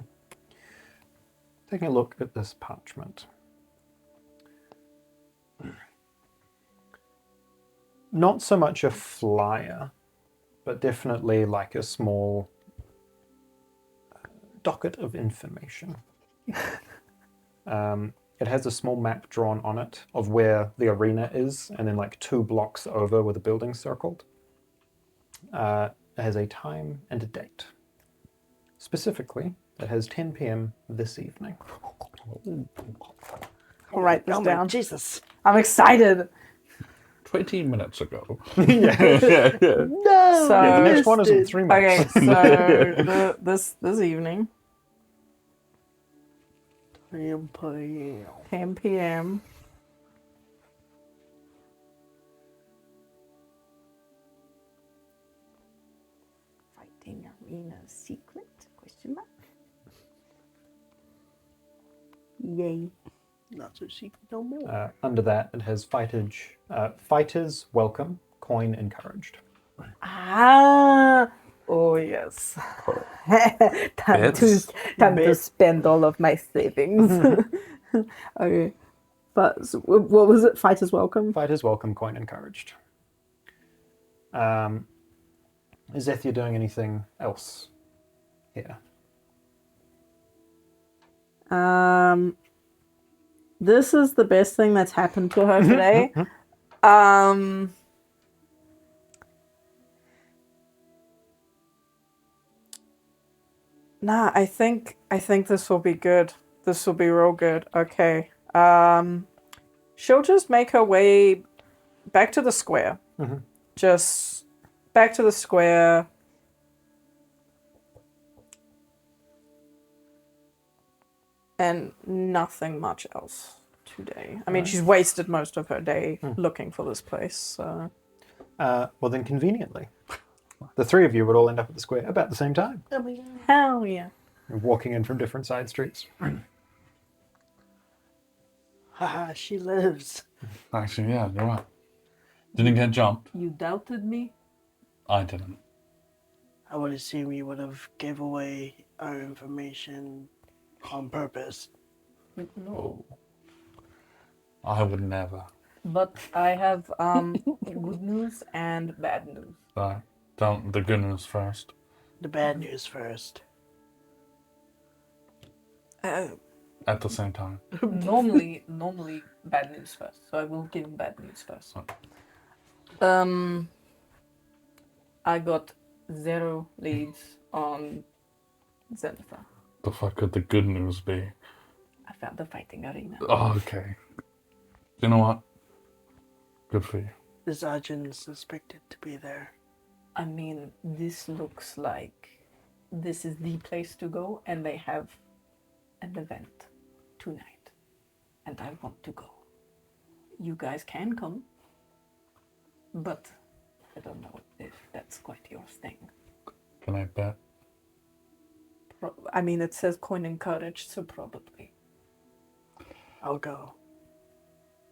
Taking a look at this parchment. Not so much a flyer, but definitely like a small docket of information. It has a small map drawn on it of where the arena is, and then like 2 blocks over with a building circled. It has a time and a date. Specifically, it has 10 p.m. this evening. I'll write this Oh my down. Jesus. I'm excited. 20 minutes ago. No! So Yeah, the next one is in 3 months. okay, so this evening, 10 p.m. 10 p.m. Fighting arena secret? Question mark. Yay. Not so secret no more. Under that, it has fighters welcome, coin encouraged. Ah. Oh yes. time to spend all of my savings. Okay. But so what was it? Fighters welcome. Fighters welcome, coin encouraged. Is Zethia doing anything else here? This is the best thing that's happened to her today. Nah, I think this will be good. This will be real good. Okay. She'll just make her way back to the square. Mhm. Just back to the square. And nothing much else today. I mean, she's wasted most of her day looking for this place. So. Well, then conveniently, the 3 of you would all end up at the square about the same time. Oh my God. Hell yeah. You're walking in from different side streets. Haha, she lives. Actually, yeah, you're right. Didn't get jumped. You doubted me? I didn't. I would assume you would have gave away our information on purpose. No. I would never. But I have good news and bad news. Right. Don't the good news first. The bad news first. At the same time. Normally bad news first. So I will give bad news first. I got 0 leads on Zenitha. The fuck could the good news be? I found the fighting arena. Oh, okay. You know what? Good for you. The sergeant is suspected to be there. I mean, this looks like this is the place to go, and they have an event tonight, and I want to go. You guys can come, but I don't know if that's quite your thing. Can I bet? I mean, it says coin and courage, so probably. I'll go.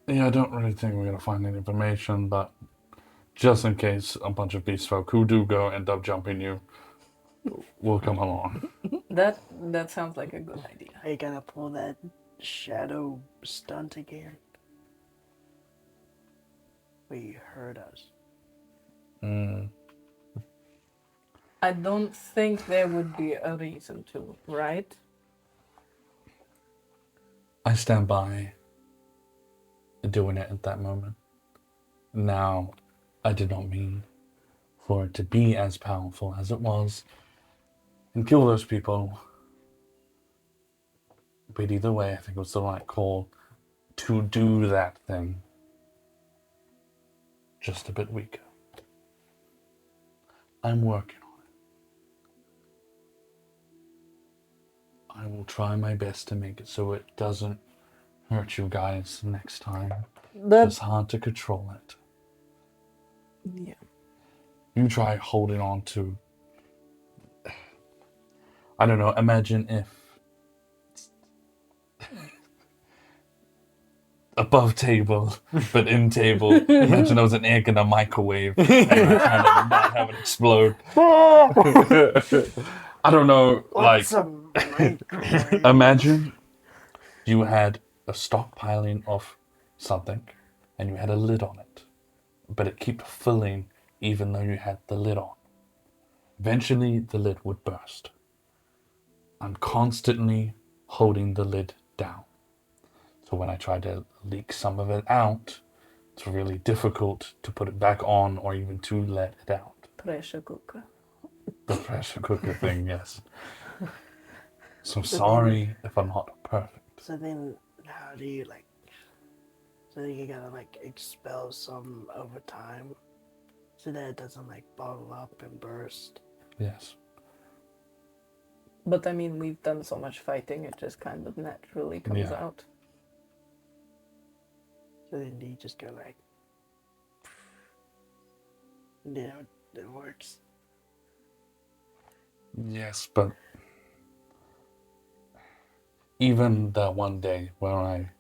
Yeah, I don't really think we're gonna find any information, but just in case a bunch of beast folk who do go end up jumping you will come along. That sounds like a good idea. Are you gonna pull that shadow stunt again? We heard us. I don't think there would be a reason to, right? I stand by doing it at that moment. Now, I did not mean for it to be as powerful as it was and kill those people. But either way, I think it was the right call to do that thing. Just a bit weaker. I'm working on it. I will try my best to make it so it doesn't hurt you guys next time. It's just hard to control it. Yeah. You try holding on to... I don't know, imagine if... above table, but in table. Imagine there was an egg in a microwave and you're trying to not have it explode. I don't know, What's like... a microwave? Imagine you had a stockpiling of something and you had a lid on it, but it kept filling even though you had the lid on. Eventually, the lid would burst. I'm constantly holding the lid down. So when I try to leak some of it out, it's really difficult to put it back on or even to let it out. Pressure cooker. The pressure cooker thing, yes. So sorry if I'm not perfect. So then, how do you like? So then you gotta like expel some over time, so that it doesn't like bottle up and burst. Yes. But I mean, we've done so much fighting, it just kind of naturally comes Yeah. out. So then you just go like, you know, it works. Yes, but even that one day where I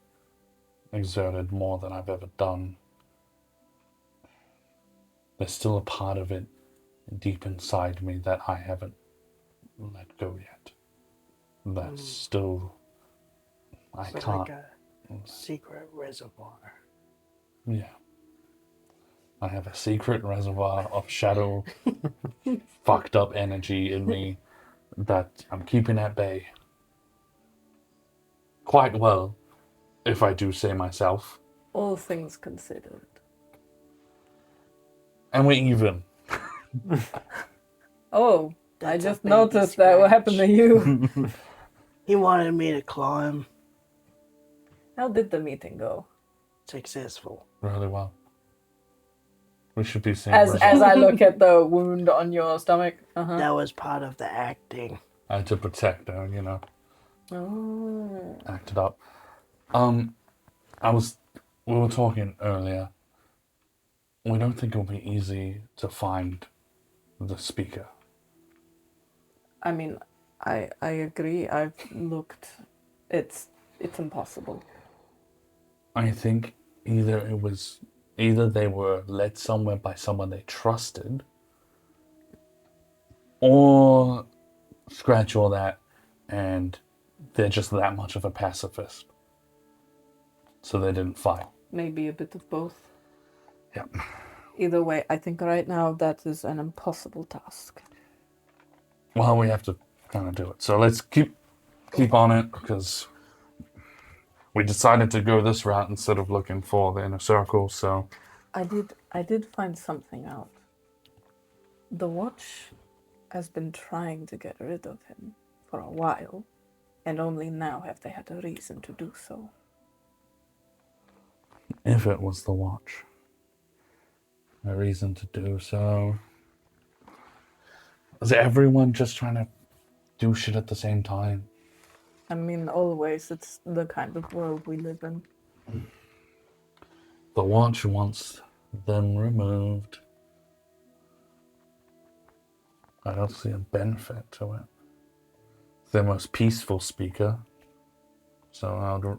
exerted more than I've ever done, there's still a part of it deep inside me that I haven't let go yet. That's still... I So can't... like a secret reservoir. Yeah. I have a secret reservoir of shadow, fucked up energy in me that I'm keeping at bay. Quite well, if I do say myself. All things considered. And we're even. Oh, I That's a just baby noticed that. What happened to scratch. you? He wanted me to claw him. How did the meeting go? Successful. Really well. We should be seeing As results. I look at the wound on your stomach. Uh-huh. That was part of the acting. I had to protect her, you know. Oh. Acted up. We were talking earlier. We don't think it'll be easy to find the speaker. I mean, I agree. I've looked. It's impossible. I think either they were led somewhere by someone they trusted, or scratch all that, and they're just that much of a pacifist. So they didn't fight. Maybe a bit of both. Yep. Either way, I think right now that is an impossible task. Well, we have to kind of do it. So let's keep on it, because we decided to go this route instead of looking for the inner circle, so... I did find something out. The Watch has been trying to get rid of him for a while, and only now have they had a reason to do so. If it was the Watch, a reason to do so... Is everyone just trying to do shit at the same time? I mean, always, it's the kind of world we live in. The watch wants them removed. I don't see a benefit to it. They're the most peaceful speaker. So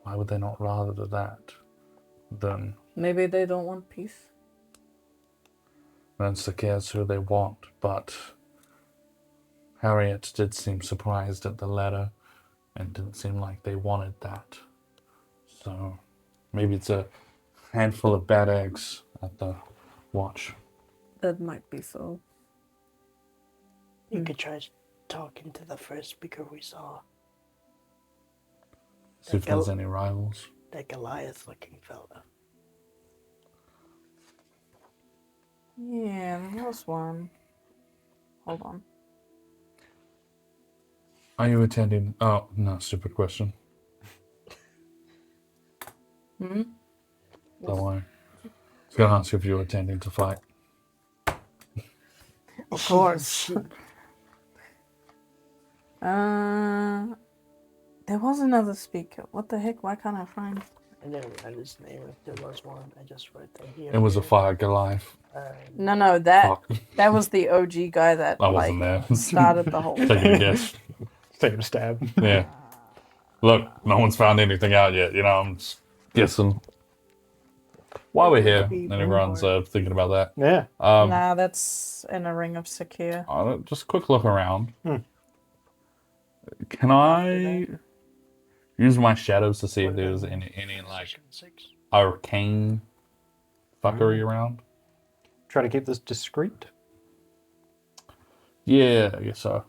why would they not rather do that than Maybe they don't want peace. Sakia's who they want? But Harriet did seem surprised at the letter and didn't seem like they wanted that. So maybe it's a handful of bad eggs at the watch. That might be so. You could try talking to the first speaker we saw. See if there's any rivals. That Goliath-looking fella. Yeah, there was one. Hold on. Are you attending? Oh, no, stupid question. Hmm? Don't worry. I was going to ask if you were attending to fight. Of course. There was another speaker. What the heck? Why can't I find? I never read his name if there was one. I just read that he It was a fire Goliath. No, that Fuck. that was the OG guy that I wasn't there. started the whole Taking a guess. Take a stab. Yeah. Look, no one's found anything out yet. You know, I'm just guessing. While we're here, and everyone's thinking about that. Yeah. Nah, that's in a ring of Sakia. Just a quick look around. Can I use my shadows to see if there's any like arcane fuckery around? Try to keep this discreet. Yeah, I guess so.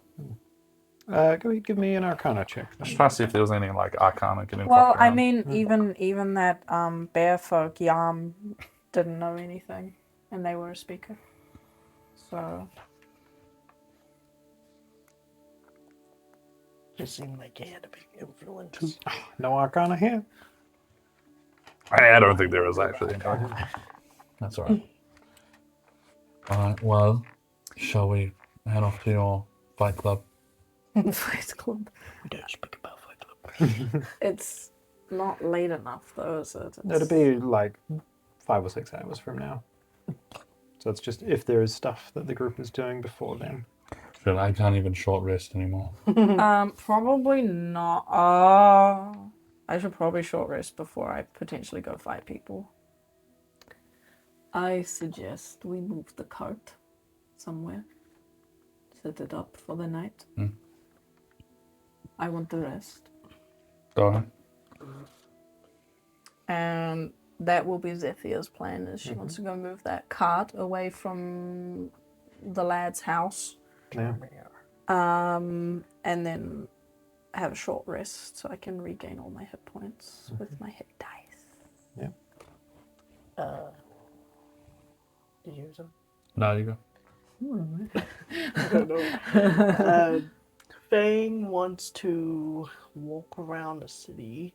Give me an Arcana check. Just try to see if there was any like arcana getting Well, fucked I around. mean, even that bear folk Yam didn't know anything, and they were a speaker. So It seemed like he had a big influence. No Arcana here. I don't think there is actually. That's alright. Alright, well, shall we head off to your fight club? Fight Club. We don't speak about Fight Club. It's not late enough, though, is it? It'll be like 5 or 6 hours from now. So it's just if there is stuff that the group is doing before then. Shit, I can't even short rest anymore. Probably not. I should probably short rest before I potentially go fight people. I suggest we move the cart somewhere. Set it up for the night. I want the rest. Alright. And that will be Zethia's plan, is she wants to go move that cart away from the lad's house. Yeah. And then have a short rest so I can regain all my hit points with my hit dice. Yeah. Did you use them? No, you go. I don't know. Fang wants to walk around the city,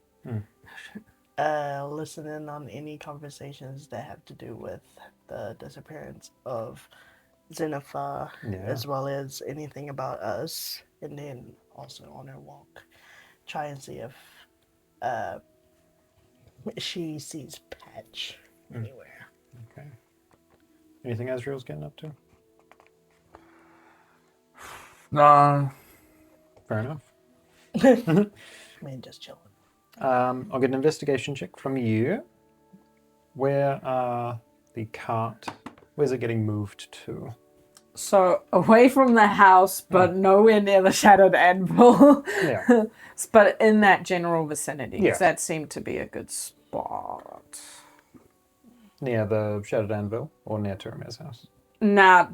listen in on any conversations that have to do with the disappearance of Zenifa, as well as anything about us, and then also on her walk, try and see if she sees Patch anywhere. Okay. Anything Azrael's getting up to? No. Fair enough. I mean, just chilling. I'll get an investigation check from you. Where are the cart? Where's it getting moved to? So away from the house, but nowhere near the Shattered Anvil. Yeah. But in that general vicinity, Yeah. 'cause that seemed to be a good spot. Near the Shattered Anvil or near Turamir's house? Nah,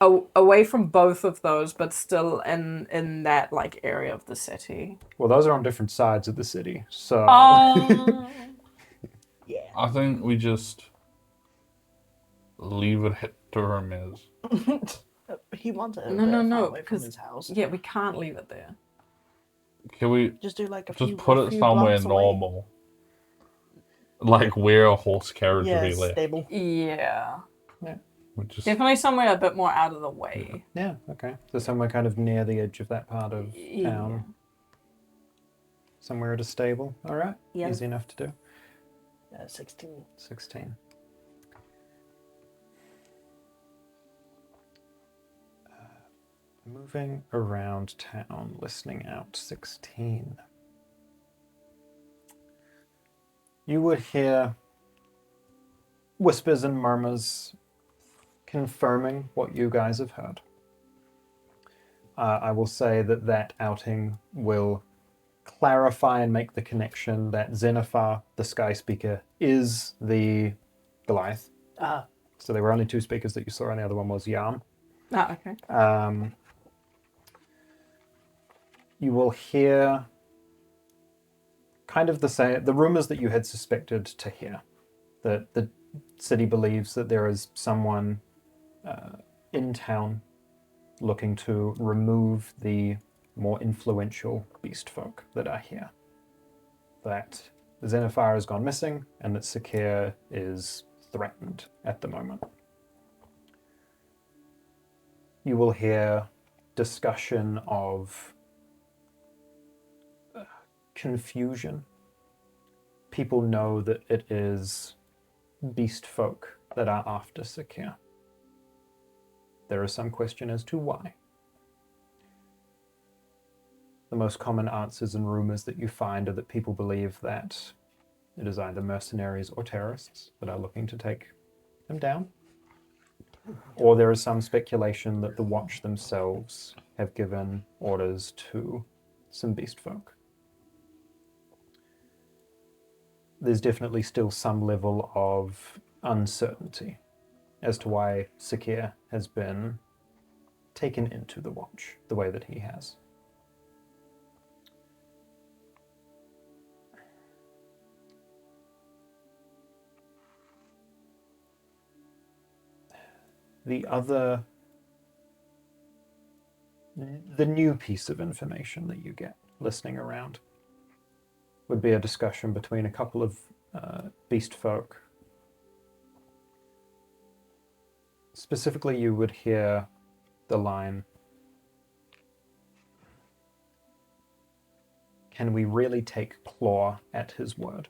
away from both of those, but still in that like area of the city. Well, those are on different sides of the city, so... Yeah. I think we just leave it hit to Hermes. He wants it No, away from 'cause- his house. Yeah, we can't leave it there. Can we Just do like a just few. put a it few somewhere blocks away. normal? Like where a horse carriage would Yeah, be left. stable. Yeah. Definitely somewhere a bit more out of the way. Yeah, okay. So somewhere kind of near the edge of that part of Yeah. town. Somewhere at a stable. All right. Yeah. Easy enough to do. 16. 16. Moving around town, listening out. 16. You would hear whispers and murmurs confirming what you guys have heard. I will say that outing will clarify and make the connection that Xenophar, the Sky Speaker, is the Goliath. Ah. So there were only 2 speakers that you saw, and the other one was Yarm. Ah, okay. You will hear kind of the rumors that you had suspected to hear. That the city believes that there is someone in town looking to remove the more influential beast folk that are here. That Xenophar has gone missing and that Sakir is threatened at the moment. You will hear discussion of confusion. People know that it is beast folk that are after Sakir. There is some question as to why. The most common answers and rumors that you find are that people believe that it is either mercenaries or terrorists that are looking to take them down. Or there is some speculation that the Watch themselves have given orders to some beast folk. There's definitely still some level of uncertainty as to why Sakir has been taken into the Watch the way that he has. The new piece of information that you get listening around would be a discussion between a couple of beast folk. Specifically, you would hear the line, "Can we really take Claw at his word?"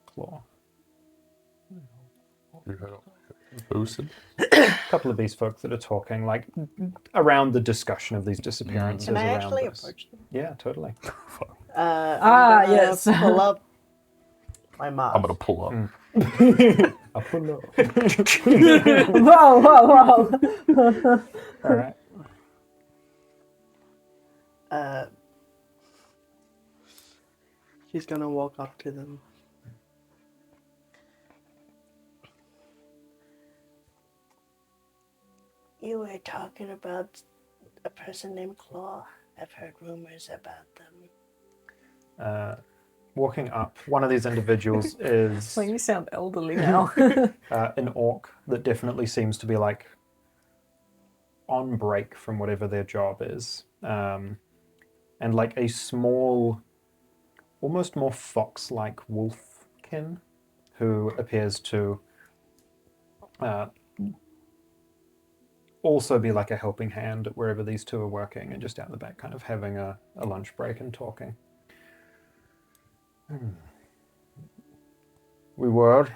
Claw. You heard boosted? A couple of beast folk that are talking, like, around the discussion of these disappearances. Can I around actually this. approach them? Yeah, totally. I'm gonna yes. pull up my mask. I'm gonna pull up. I'll pull up. Whoa. All right. She's gonna walk up to them. You were talking about a person named Claw. I've heard rumors about them. Walking up, one of these individuals is Well, you sound elderly now. an orc that definitely seems to be like on break from whatever their job is. And like a small, almost more fox-like wolfkin who appears to also be like a helping hand at wherever these two are working and just out the back kind of having a lunch break and talking. We were.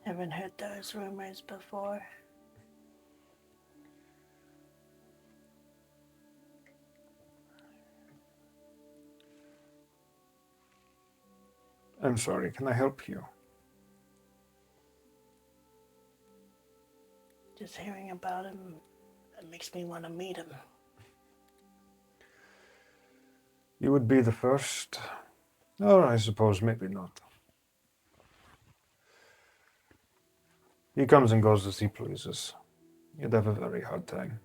Haven't heard those rumors before. I'm sorry, can I help you? Just hearing about him, it makes me want to meet him. You would be the first. Or I suppose maybe not. He comes and goes as he pleases. You'd have a very hard time.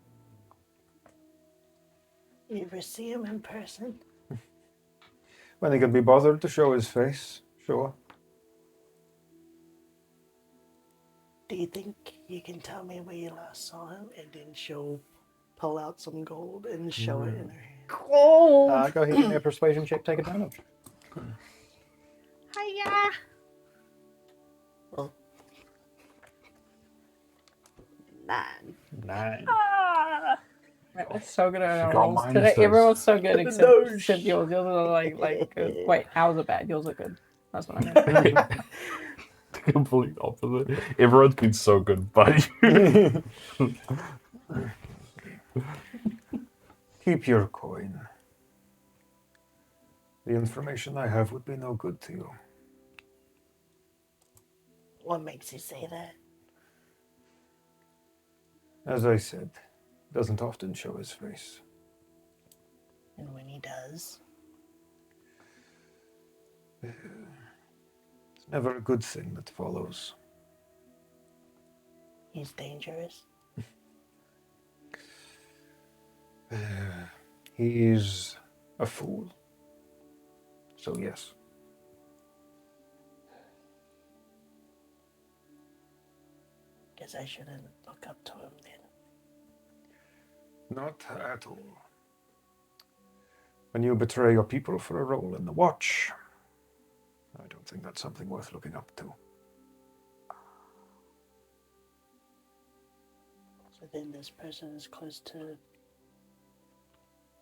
You ever see him in person? When he could be bothered to show his face, sure. Do you think you can tell me where you last saw him and then pull out some gold and show it in her hand? cold. Go ahead and a persuasion check, take advantage. Hiya. Oh. 9. 9. That was so good at She our got rolls today. minuses. Everyone's so good except No yours. Yours are like good. Wait, how's it bad? Yours are good. That's what I meant. The complete opposite. Everyone's been so good, but you. Keep your coin. The information I have would be no good to you. What makes you say that? As I said, doesn't often show his face. And when he does, It's never a good thing that follows. he's dangerous. He's a fool. So yes. Guess I shouldn't look up to him then. Not at all. When you betray your people for a role in the Watch, I don't think that's something worth looking up to. So then this person is close to...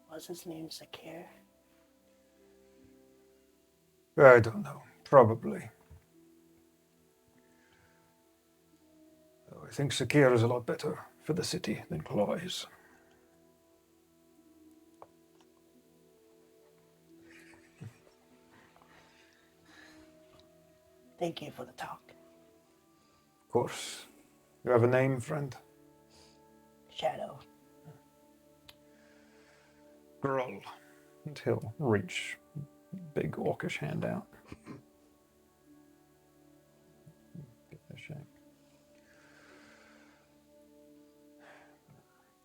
What's his name? Zakir? I don't know. Probably. Though I think Sakir is a lot better for the city than Claw is. Thank you for the talk. Of course. You have a name, friend? Shadow. Groll. And he'll reach big orcish hand out. Give it a shake.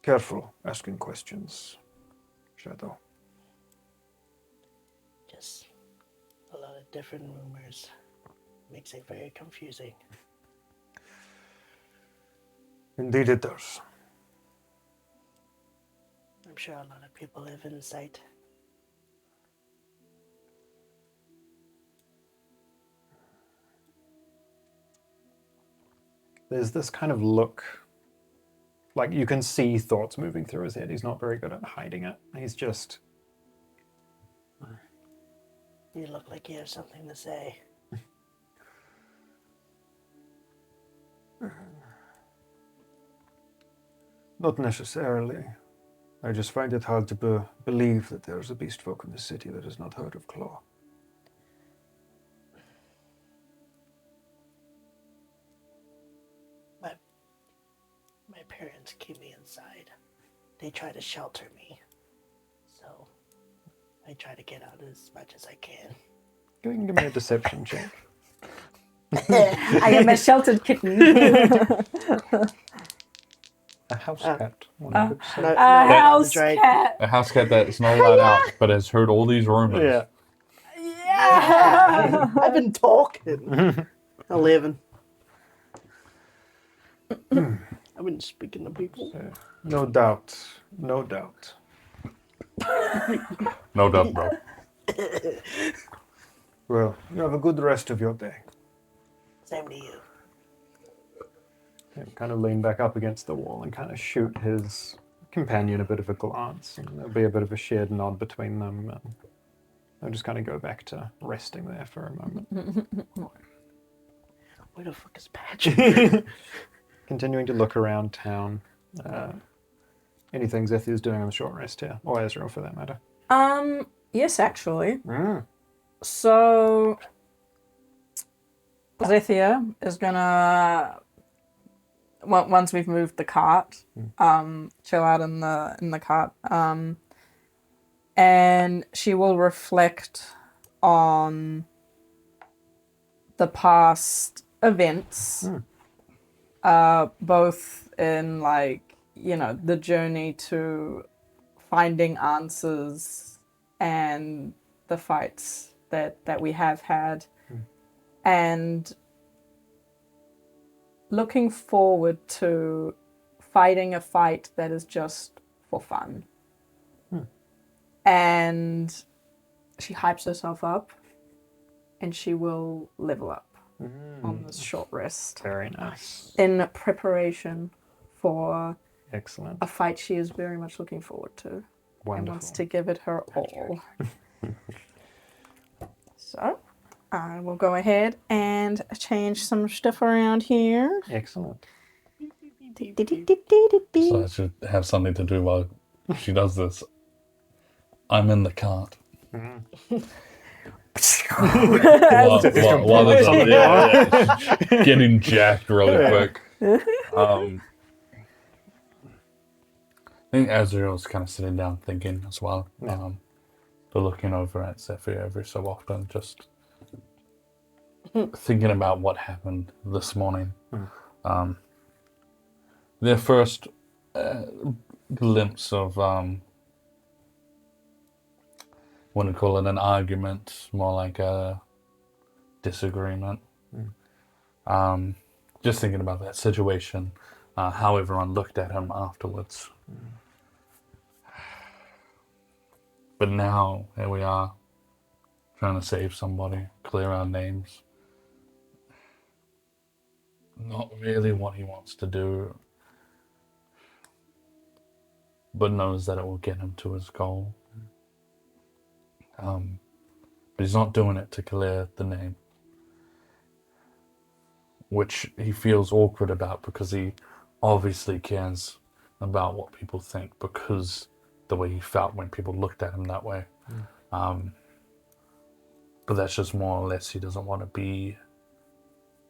Careful asking questions, Shadow. Just a lot of different rumors. Makes it very confusing. Indeed it does. I'm sure a lot of people live in sight. There's this kind of look, like you can see thoughts moving through his head. He's not very good at hiding it. He's just... You look like you have something to say. Not necessarily. I just find it hard to believe that there's a beast folk in this city that has not heard of Claw. My parents keep me inside. They try to shelter me. So I try to get out as much as I can. Go ahead and give me a deception check. I am a sheltered kitten. A house cat. One could say. No, A no, house right. cat. A house cat that's not allowed out, but has heard all these rumors. Yeah. Yeah. I've been talking. 11. I've been speaking to people. No doubt. No doubt. No doubt, bro. Well, you have a good rest of your day. Same to you. And kind of lean back up against the wall and kind of shoot his companion a bit of a glance. And there'll be a bit of a shared nod between them. And they'll just kind of go back to resting there for a moment. Where the fuck is Patrick? Continuing to look around town. Anything Zethia's doing on the short rest here, or Azreal for that matter. Yes, actually. So Zethia is gonna once we've moved the cart, chill out in the cart, and she will reflect on the past events, both in the journey to finding answers and the fights that we have had, and looking forward to fighting a fight that is just for fun. And she hypes herself up, and she will level up on this short rest Very nice. in preparation for Excellent. a fight she is very much looking forward to and Wonderful. wants to give it her all. So, I will go ahead and change some stuff around here. Excellent. So I should have something to do while she does this. I'm in the cart. While there's getting jacked really quick. I think Azreal's kind of sitting down thinking as well. Yeah. They're looking over at Zethia every so often, just thinking about what happened this morning. Their first glimpse of wouldn't call it an argument, more like a disagreement. Just thinking about that situation, how everyone looked at him afterwards. But now, here we are, trying to save somebody, clear our names. Not really what he wants to do, but knows that it will get him to his goal. But he's not doing it to clear the name, which he feels awkward about because he obviously cares about what people think because the way he felt when people looked at him that way. But that's just more or less he doesn't want to be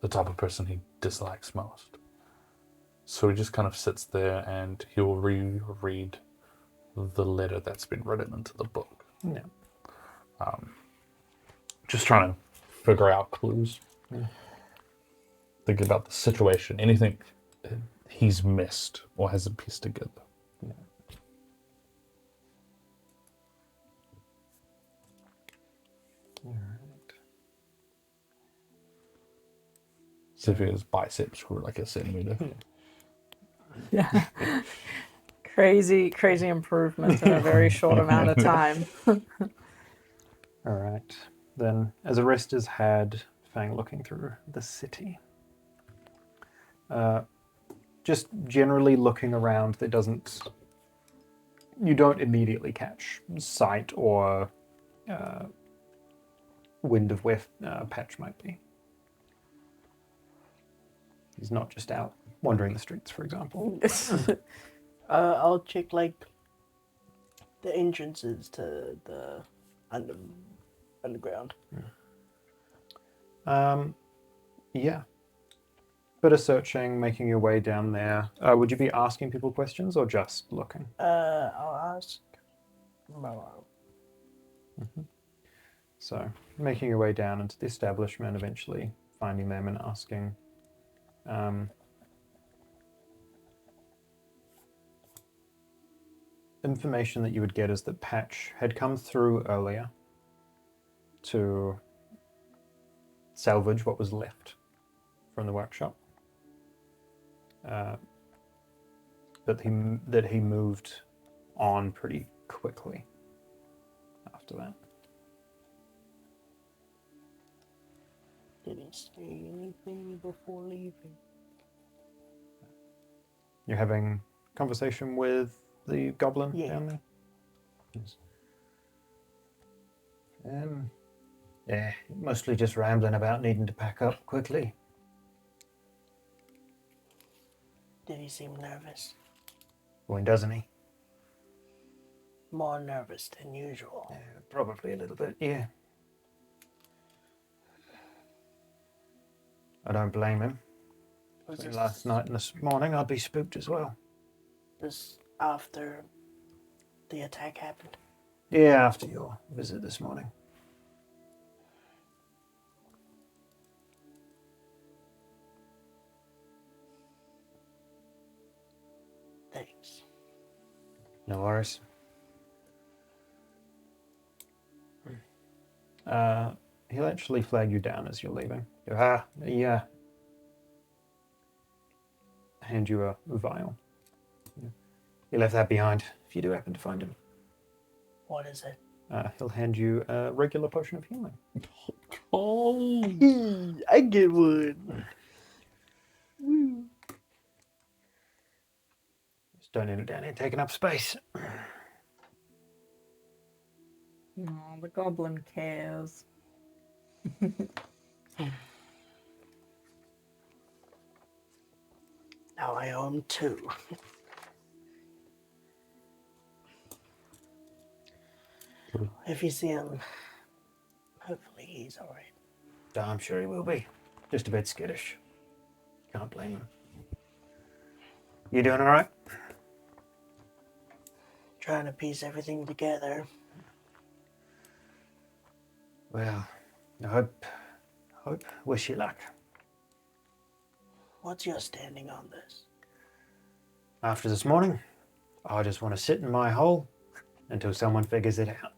the type of person he dislikes most. So he just kind of sits there and he'll reread the letter that's been written into the book. Yeah. Just trying to figure out clues. Thinking about the situation, anything he's missed or hasn't pieced together. Yeah. All right. Zephyr's biceps grew like a centimeter. Yeah. Crazy improvement in a very short amount of time. All right. Then, as a rest is had, Fang looking through the city. Just generally looking around, you don't immediately catch sight or wind of where Patch might be. He's not just out wandering the streets, for example. I'll check like the entrances to the underground. Yeah. Bit of searching, making your way down there. Would you be asking people questions or just looking? I'll ask. So, making your way down into the establishment, eventually finding them and asking. Information that you would get is that Patch had come through earlier to salvage what was left from the workshop. That he moved on pretty quickly after that. Did he say anything before leaving? You're having a conversation with the goblin Yeah. down there? Yes. Yeah, mostly just rambling about needing to pack up quickly. Did he seem nervous? When doesn't he? More nervous than usual. Yeah, probably a little bit, yeah. I don't blame him. Between last night and this morning, I'd be spooked as well. This after the attack happened? Yeah, after your visit this morning. Thanks. No worries. He'll actually flag you down as you're leaving. Yeah. Hand you a vial. You left that behind if you do happen to find him. What is it? He'll hand you a regular potion of healing. Oh. I get one. Just don't need it down here taking up space. No, the goblin cares. Now I owe him 2. If you see him, hopefully he's alright. I'm sure he will be. Just a bit skittish. Can't blame him. You doing alright? Trying to piece everything together. Well, I wish you luck. What's your standing on this? After this morning, I just want to sit in my hole until someone figures it out.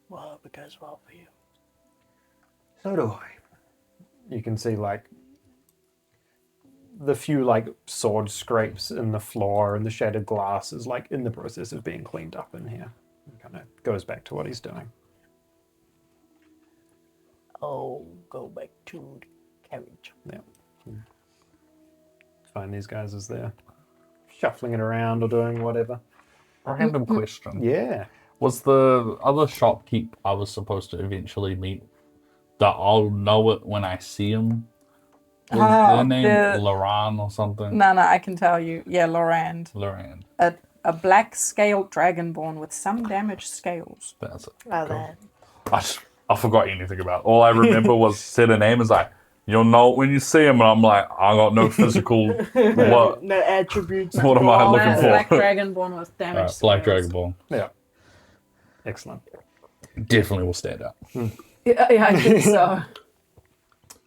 Well, I hope it goes well for you. So do I. You can see, like, the few, like, sword scrapes in the floor and the shattered glass is, like, in the process of being cleaned up in here. It kind of goes back to what he's doing. I'll go back to the carriage. Yeah. Find these guys as they're shuffling it around or doing whatever. Random question. Yeah. Was the other shopkeep I was supposed to eventually meet that I'll know it when I see him? Was their name Loran or something? No, I can tell you. Yeah, Lorand. Loran. A black scaled dragonborn with some damaged scales. That's it. Oh, Cool. that. I forgot anything about it. All I remember was said a name is like, you'll know it when you see him, and I'm like, I got no physical what? No attributes. What am I looking for? Black dragonborn with damaged Black scales. Dragonborn. Yeah. Excellent. Definitely will stand out. Yeah, I think so.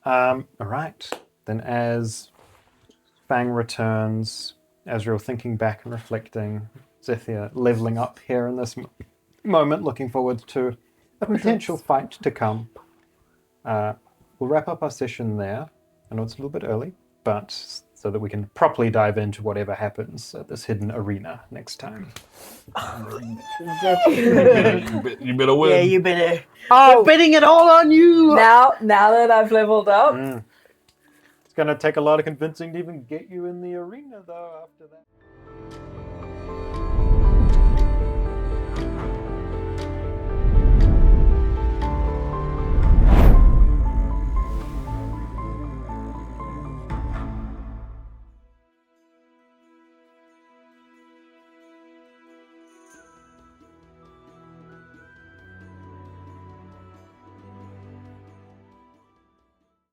All right. Then as Fang returns, Azreal thinking back and reflecting, Zethia leveling up here in this moment, looking forward to a potential fight to come. We'll wrap up our session there. I know it's a little bit early, but so that we can properly dive into whatever happens at this hidden arena next time. You better win. Yeah, you better. Oh, We're betting it all on you. now that I've leveled up, It's going to take a lot of convincing to even get you in the arena, though, after that.